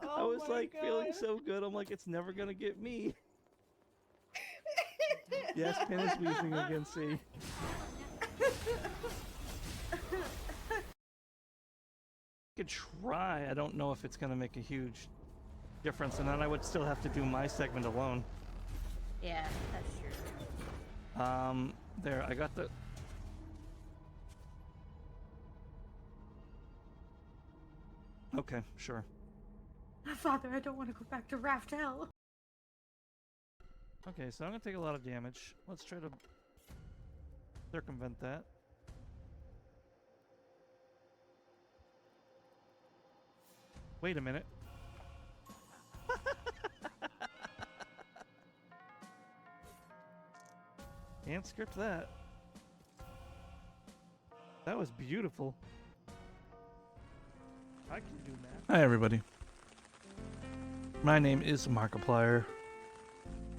I Oh was my like feeling God. so good. I'm like, it's never gonna get me. Yes, Pin is wheezing again. See. I could try. I don't know if it's gonna make a huge difference, and then I would still have to do my segment alone. Yeah, that's true. There, I got the. Okay, sure. Father, I don't want to go back to Raftel. Okay, so I'm gonna take a lot of damage. Let's try to circumvent that. Wait a minute. Can't script that. That was beautiful. I can do math. Hi, everybody. My name is Markiplier,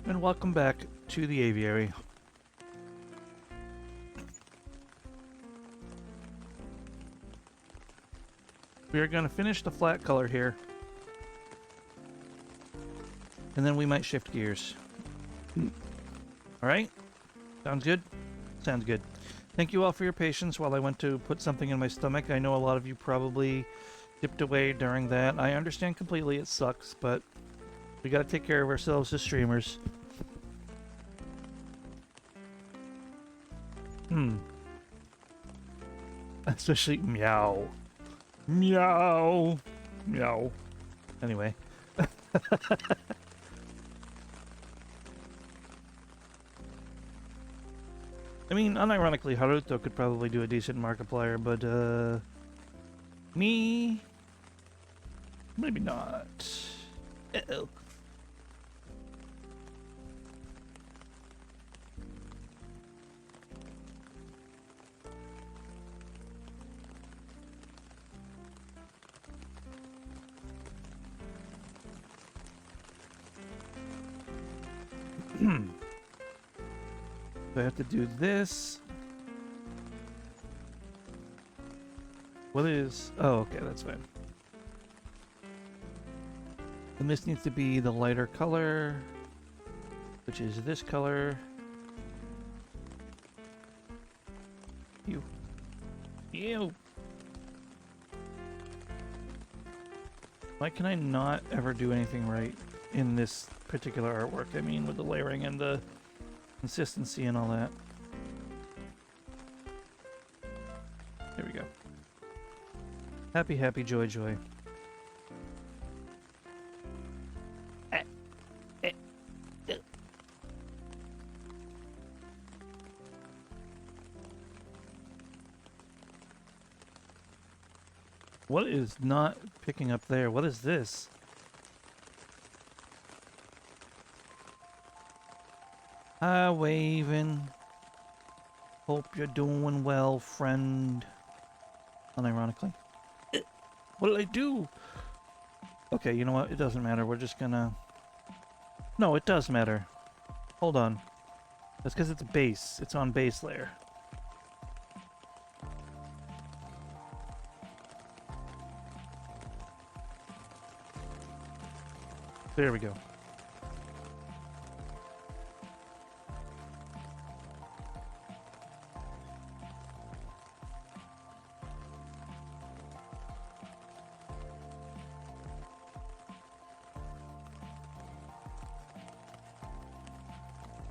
and welcome back to the aviary. We are going to finish the flat color here, and then we might shift gears. Alright? Sounds good? Sounds good. Thank you all for your patience while I went to put something in my stomach. I know a lot of you probably dipped away during that. I understand completely, it sucks, but we gotta take care of ourselves as streamers. Especially meow. Meow. Meow. Anyway. I mean, unironically, Haruto could probably do a decent Markiplier, but, me? Maybe not. Uh-oh. So I have to do this. What is... Oh, okay, that's fine. And this needs to be the lighter color, which is this color. Ew. Ew. Why can I not ever do anything right in this particular artwork? I mean, with the layering and the consistency and all that. There we go. Happy, happy, joy, joy. What is not picking up there? What is this? Hi, waving. Hope you're doing well, friend. Unironically. What did I do? Okay, you know what? It doesn't matter. We're just gonna... No, it does matter. Hold on. That's because it's base. It's on base layer. There we go.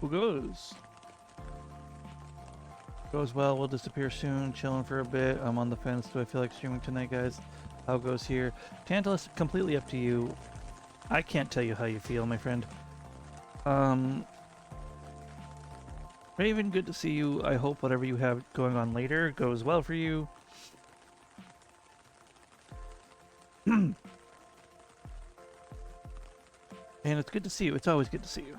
Who goes? Goes well, we'll disappear soon, chilling for a bit. I'm on the fence. Do I feel like streaming tonight, guys? How goes here? Tantalus, completely up to you. I can't tell you how you feel, my friend. Raven, good to see you. I hope whatever you have going on later goes well for you. And it's good to see you. It's always good to see you.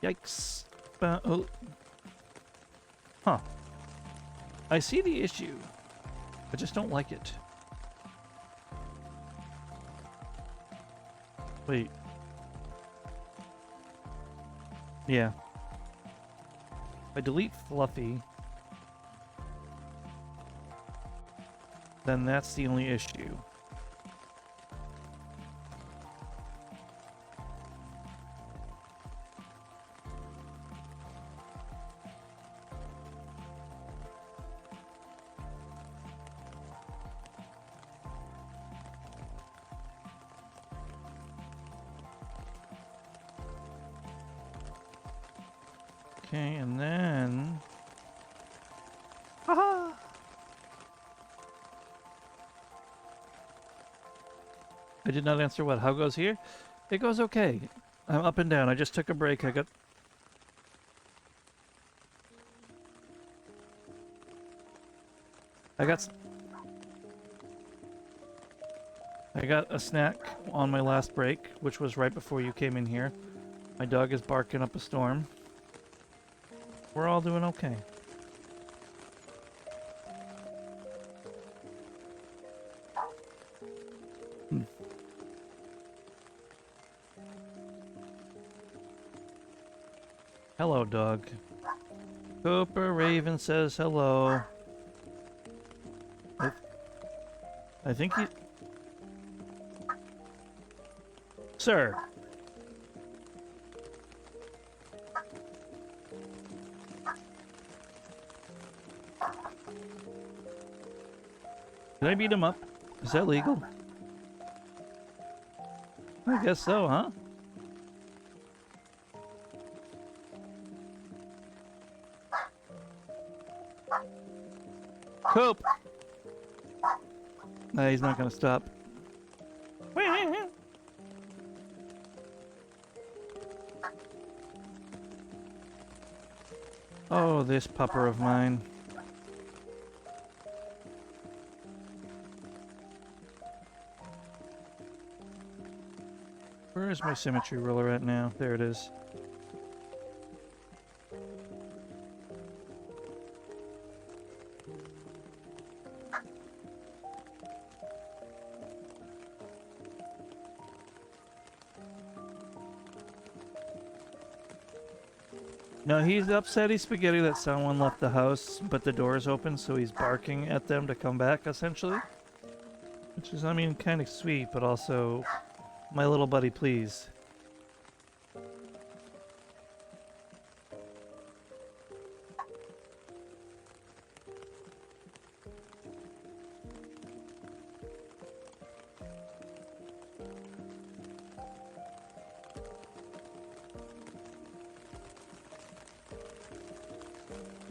Yikes. Oh. Huh. I see the issue. I just don't like it. Wait. Yeah. If I delete Fluffy, then that's the only issue. Okay, and then... Haha! I did not answer what? How goes here? It goes okay. I'm up and down. I just took a break. I got a snack on my last break, which was right before you came in here. My dog is barking up a storm. We're all doing okay. Hello, dog. Cooper Raven says hello. I think he... Sir. Did I beat him up? Is that legal? I guess so, huh? Coop! Nah, he's not gonna stop. Oh, this pupper of mine. Where is my symmetry ruler at now? There it is. No, he's upsetty spaghetti that someone left the house, but the door is open, so he's barking at them to come back, essentially. Which is, I mean, kind of sweet, but also, my little buddy, please.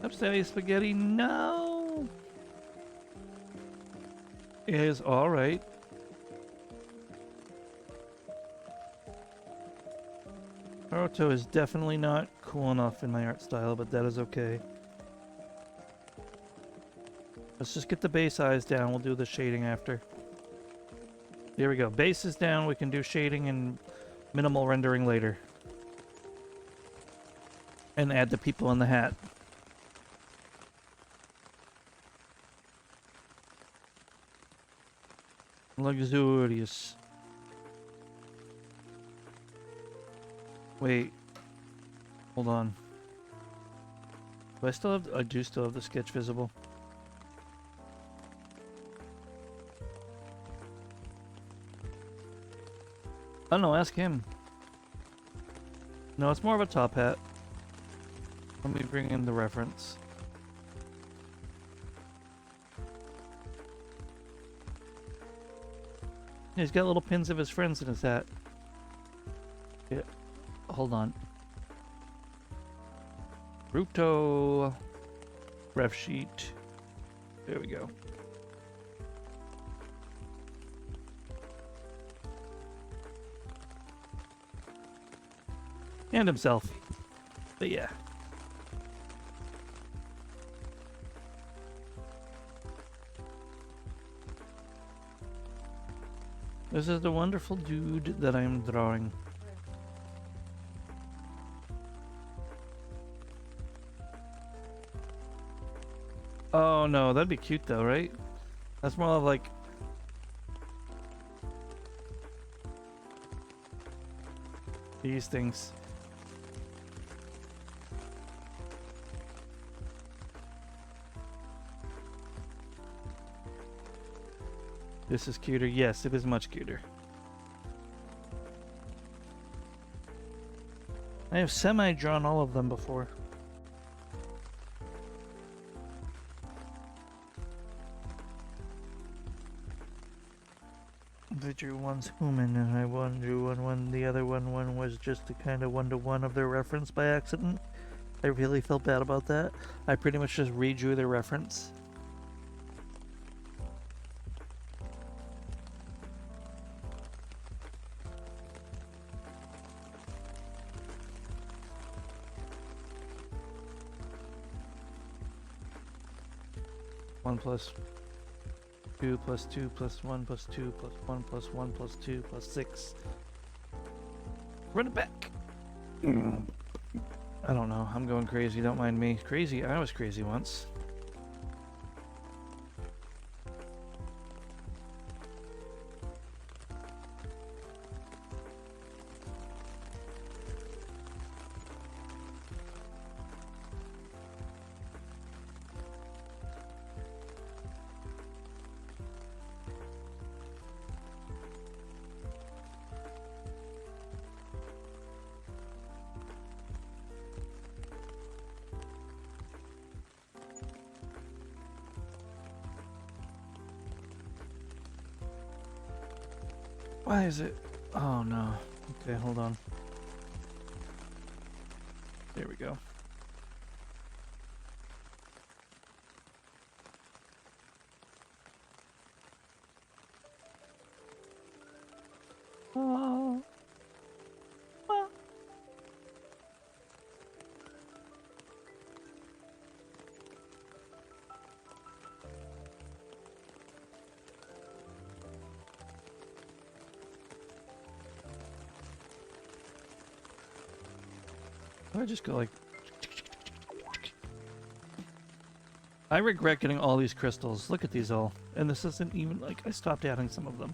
Upsetty spaghetti, no! Is alright. Naruto is definitely not cool enough in my art style, but that is okay. Let's just get the base eyes down, we'll do the shading after. There we go, base is down, we can do shading and minimal rendering later. And add the people in the hat. Luxurious. Wait. Hold on. Do I still have... I do still have the sketch visible. Oh no, ask him. No, it's more of a top hat. Let me bring in the reference. He's got little pins of his friends in his hat. Yeah. Hold on. Ruto. Ref sheet. There we go. And himself. But yeah. This is the wonderful dude that I am drawing. Oh no, that'd be cute though, right? That's more of like... these things. This is cuter. Yes, it is much cuter. I have semi-drawn all of them before. I drew one's human and I drew one. The other one was just a kind of one-to-one of their reference by accident. I really felt bad about that. I pretty much just redrew their reference. 1 plus 2 plus 2 plus 1 plus 2 plus 1 plus 1 plus 2 plus 6. Run it back! I don't know. I'm going crazy. Don't mind me. Crazy? I was crazy once. Why is it? Oh no. Okay, hold on. There we go. Oh. Oh. I just go like. I regret getting all these crystals. Look at these all. And this isn't even like I stopped adding some of them.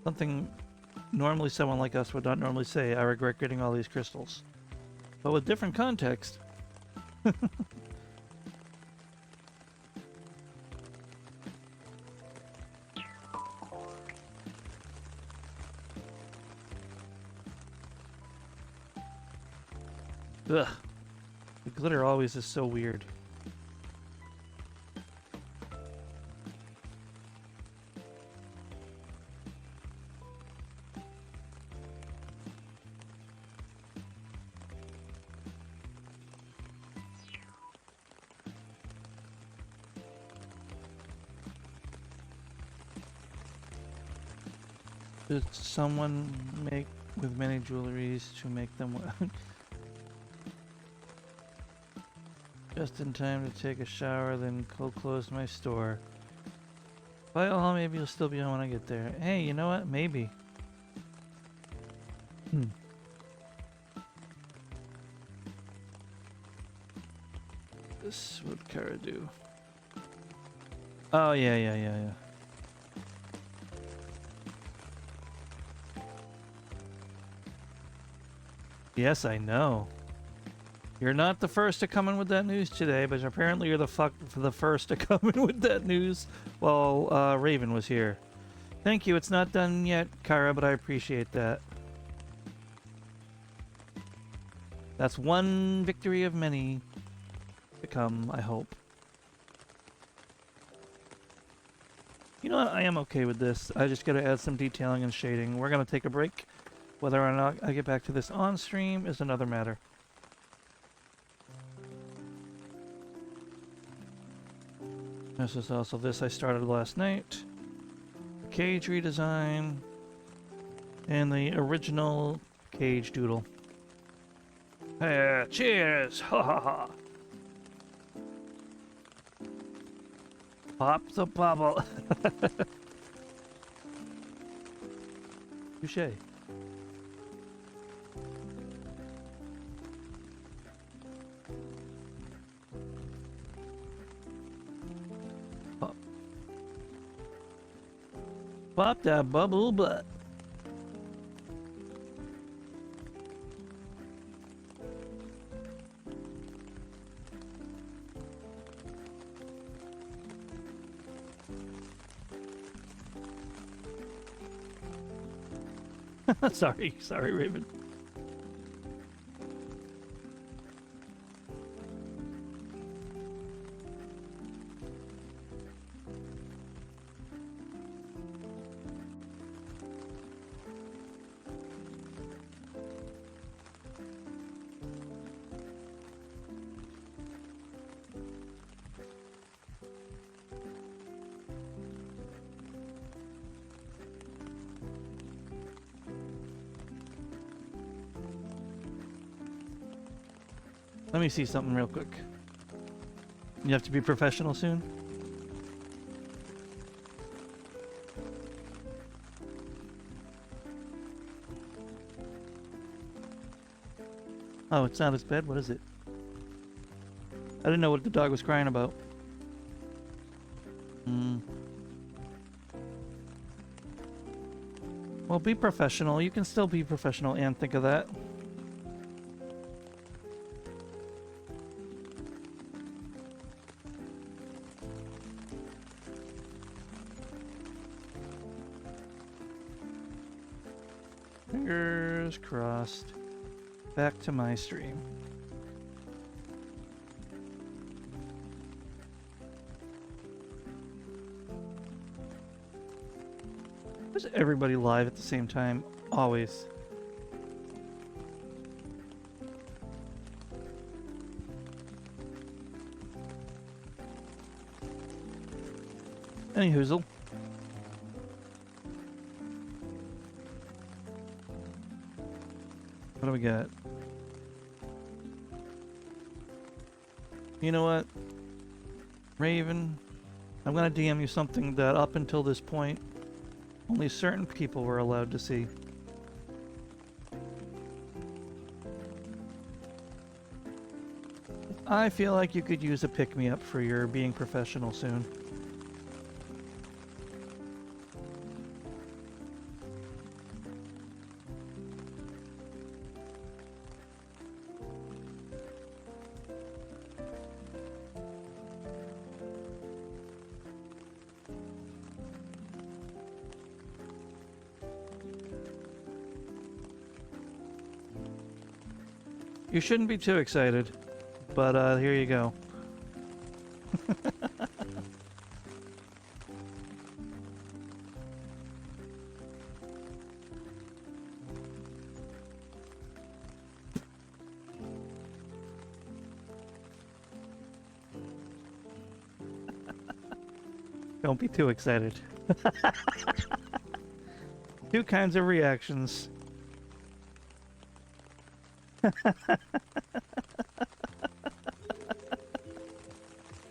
Something normally someone like us would not normally say, I regret getting all these crystals. But with different context. Ugh. The glitter always is so weird. Did someone make with many jewelries to make them just in time to take a shower, then close my store. By all, maybe you'll still be on when I get there. Hey, you know what? Maybe. This would Kara do? Oh yeah. Yes, I know. You're not the first to come in with that news today, but apparently you're the first to come in with that news while Raven was here. Thank you. It's not done yet, Kyra, but I appreciate that. That's one victory of many to come, I hope. You know what? I am okay with this. I just gotta add some detailing and shading. We're gonna take a break. Whether or not I get back to this on stream is another matter. This is also this I started last night. Cage redesign. And the original cage doodle. Cheers! Ha ha ha! Pop the bubble! Touché. Pop that bubble butt. Sorry, Raven. Let me see something real quick. You have to be professional soon? Oh, it's not his bed? What is it? I didn't know what the dog was crying about. Well, be professional. You can still be professional and think of that. Fingers crossed. Back to my stream. Why is everybody live at the same time? Always. Any hoozle. What do we got? You know what? Raven, I'm gonna DM you something that up until this point, only certain people were allowed to see. I feel like you could use a pick-me-up for your being professional soon. You shouldn't be too excited, but here you go. Don't be too excited. Two kinds of reactions.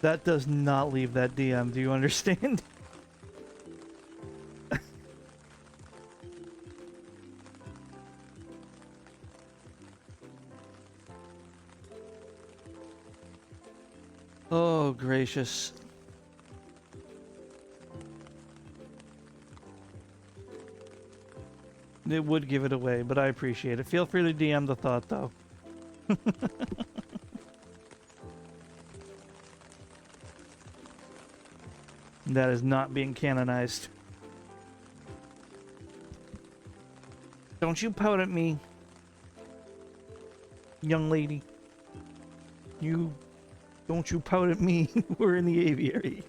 That does not leave that DM, do you understand? Oh, gracious. It would give it away, but I appreciate it. Feel free to DM the thought, though. That is not being canonized. Don't you pout at me, young lady. Don't you pout at me. We're in the aviary.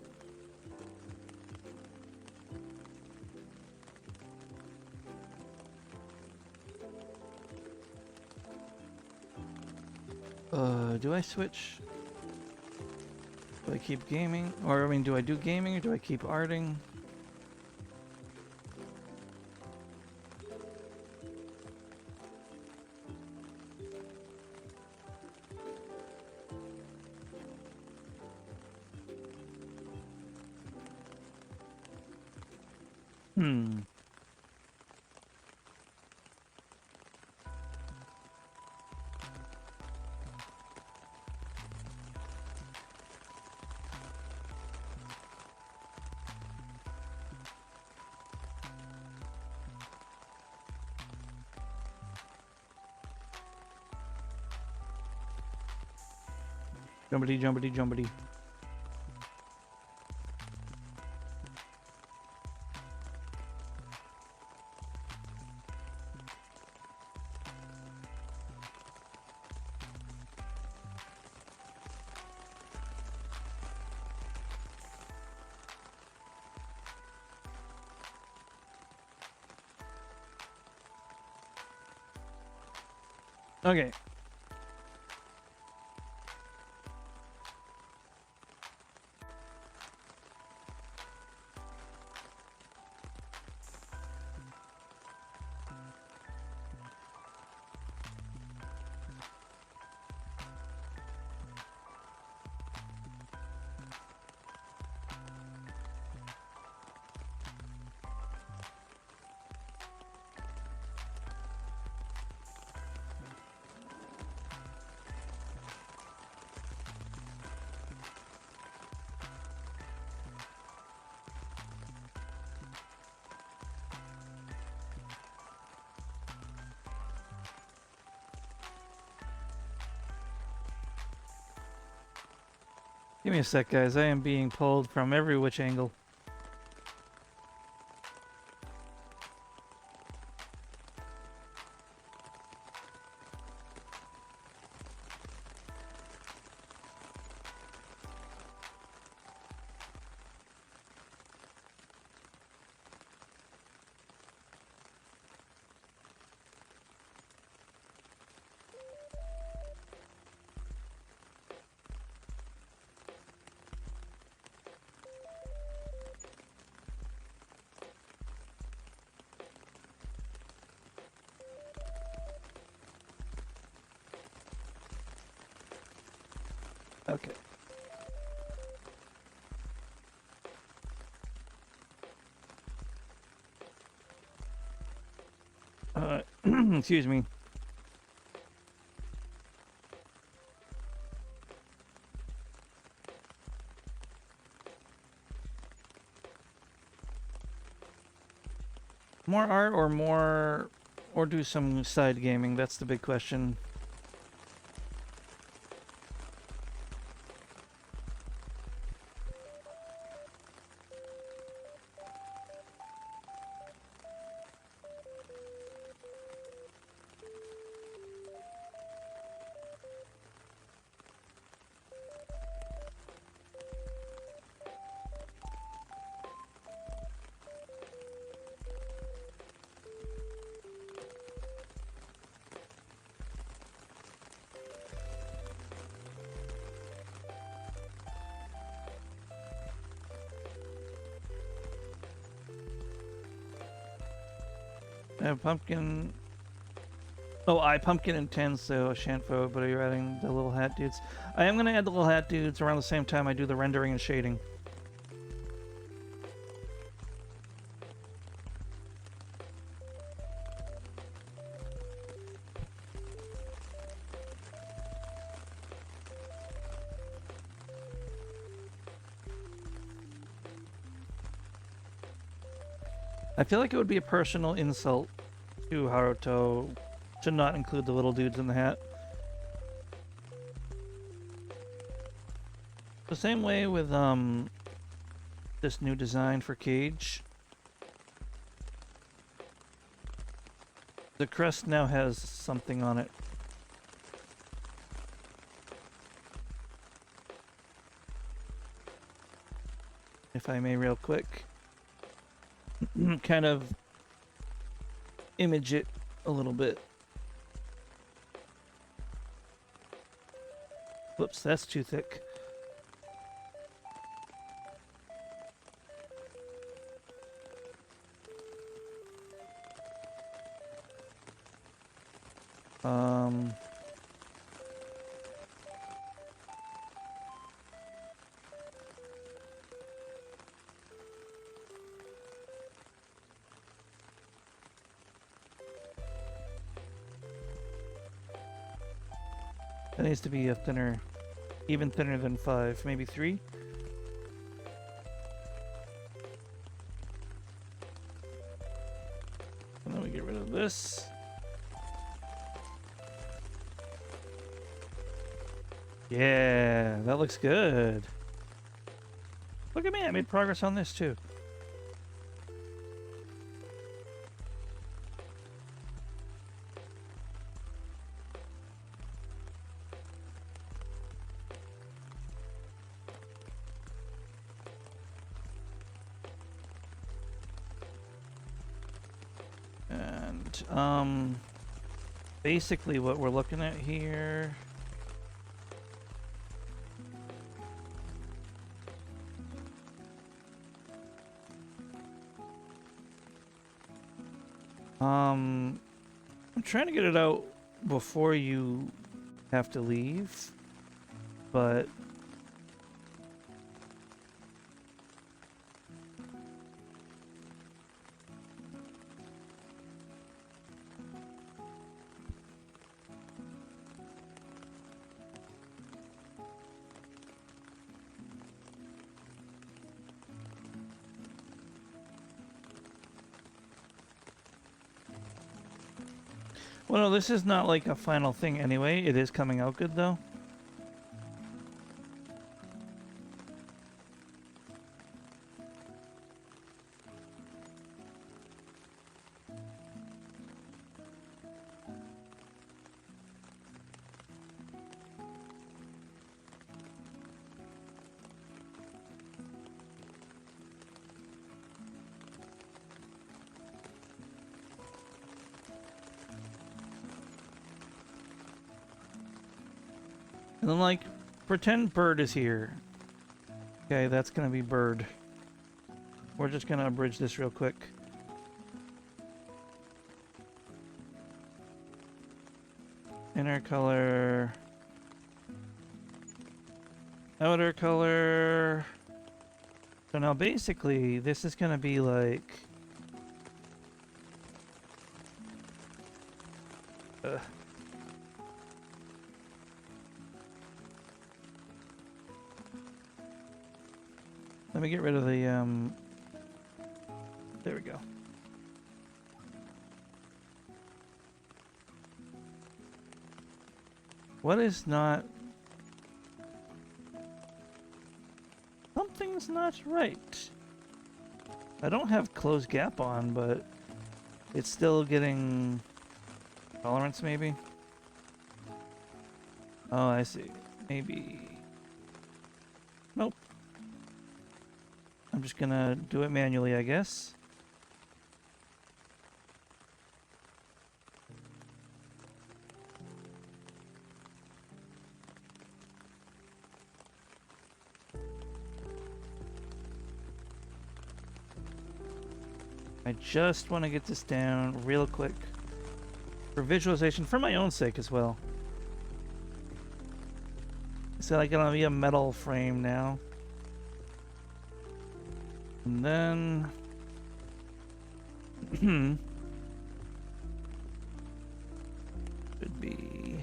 Do I switch? Do I keep gaming? Or, I mean, do I do gaming or do I keep arting? Jumpity, jumpity, jumpity. Okay. Give me a sec, guys. I am being pulled from every which angle. Okay. Excuse me. More art or do some side gaming? That's the big question. I have pumpkin. Oh, I pumpkin and 10, so Shanfo, but are you adding the little hat dudes? I am going to add the little hat dudes around the same time I do the rendering and shading. I feel like it would be a personal insult to Haruto to not include the little dudes in the hat. The same way with this new design for Cage. The crest now has something on it. If I may real quick. Kind of image it a little bit. Whoops, that's too thick. That needs to be a thinner, even thinner than 5, maybe 3. And then we get rid of this. Yeah, that looks good. Look at me, I made progress on this too. And basically what we're looking at here I'm trying to get it out before you have to leave, but well, no, this is not like a final thing anyway. It is coming out good, though. And then, like, pretend bird is here. Okay, that's gonna be bird. We're just gonna abridge this real quick. Inner color. Outer color. So now basically, this is gonna be like... Let me get rid of the, There we go. What is not... Something's not right. I don't have close gap on, but it's still getting tolerance, maybe? Oh, I see. Maybe... Nope. I'm just gonna do it manually, I guess. I just want to get this down real quick for visualization, for my own sake as well. It's like gonna be a metal frame now. And then should be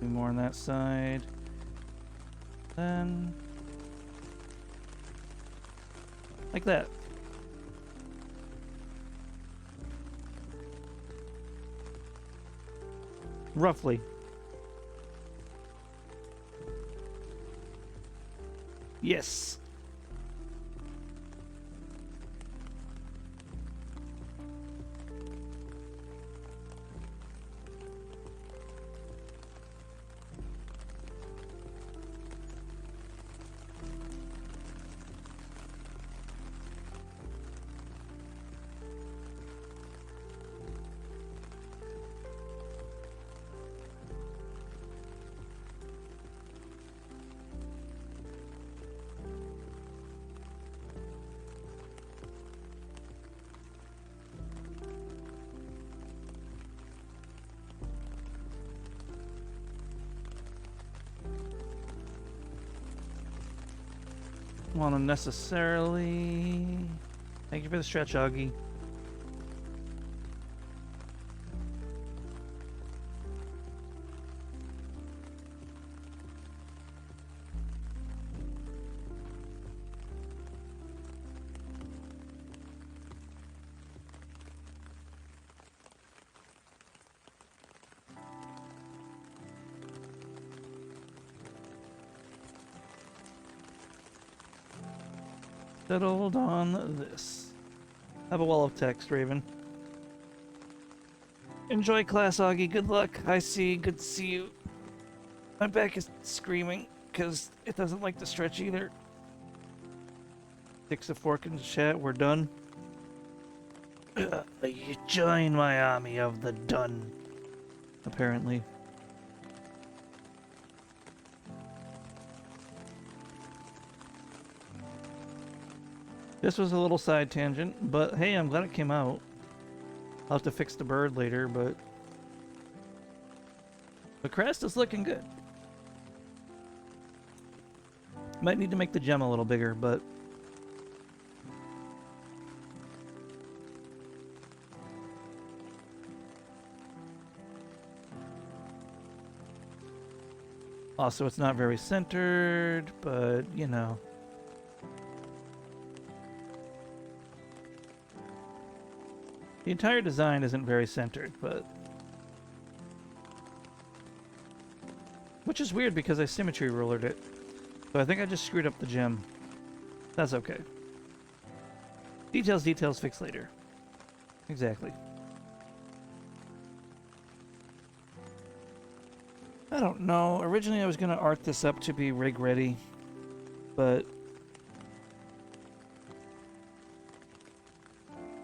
more on that side. Then like that. Roughly. Yes. Want unnecessarily. Thank you for the stretch, Augie. Settled on this. Have a wall of text, Raven. Enjoy class, Augie. Good luck. I see. Good to see you. My back is screaming because it doesn't like to stretch either. Sticks a fork in the chat. We're done. You join my army of the done. Apparently. This was a little side tangent, but hey, I'm glad it came out. I'll have to fix the bird later, but the crest is looking good. Might need to make the gem a little bigger, but also it's not very centered, but you know. The entire design isn't very centered, but... Which is weird because I symmetry rulered it. So I think I just screwed up the gem. That's okay. Details, fix later. Exactly. I don't know. Originally I was going to art this up to be rig ready, but...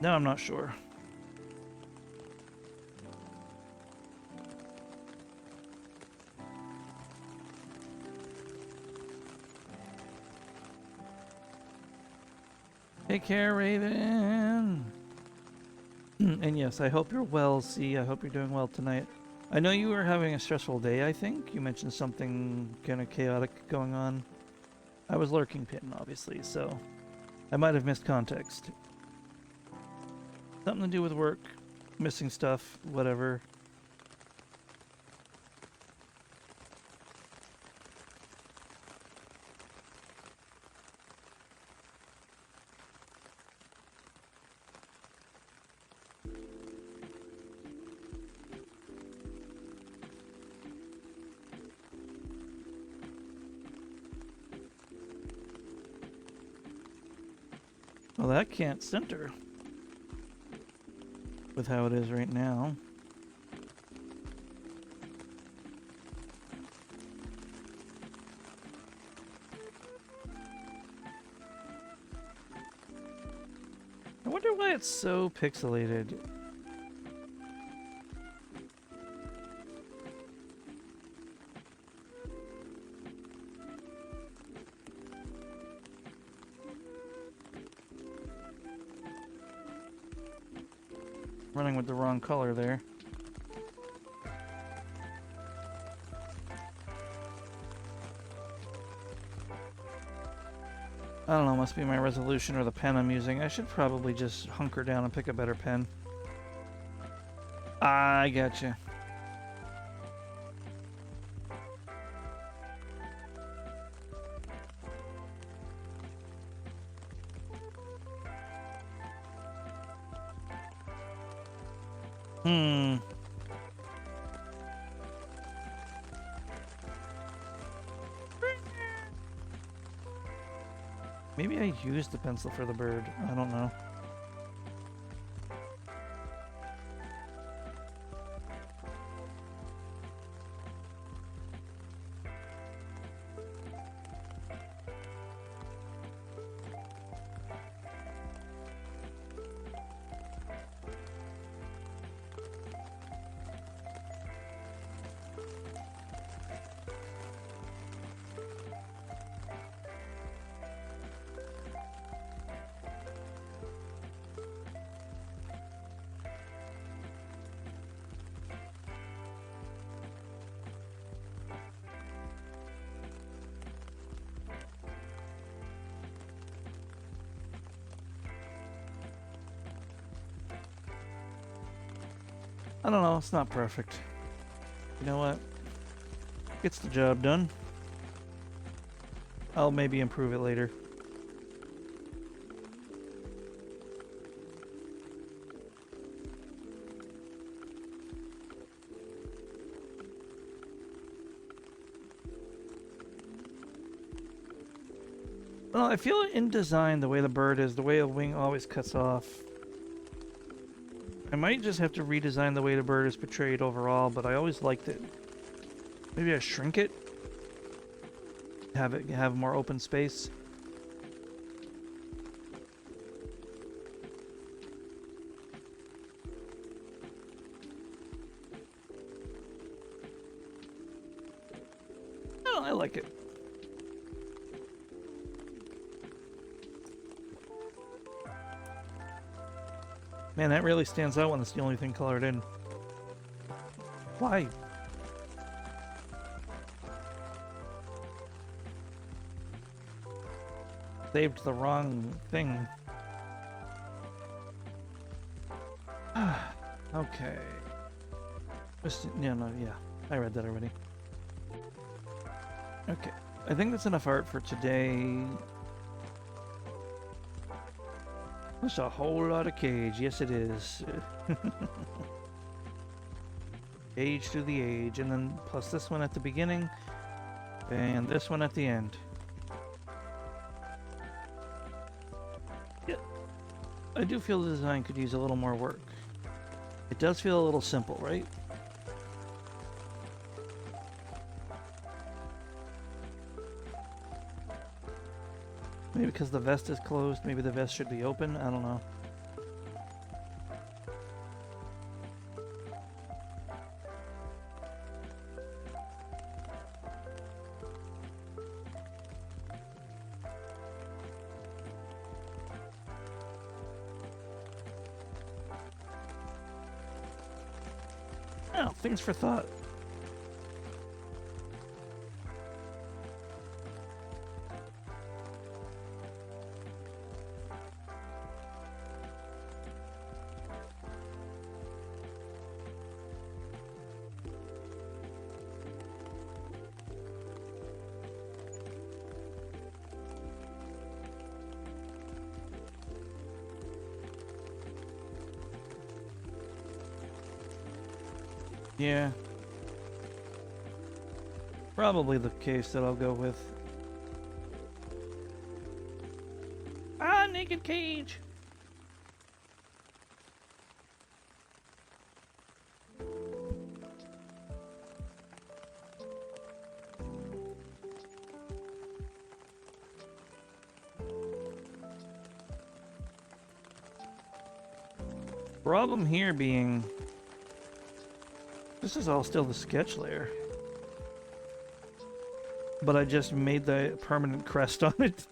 now I'm not sure. Take care, Raven. And yes, I hope you're well, C. I hope you're doing well tonight. I know you were having a stressful day, I think. You mentioned something kind of chaotic going on. I was lurking pin, obviously, so I might have missed context. Something to do with work, missing stuff, whatever. Well, that can't center with how it is right now. I wonder why it's so pixelated. Running with the wrong color there. I don't know, must be my resolution or the pen I'm using. I should probably just hunker down and pick a better pen. I gotcha. Maybe I used the pencil for the bird. I don't know. I don't know, it's not perfect. You know what? Gets the job done. I'll maybe improve it later. Well, I feel in design, the way the bird is, the way the wing always cuts off. I might just have to redesign the way the bird is portrayed overall, but I always liked it. Maybe I shrink it? Have it have more open space? Oh, I like it. Man, that really stands out when it's the only thing colored in. Why? Saved the wrong thing. Okay. Yeah. I read that already. Okay. I think that's enough art for today. That's a whole lot of cage. Yes, it is. Age to the age. And then plus this one at the beginning. And this one at the end. Yeah. I do feel the design could use a little more work. It does feel a little simple, right? Maybe because the vest is closed, maybe the vest should be open, I don't know. Oh, things for thought. Yeah. Probably the case that I'll go with. Ah, naked cage! Problem here being, this is all still the sketch layer. But I just made the permanent crest on it.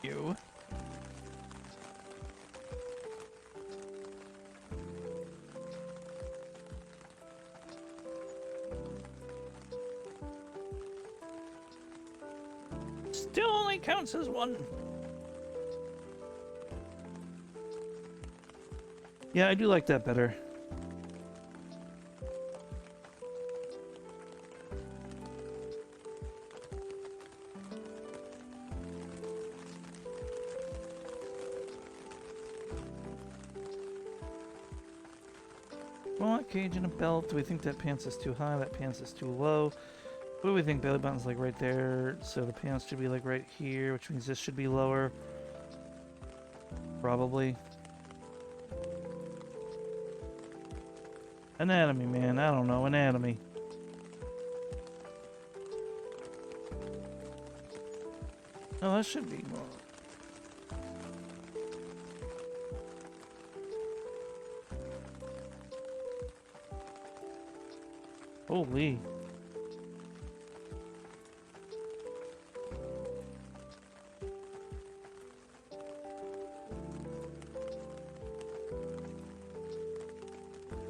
You. Still only counts as one. Yeah, I do like that better. Want cage and a belt. Do we think that pants is too high? That pants is too low. What do we think? Belly button's like right there, so the pants should be like right here, which means this should be lower. Probably. Anatomy, man. I don't know. Anatomy. Oh, that should be more. Holy.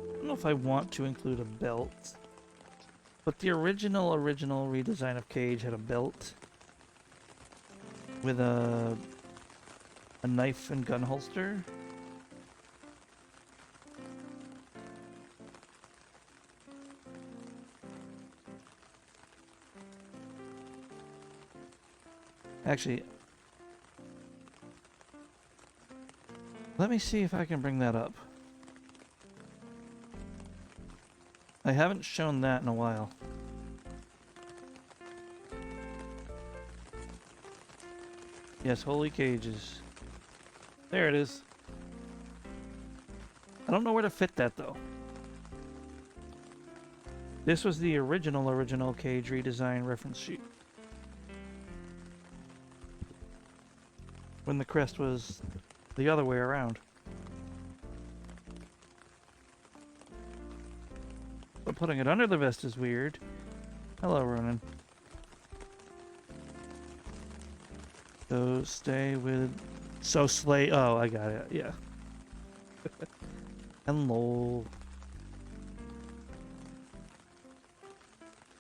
I don't know if I want to include a belt, but the original redesign of Cage had a belt with a knife and gun holster. Actually, let me see if I can bring that up. I haven't shown that in a while. Yes, holy cages. There it is. I don't know where to fit that though. This was the original Cage redesign reference sheet. When the crest was the other way around. But putting it under the vest is weird. Hello, Ronan. So stay with... So slay... Oh, I got it. Yeah. Hello.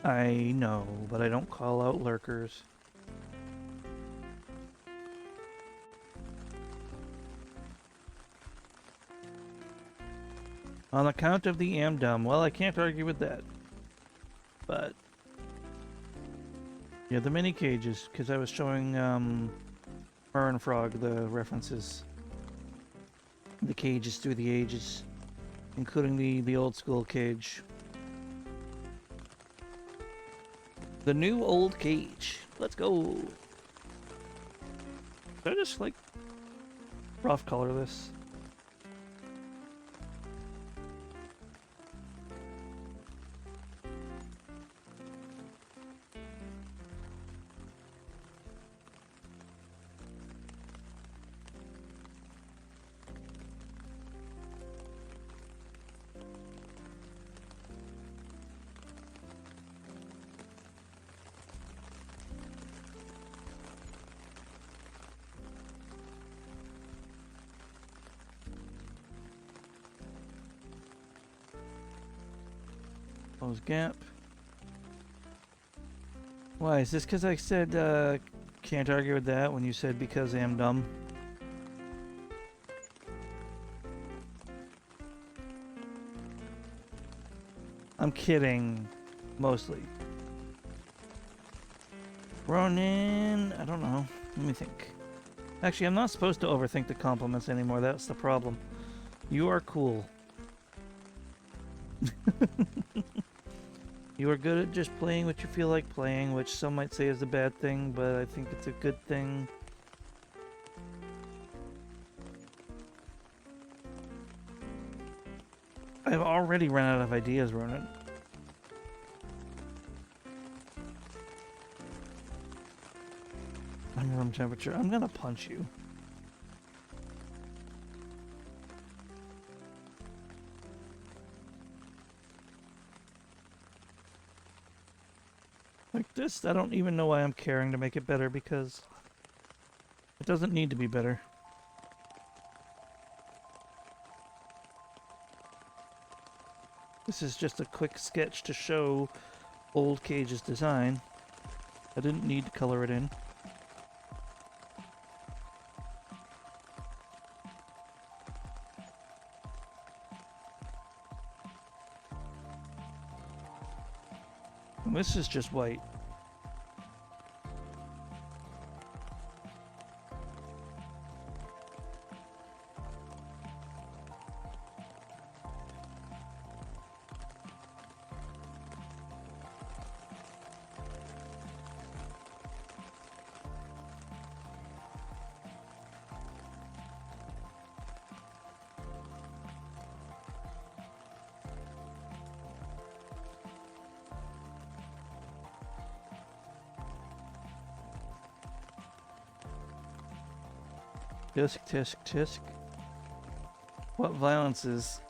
I know, but I don't call out lurkers. On account of the am dumb. Well, I can't argue with that. But... yeah, the mini cages, because I was showing Fur and Frog the references. The cages through the ages. Including the old school cage. The new old cage. Let's go. Should I just like rough color this? Close gap. Why, is this because I said, can't argue with that when you said because I am dumb? I'm kidding. Mostly. Ronin, I don't know. Let me think. Actually, I'm not supposed to overthink the compliments anymore. That's the problem. You are cool. You are good at just playing what you feel like playing, which some might say is a bad thing, but I think it's a good thing. I've already run out of ideas, Ronan. I'm room temperature. I'm gonna punch you. Like this, I don't even know why I'm caring to make it better because it doesn't need to be better. This is just a quick sketch to show old Cage's design. I didn't need to color it in. And this is just white. Tisk, tisk, tisk. What violence is?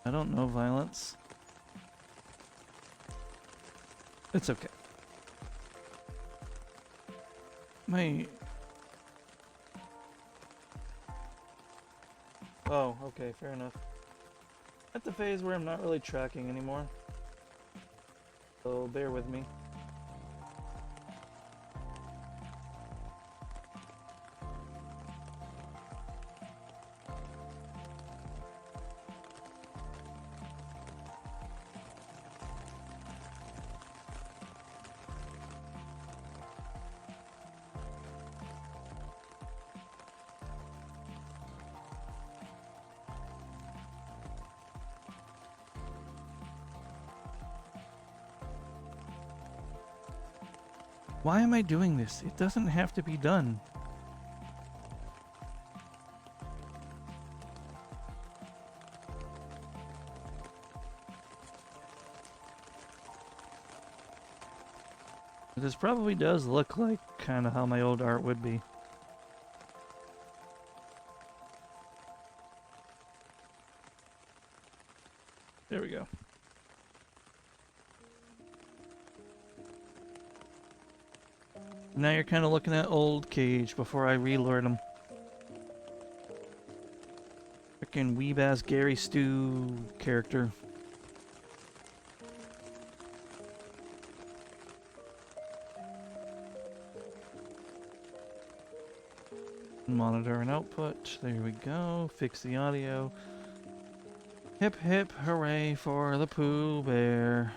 I don't know violence. It's okay. Oh, okay, fair enough. At the phase where I'm not really tracking anymore. So bear with me. Why am I doing this? It doesn't have to be done. This probably does look like kind of how my old art would be. There we go. Now you're kind of looking at old Cage before I relured him. Frickin' weeb-ass Gary Stu character. Monitor and output. There we go. Fix the audio. Hip hip hooray for the Pooh Bear.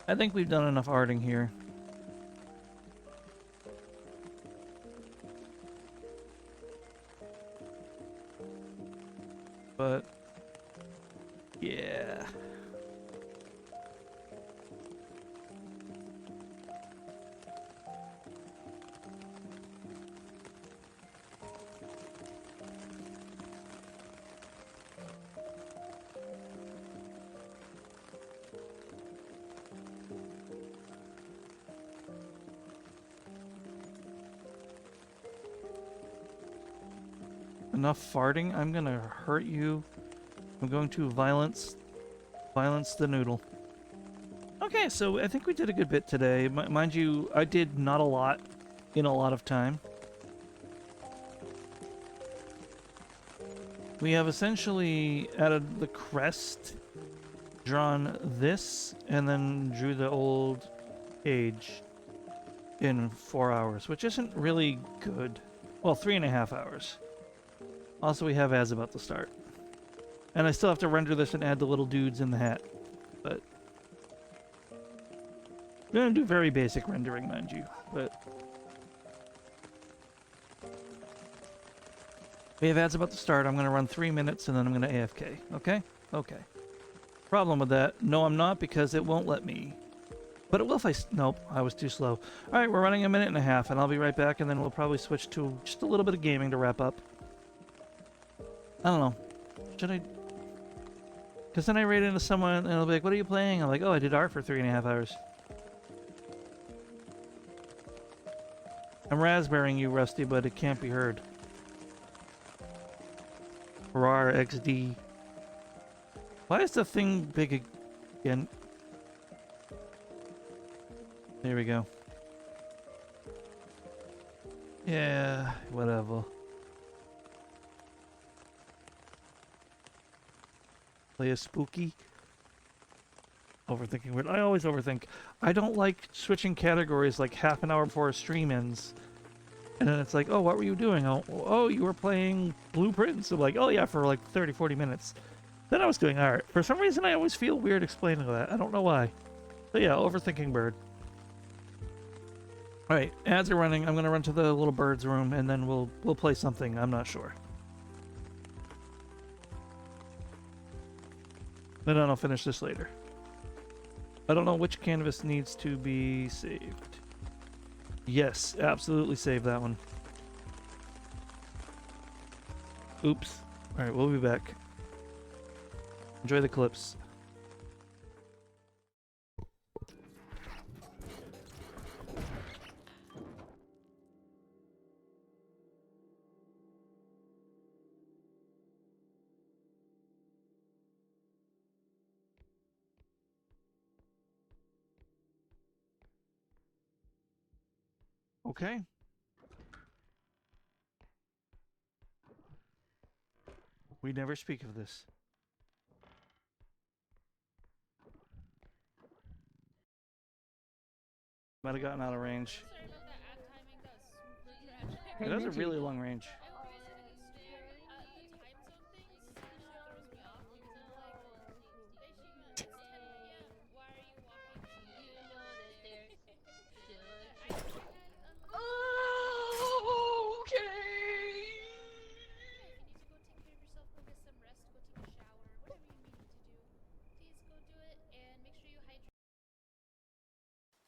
I think we've done enough arting here. But yeah. Enough farting. I'm gonna hurt you. I'm going to violence the noodle. Okay, so I think we did a good bit today. Mind you, I did not a lot in a lot of time. We have essentially added the crest, drawn this, and then drew the old cage in 4 hours, which isn't really good. Well, 3.5 hours. Also, we have ads about to start. And I still have to render this and add the little dudes in the hat. But I'm gonna do very basic rendering, mind you. But we have ads about to start. I'm gonna run 3 minutes and then I'm gonna AFK. Okay? Okay. Problem with that? No, I'm not, because it won't let me. But it will if I... Nope, I was too slow. Alright, we're running 1.5 minutes, and I'll be right back, and then we'll probably switch to just a little bit of gaming to wrap up. I don't know. Should I... Because then I raid into someone, and they'll be like, what are you playing? I'm like, oh, I did art for 3.5 hours. I'm raspberrying you, Rusty, but it can't be heard. RAR XD. Why is the thing big again? There we go. Yeah, whatever. Play a spooky. Overthinking weird. I always overthink. I don't like switching categories like half an hour before a stream ends. And then it's like, oh, what were you doing? Oh, you were playing Blueprints. I'm like, oh yeah, for like 30, 40 minutes. Then I was doing art. For some reason, I always feel weird explaining that. I don't know why. So yeah, overthinking bird. Alright, ads are running. I'm gonna run to the little bird's room and then we'll play something. I'm not sure. Then I'll finish this later. I don't know which canvas needs to be saved. Yes, absolutely save that one. Oops. Alright, we'll be back. Enjoy the clips. Okay. We never speak of this. Might have gotten out of range. It has a really long range.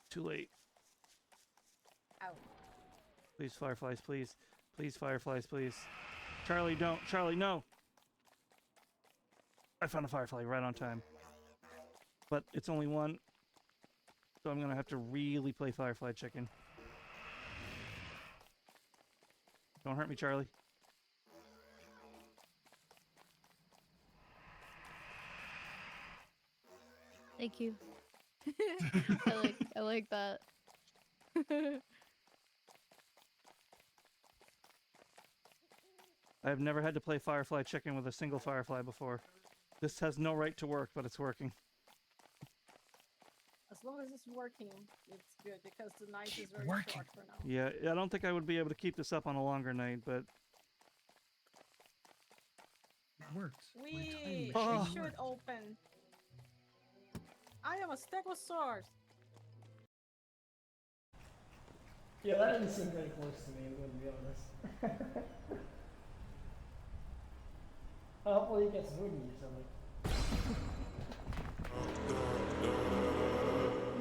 Too late. Ow. Please, fireflies, please. Please, fireflies, please. Charlie, don't. Charlie, no! I found a firefly right on time. But it's only one. So I'm gonna have to really play Firefly Chicken. Don't hurt me, Charlie. Thank you. I like that. I've never had to play Firefly Chicken with a single firefly before. This has no right to work, but it's working. As long as it's working, it's good because the night Keep is very working. short for now. Yeah, I don't think I would be able to keep this up on a longer night, but... It works. We Oh. should open. I am a stegosaurus. Yeah, that didn't seem very close to me, I'm gonna be honest. Hopefully it gets moody or something.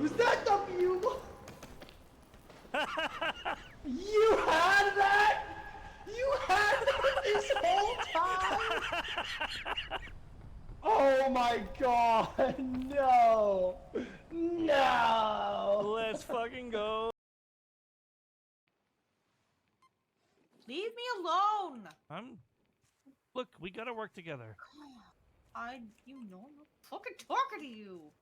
Was that the bugle? You had that? You had that this whole time? Oh my god, no! No! Let's fucking go! Leave me alone! Look, we gotta work together. You know, I'm not fucking talking to you.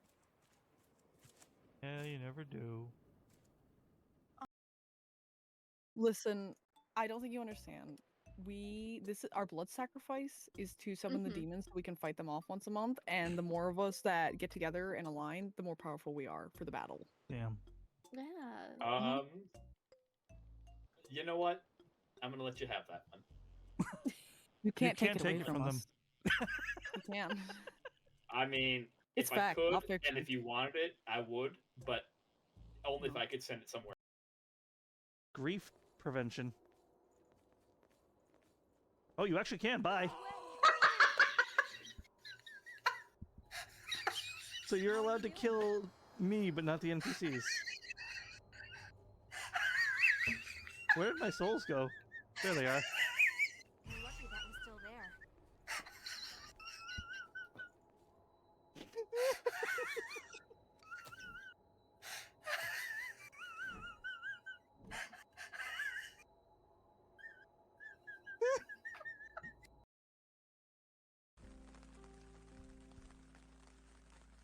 Yeah, you never do. Listen, I don't think you understand. our blood sacrifice is to summon the Mhm. demons so we can fight them off once a month, and the more of us that get together and align, the more powerful we are for the battle. Damn. Yeah. You know what? I'm gonna let you have that one. You can't take can't it take away it from from them. us. You can. I mean, It's if fact, I not could, fiction. and if you wanted it, I would, but only if I could send it somewhere. Grief prevention. Oh, you actually can. Bye. So you're allowed to kill me, but not the NPCs. Where did my souls go? There they are. You're lucky that was still there.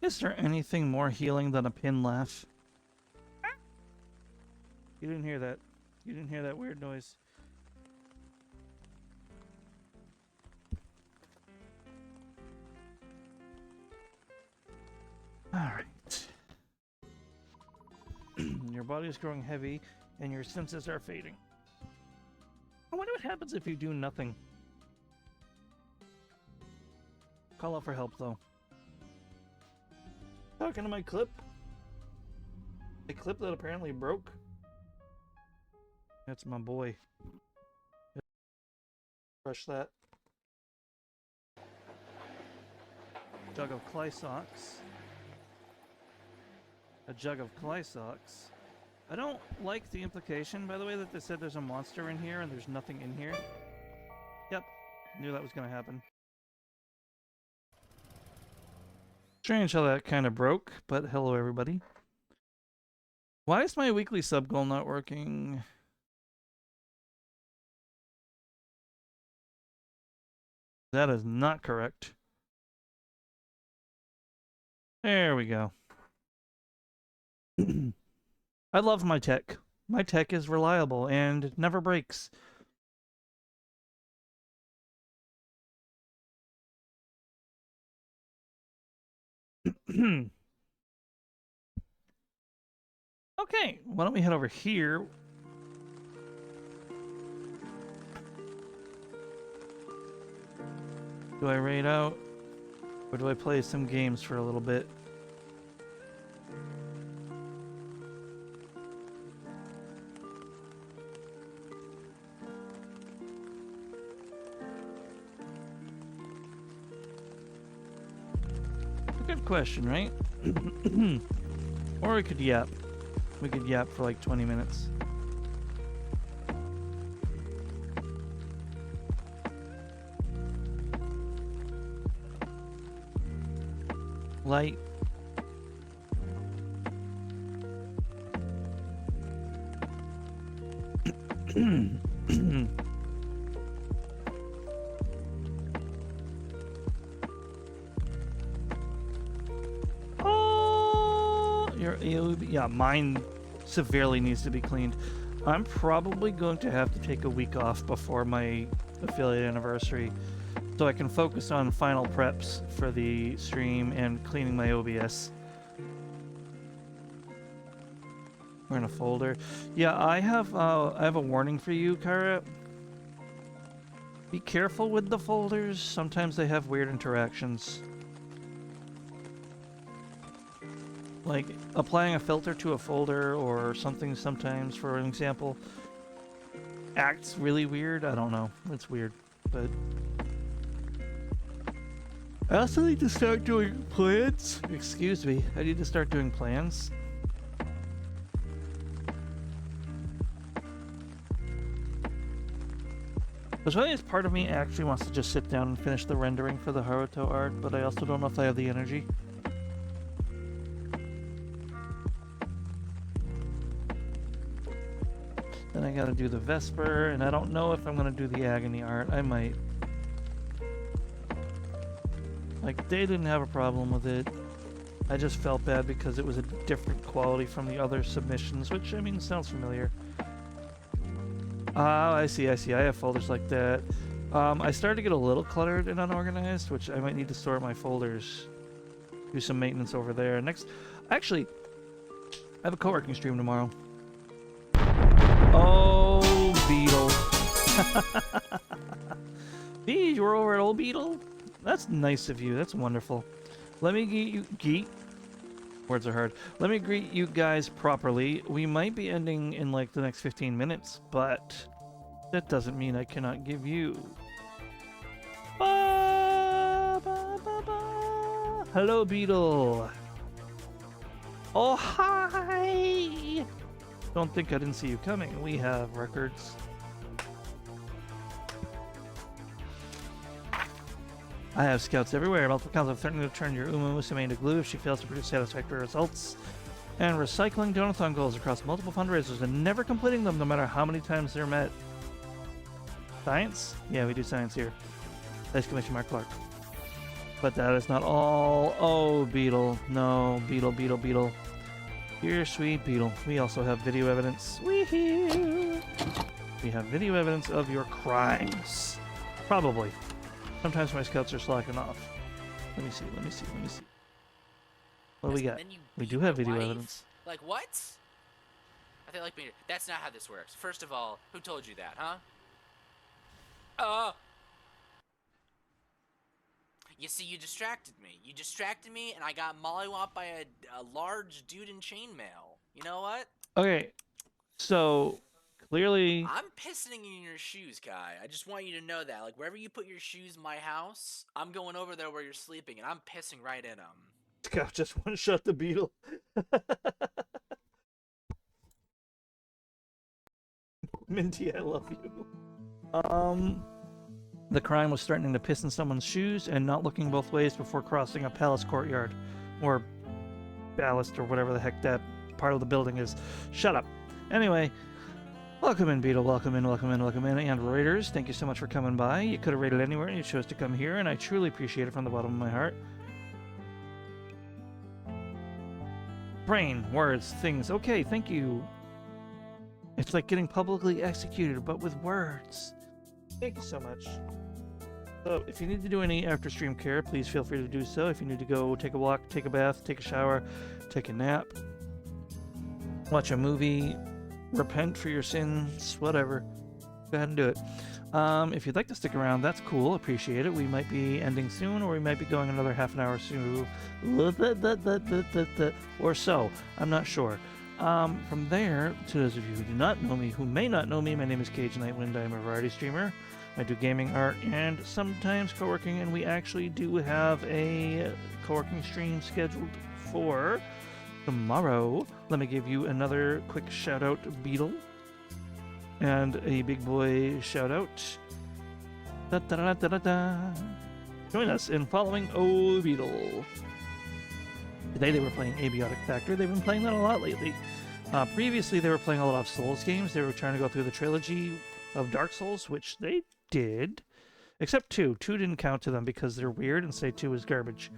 Is there anything more healing than a pin laugh? You didn't hear that. You didn't hear that weird noise. Alright. Your body is growing heavy, and your senses are fading. I wonder what happens if you do nothing. Call out for help, though. Talking to my clip. A clip that apparently broke. That's my boy. Brush that. Jug of Clysox. A jug of Clysox. I don't like the implication, by the way, that they said there's a monster in here and there's nothing in here. Yep, knew that was gonna happen. Strange how that kind of broke, but hello everybody. Why is my weekly sub goal not working? That is not correct. There we go. I love my tech. My tech is reliable and it never breaks. Okay, why don't we head over here? Do I raid out? Or do I play some games for a little bit? Good question, right? Or we could yap. We could yap for like 20 minutes. Light. Yeah, mine severely needs to be cleaned. I'm probably going to have to take a week off before my affiliate anniversary so I can focus on final preps for the stream and cleaning my OBS. We're in a folder. Yeah, I have a warning for you, Kara. Be careful with the folders. Sometimes they have weird interactions. Like, applying a filter to a folder or something sometimes, for an example, acts really weird. I don't know. It's weird, but... I also need to start doing plans. Excuse me. I need to start doing plans. There's really this part of me actually wants to just sit down and finish the rendering for the Haruto art, but I also don't know if I have the energy. Then I gotta do the Vesper, and I don't know if I'm gonna do the Agony art. I might. Like, they didn't have a problem with it. I just felt bad because it was a different quality from the other submissions, which, I mean, sounds familiar. Oh, I see. I have folders like that. I started to get a little cluttered and unorganized, which I might need to sort my folders. Do some maintenance over there. Next, actually, I have a co-working stream tomorrow. Oh, Beetle. Hey, you were over at Old Beetle? That's nice of you. That's wonderful. Let me greet you... Words are hard. Let me greet you guys properly. We might be ending in like the next 15 minutes, but that doesn't mean I cannot give you... Ba, ba, ba, ba. Hello, Beetle. Oh, hi! Don't think I didn't see you coming. We have records. I have scouts everywhere. Multiple counts of threatening to turn your Uma Musume into glue if she fails to produce satisfactory results. And recycling donathon goals across multiple fundraisers and never completing them no matter how many times they're met. Science? Yeah, we do science here. Exclamation mark Clark. But that is not all. Oh, Beetle. No, Beetle, Beetle, Beetle. Dear sweet Beetle. We also have video evidence. Wee-hoo! We have video evidence of your crimes. Probably. Sometimes my scouts are slacking off. Let me see. What do we got? We do have video evidence. Like what? I feel like that's not how this works. First of all, who told you that, huh? You see, you distracted me. You distracted me, and I got mollywopped by a large dude in chainmail. You know what? Okay, so clearly I'm pissing in your shoes, Kai. I just want you to know that. Like, wherever you put your shoes in my house, I'm going over there where you're sleeping, and I'm pissing right in them. Scout just one-shot the Beetle. Minty, I love you. The crime was threatening to piss in someone's shoes and not looking both ways before crossing a palace courtyard. Or ballast, or whatever the heck that part of the building is. Shut up. Anyway, welcome in, Beetle. Welcome in. And Raiders, thank you so much for coming by. You could have raided anywhere, and you chose to come here, and I truly appreciate it from the bottom of my heart. Brain, words, things. Okay, thank you. It's like getting publicly executed, but with words. Thank you so much. So, if you need to do any after-stream care, please feel free to do so. If you need to go take a walk, take a bath, take a shower, take a nap, watch a movie, repent for your sins, whatever, go ahead and do it. If you'd like to stick around, that's cool. Appreciate it. We might be ending soon, or we might be going another half an hour soon, or so. I'm not sure. From there, to those of you who do not know me, who may not know me, my name is Cage Nightwind. I'm a variety streamer. I do gaming, art, and sometimes co-working, and we actually do have a co-working stream scheduled for tomorrow. Let me give you another quick shout-out, Beetle. And a big boy shout-out. Join us in following O Beetle. Today they were playing Abiotic Factor. They've been playing that a lot lately. Previously they were playing a lot of Souls games. They were trying to go through the trilogy of Dark Souls, which they did. Except 2. 2 didn't count to them because they're weird and say 2 is garbage.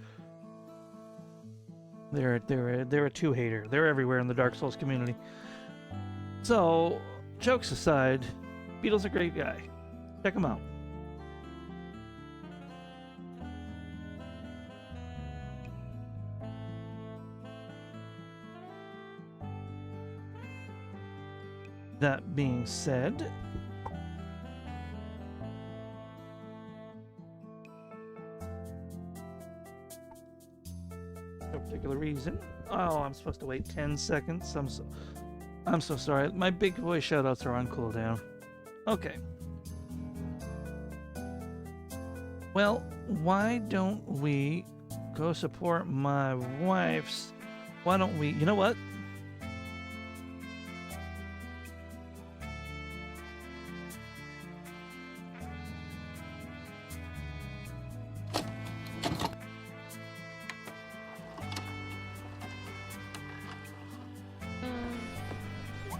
They're a 2 hater. They're everywhere in the Dark Souls community. So, jokes aside, Beetle's a great guy. Check him out. That being said, no particular reason. Oh, I'm supposed to wait 10 seconds. I'm so sorry. My big boy shoutouts are on cooldown. Okay. Well, why don't we go support my wife's? Why don't we? You know what?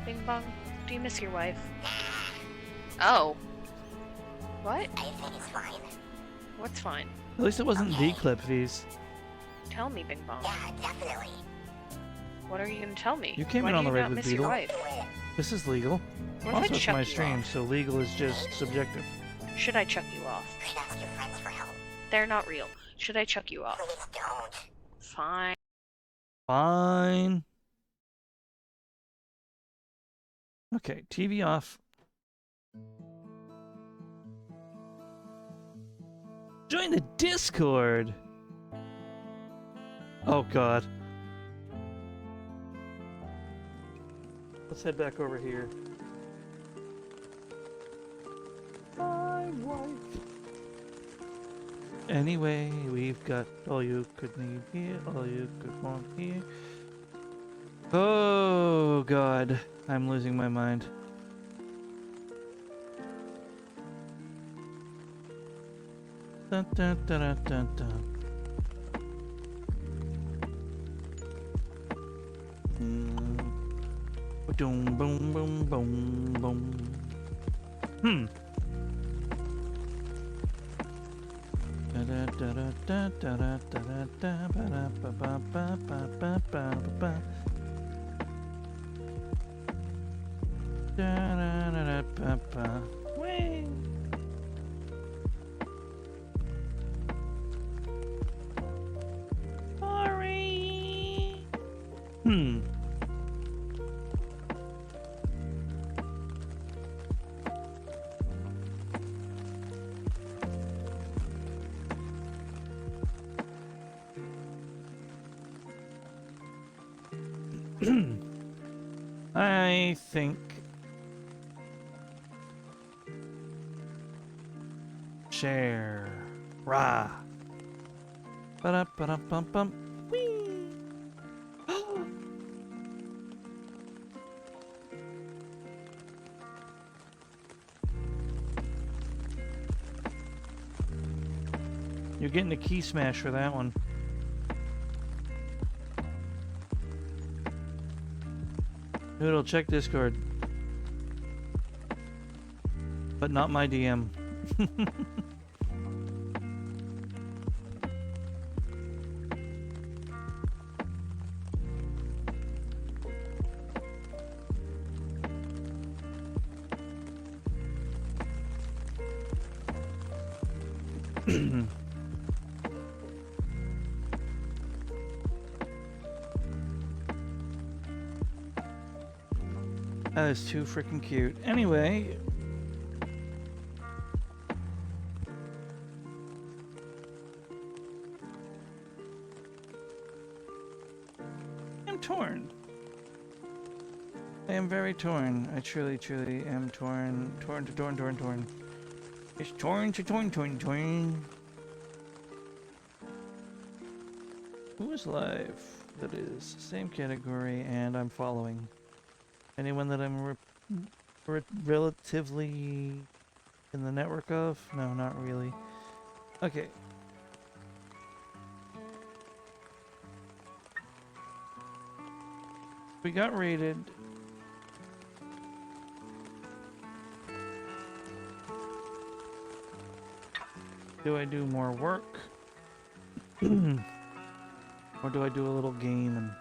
Bing bong. Do you miss your wife? Oh. What? Everything is fine. What's fine? At least it wasn't the clip fees. Tell me, Bing bong. Yeah, definitely. What are you gonna tell me? You came Why in on do the you raid not with miss your Beetle. wife? This is legal. What if I Also, it's chuck my you stream, off? so legal is just subjective. Should I chuck you off? You should ask your friends for help. They're not real. Should I chuck you off? Please don't. Fine. Fine. Okay, TV off. Join the Discord. Oh God. Let's head back over here. My wife. Anyway, we've got all you could need here, all you could want here. Oh God, I'm losing my mind. Dun, dun, dun, dun, dun, dun. Boom, boom, boom, boom, boom. Da da da da da da da da ba ba ba ba ba ba ba ba. Da da da da ba ba. Whee! Sorry. I think share rah ba ba bum bum wee. You're getting a key smash for that one. Noodle, check Discord. But not my DM. That is too freaking cute. Anyway. I'm torn. I am very torn. I truly, truly am torn. Torn. It's torn. Who is live? That is same category, and I'm following. Anyone that I'm relatively in the network of? No, not really. Okay. We got raided. Do I do more work? Or do I do a little game and...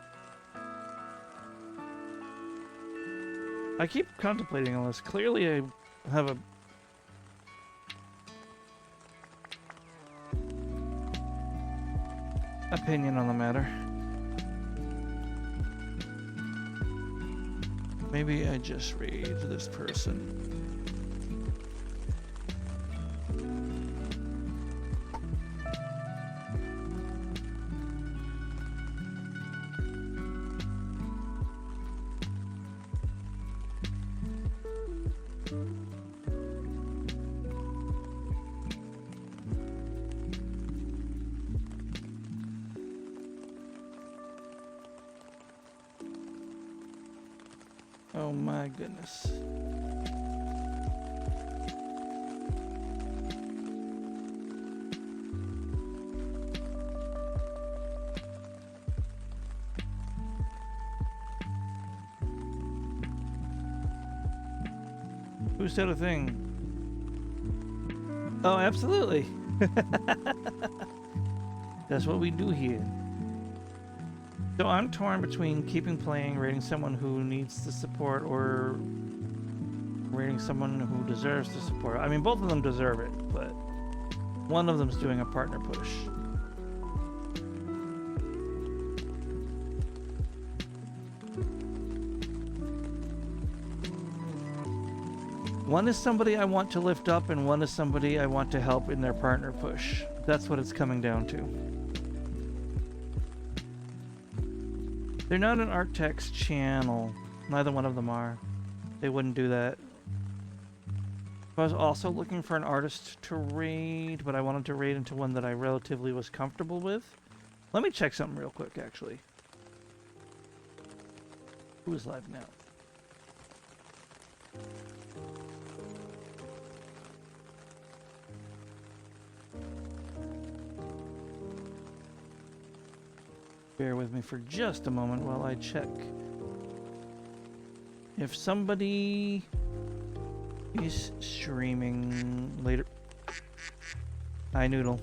I keep contemplating on this. Clearly I have a... opinion on the matter. Maybe I just raid this person. Oh my goodness. Who said a thing? Oh, absolutely. That's what we do here. So I'm torn between keeping playing, rating someone who needs the support, or rating someone who deserves the support. I mean, both of them deserve it, but one of them's doing a partner push. One is somebody I want to lift up, and one is somebody I want to help in their partner push. That's what it's coming down to. They're not an Arctex channel. Neither one of them are. They wouldn't do that. I was also looking for an artist to raid, but I wanted to raid into one that I relatively was comfortable with. Let me check something real quick, actually. Who is live now? Bear with me for just a moment while I check. If somebody is streaming later... Hi, Noodle.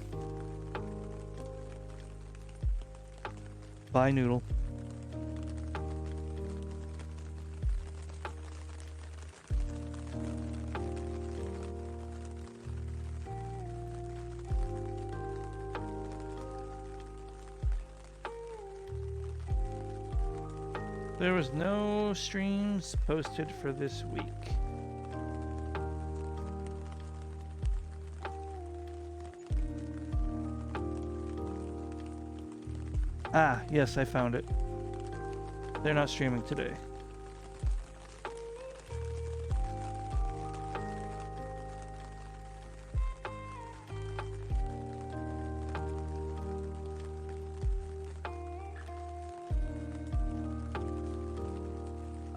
Bye, Noodle. There was no streams posted for this week. Ah, yes, I found it. They're not streaming today.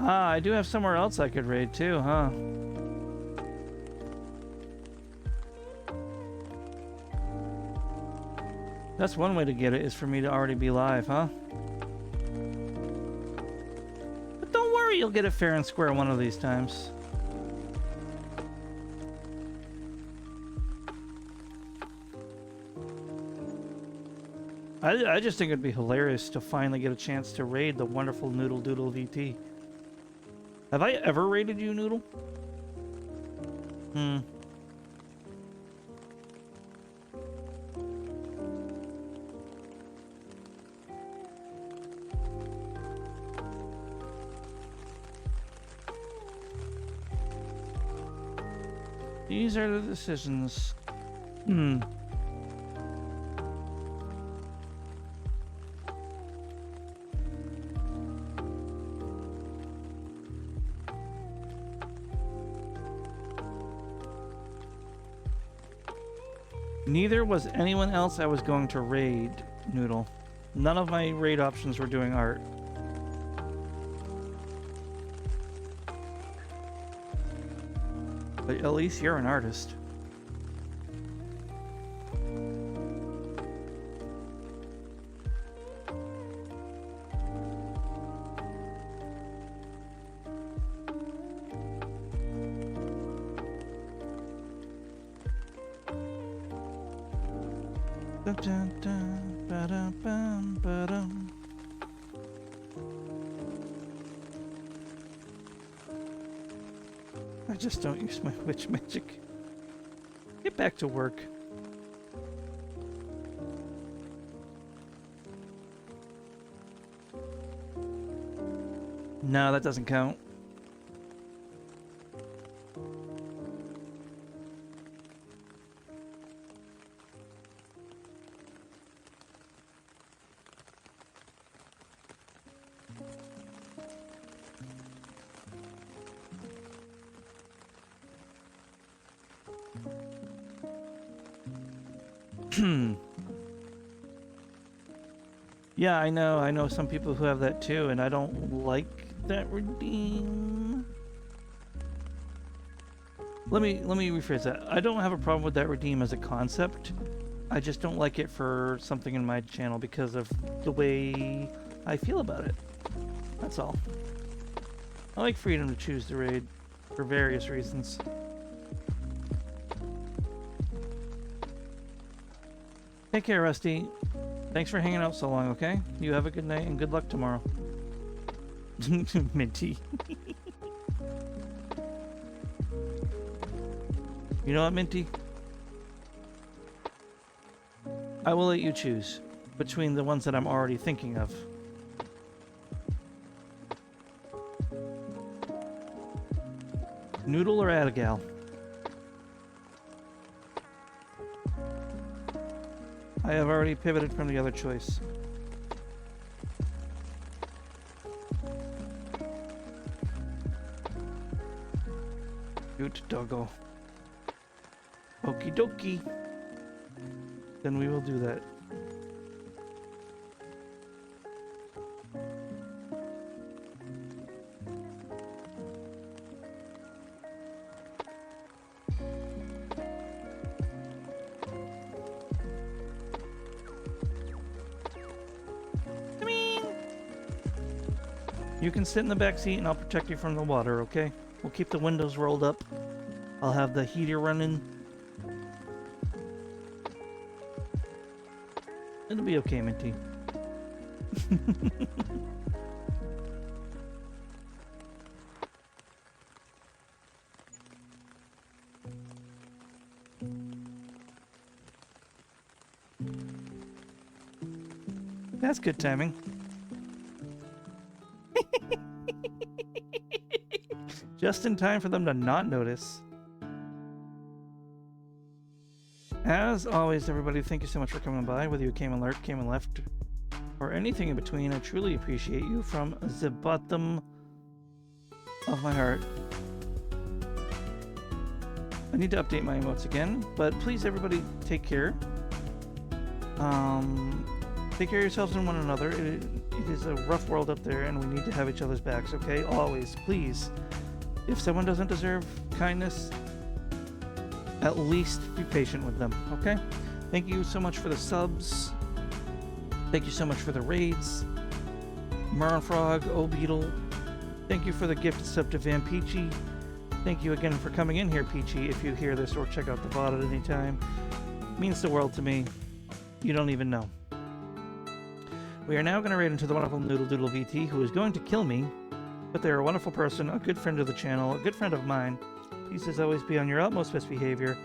Ah, I do have somewhere else I could raid too, huh? That's one way to get it, is for me to already be live, huh? But don't worry, you'll get it fair and square one of these times. I just think it'd be hilarious to finally get a chance to raid the wonderful Noodle Doodle VT. Have I ever raided you, Noodle? These are the decisions. Neither was anyone else I was going to raid, Noodle. None of my raid options were doing art. But at least you're an artist. Dun, dun, dun, ba-dum, bum, ba-dum. I just don't use my witch magic. Get back to work. No, that doesn't count. Yeah, I know some people who have that too, and I don't like that redeem. Let me rephrase that. I don't have a problem with that redeem as a concept. I just don't like it for something in my channel because of the way I feel about it. That's all. I like freedom to choose the raid for various reasons. Take care, Rusty. Thanks for hanging out so long, okay? You have a good night and good luck tomorrow. Minty. You know what, Minty? I will let you choose between the ones that I'm already thinking of. Noodle or Adigal? I have already pivoted from the other choice. Cute doggo. Okie dokie. Then we will do that. You can sit in the back seat and I'll protect you from the water, okay? We'll keep the windows rolled up. I'll have the heater running. It'll be okay, Minty. That's good timing. Just in time for them to not notice. As always, everybody, thank you so much for coming by. Whether you came and lurked, came and left, or anything in between, I truly appreciate you from the bottom of my heart. I need to update my emotes again, but please, everybody, take care. Take care of yourselves and one another. It is a rough world up there, and we need to have each other's backs, okay? Always, please. If someone doesn't deserve kindness, at least be patient with them, okay? Thank you so much for the subs. Thank you so much for the raids. Maron Frog, O-Beetle. Thank you for the gifted sub to Van Peachy. Thank you again for coming in here, Peachy. If you hear this or check out the VOD at any time, it means the world to me. You don't even know. We are now going to raid into the wonderful Noodle Doodle VT, who is going to kill me. But they're a wonderful person, a good friend of the channel, a good friend of mine. Please, as always, be on your utmost best behavior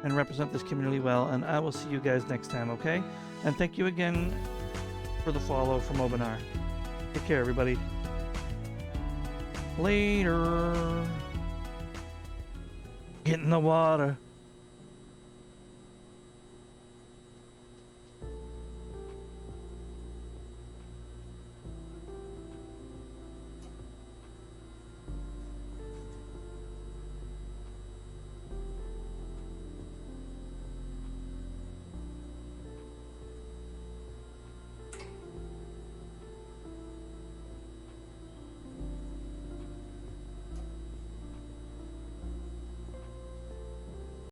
and represent this community well. And I will see you guys next time, okay? And thank you again for the follow from Obanar. Take care, everybody. Later. Get in the water.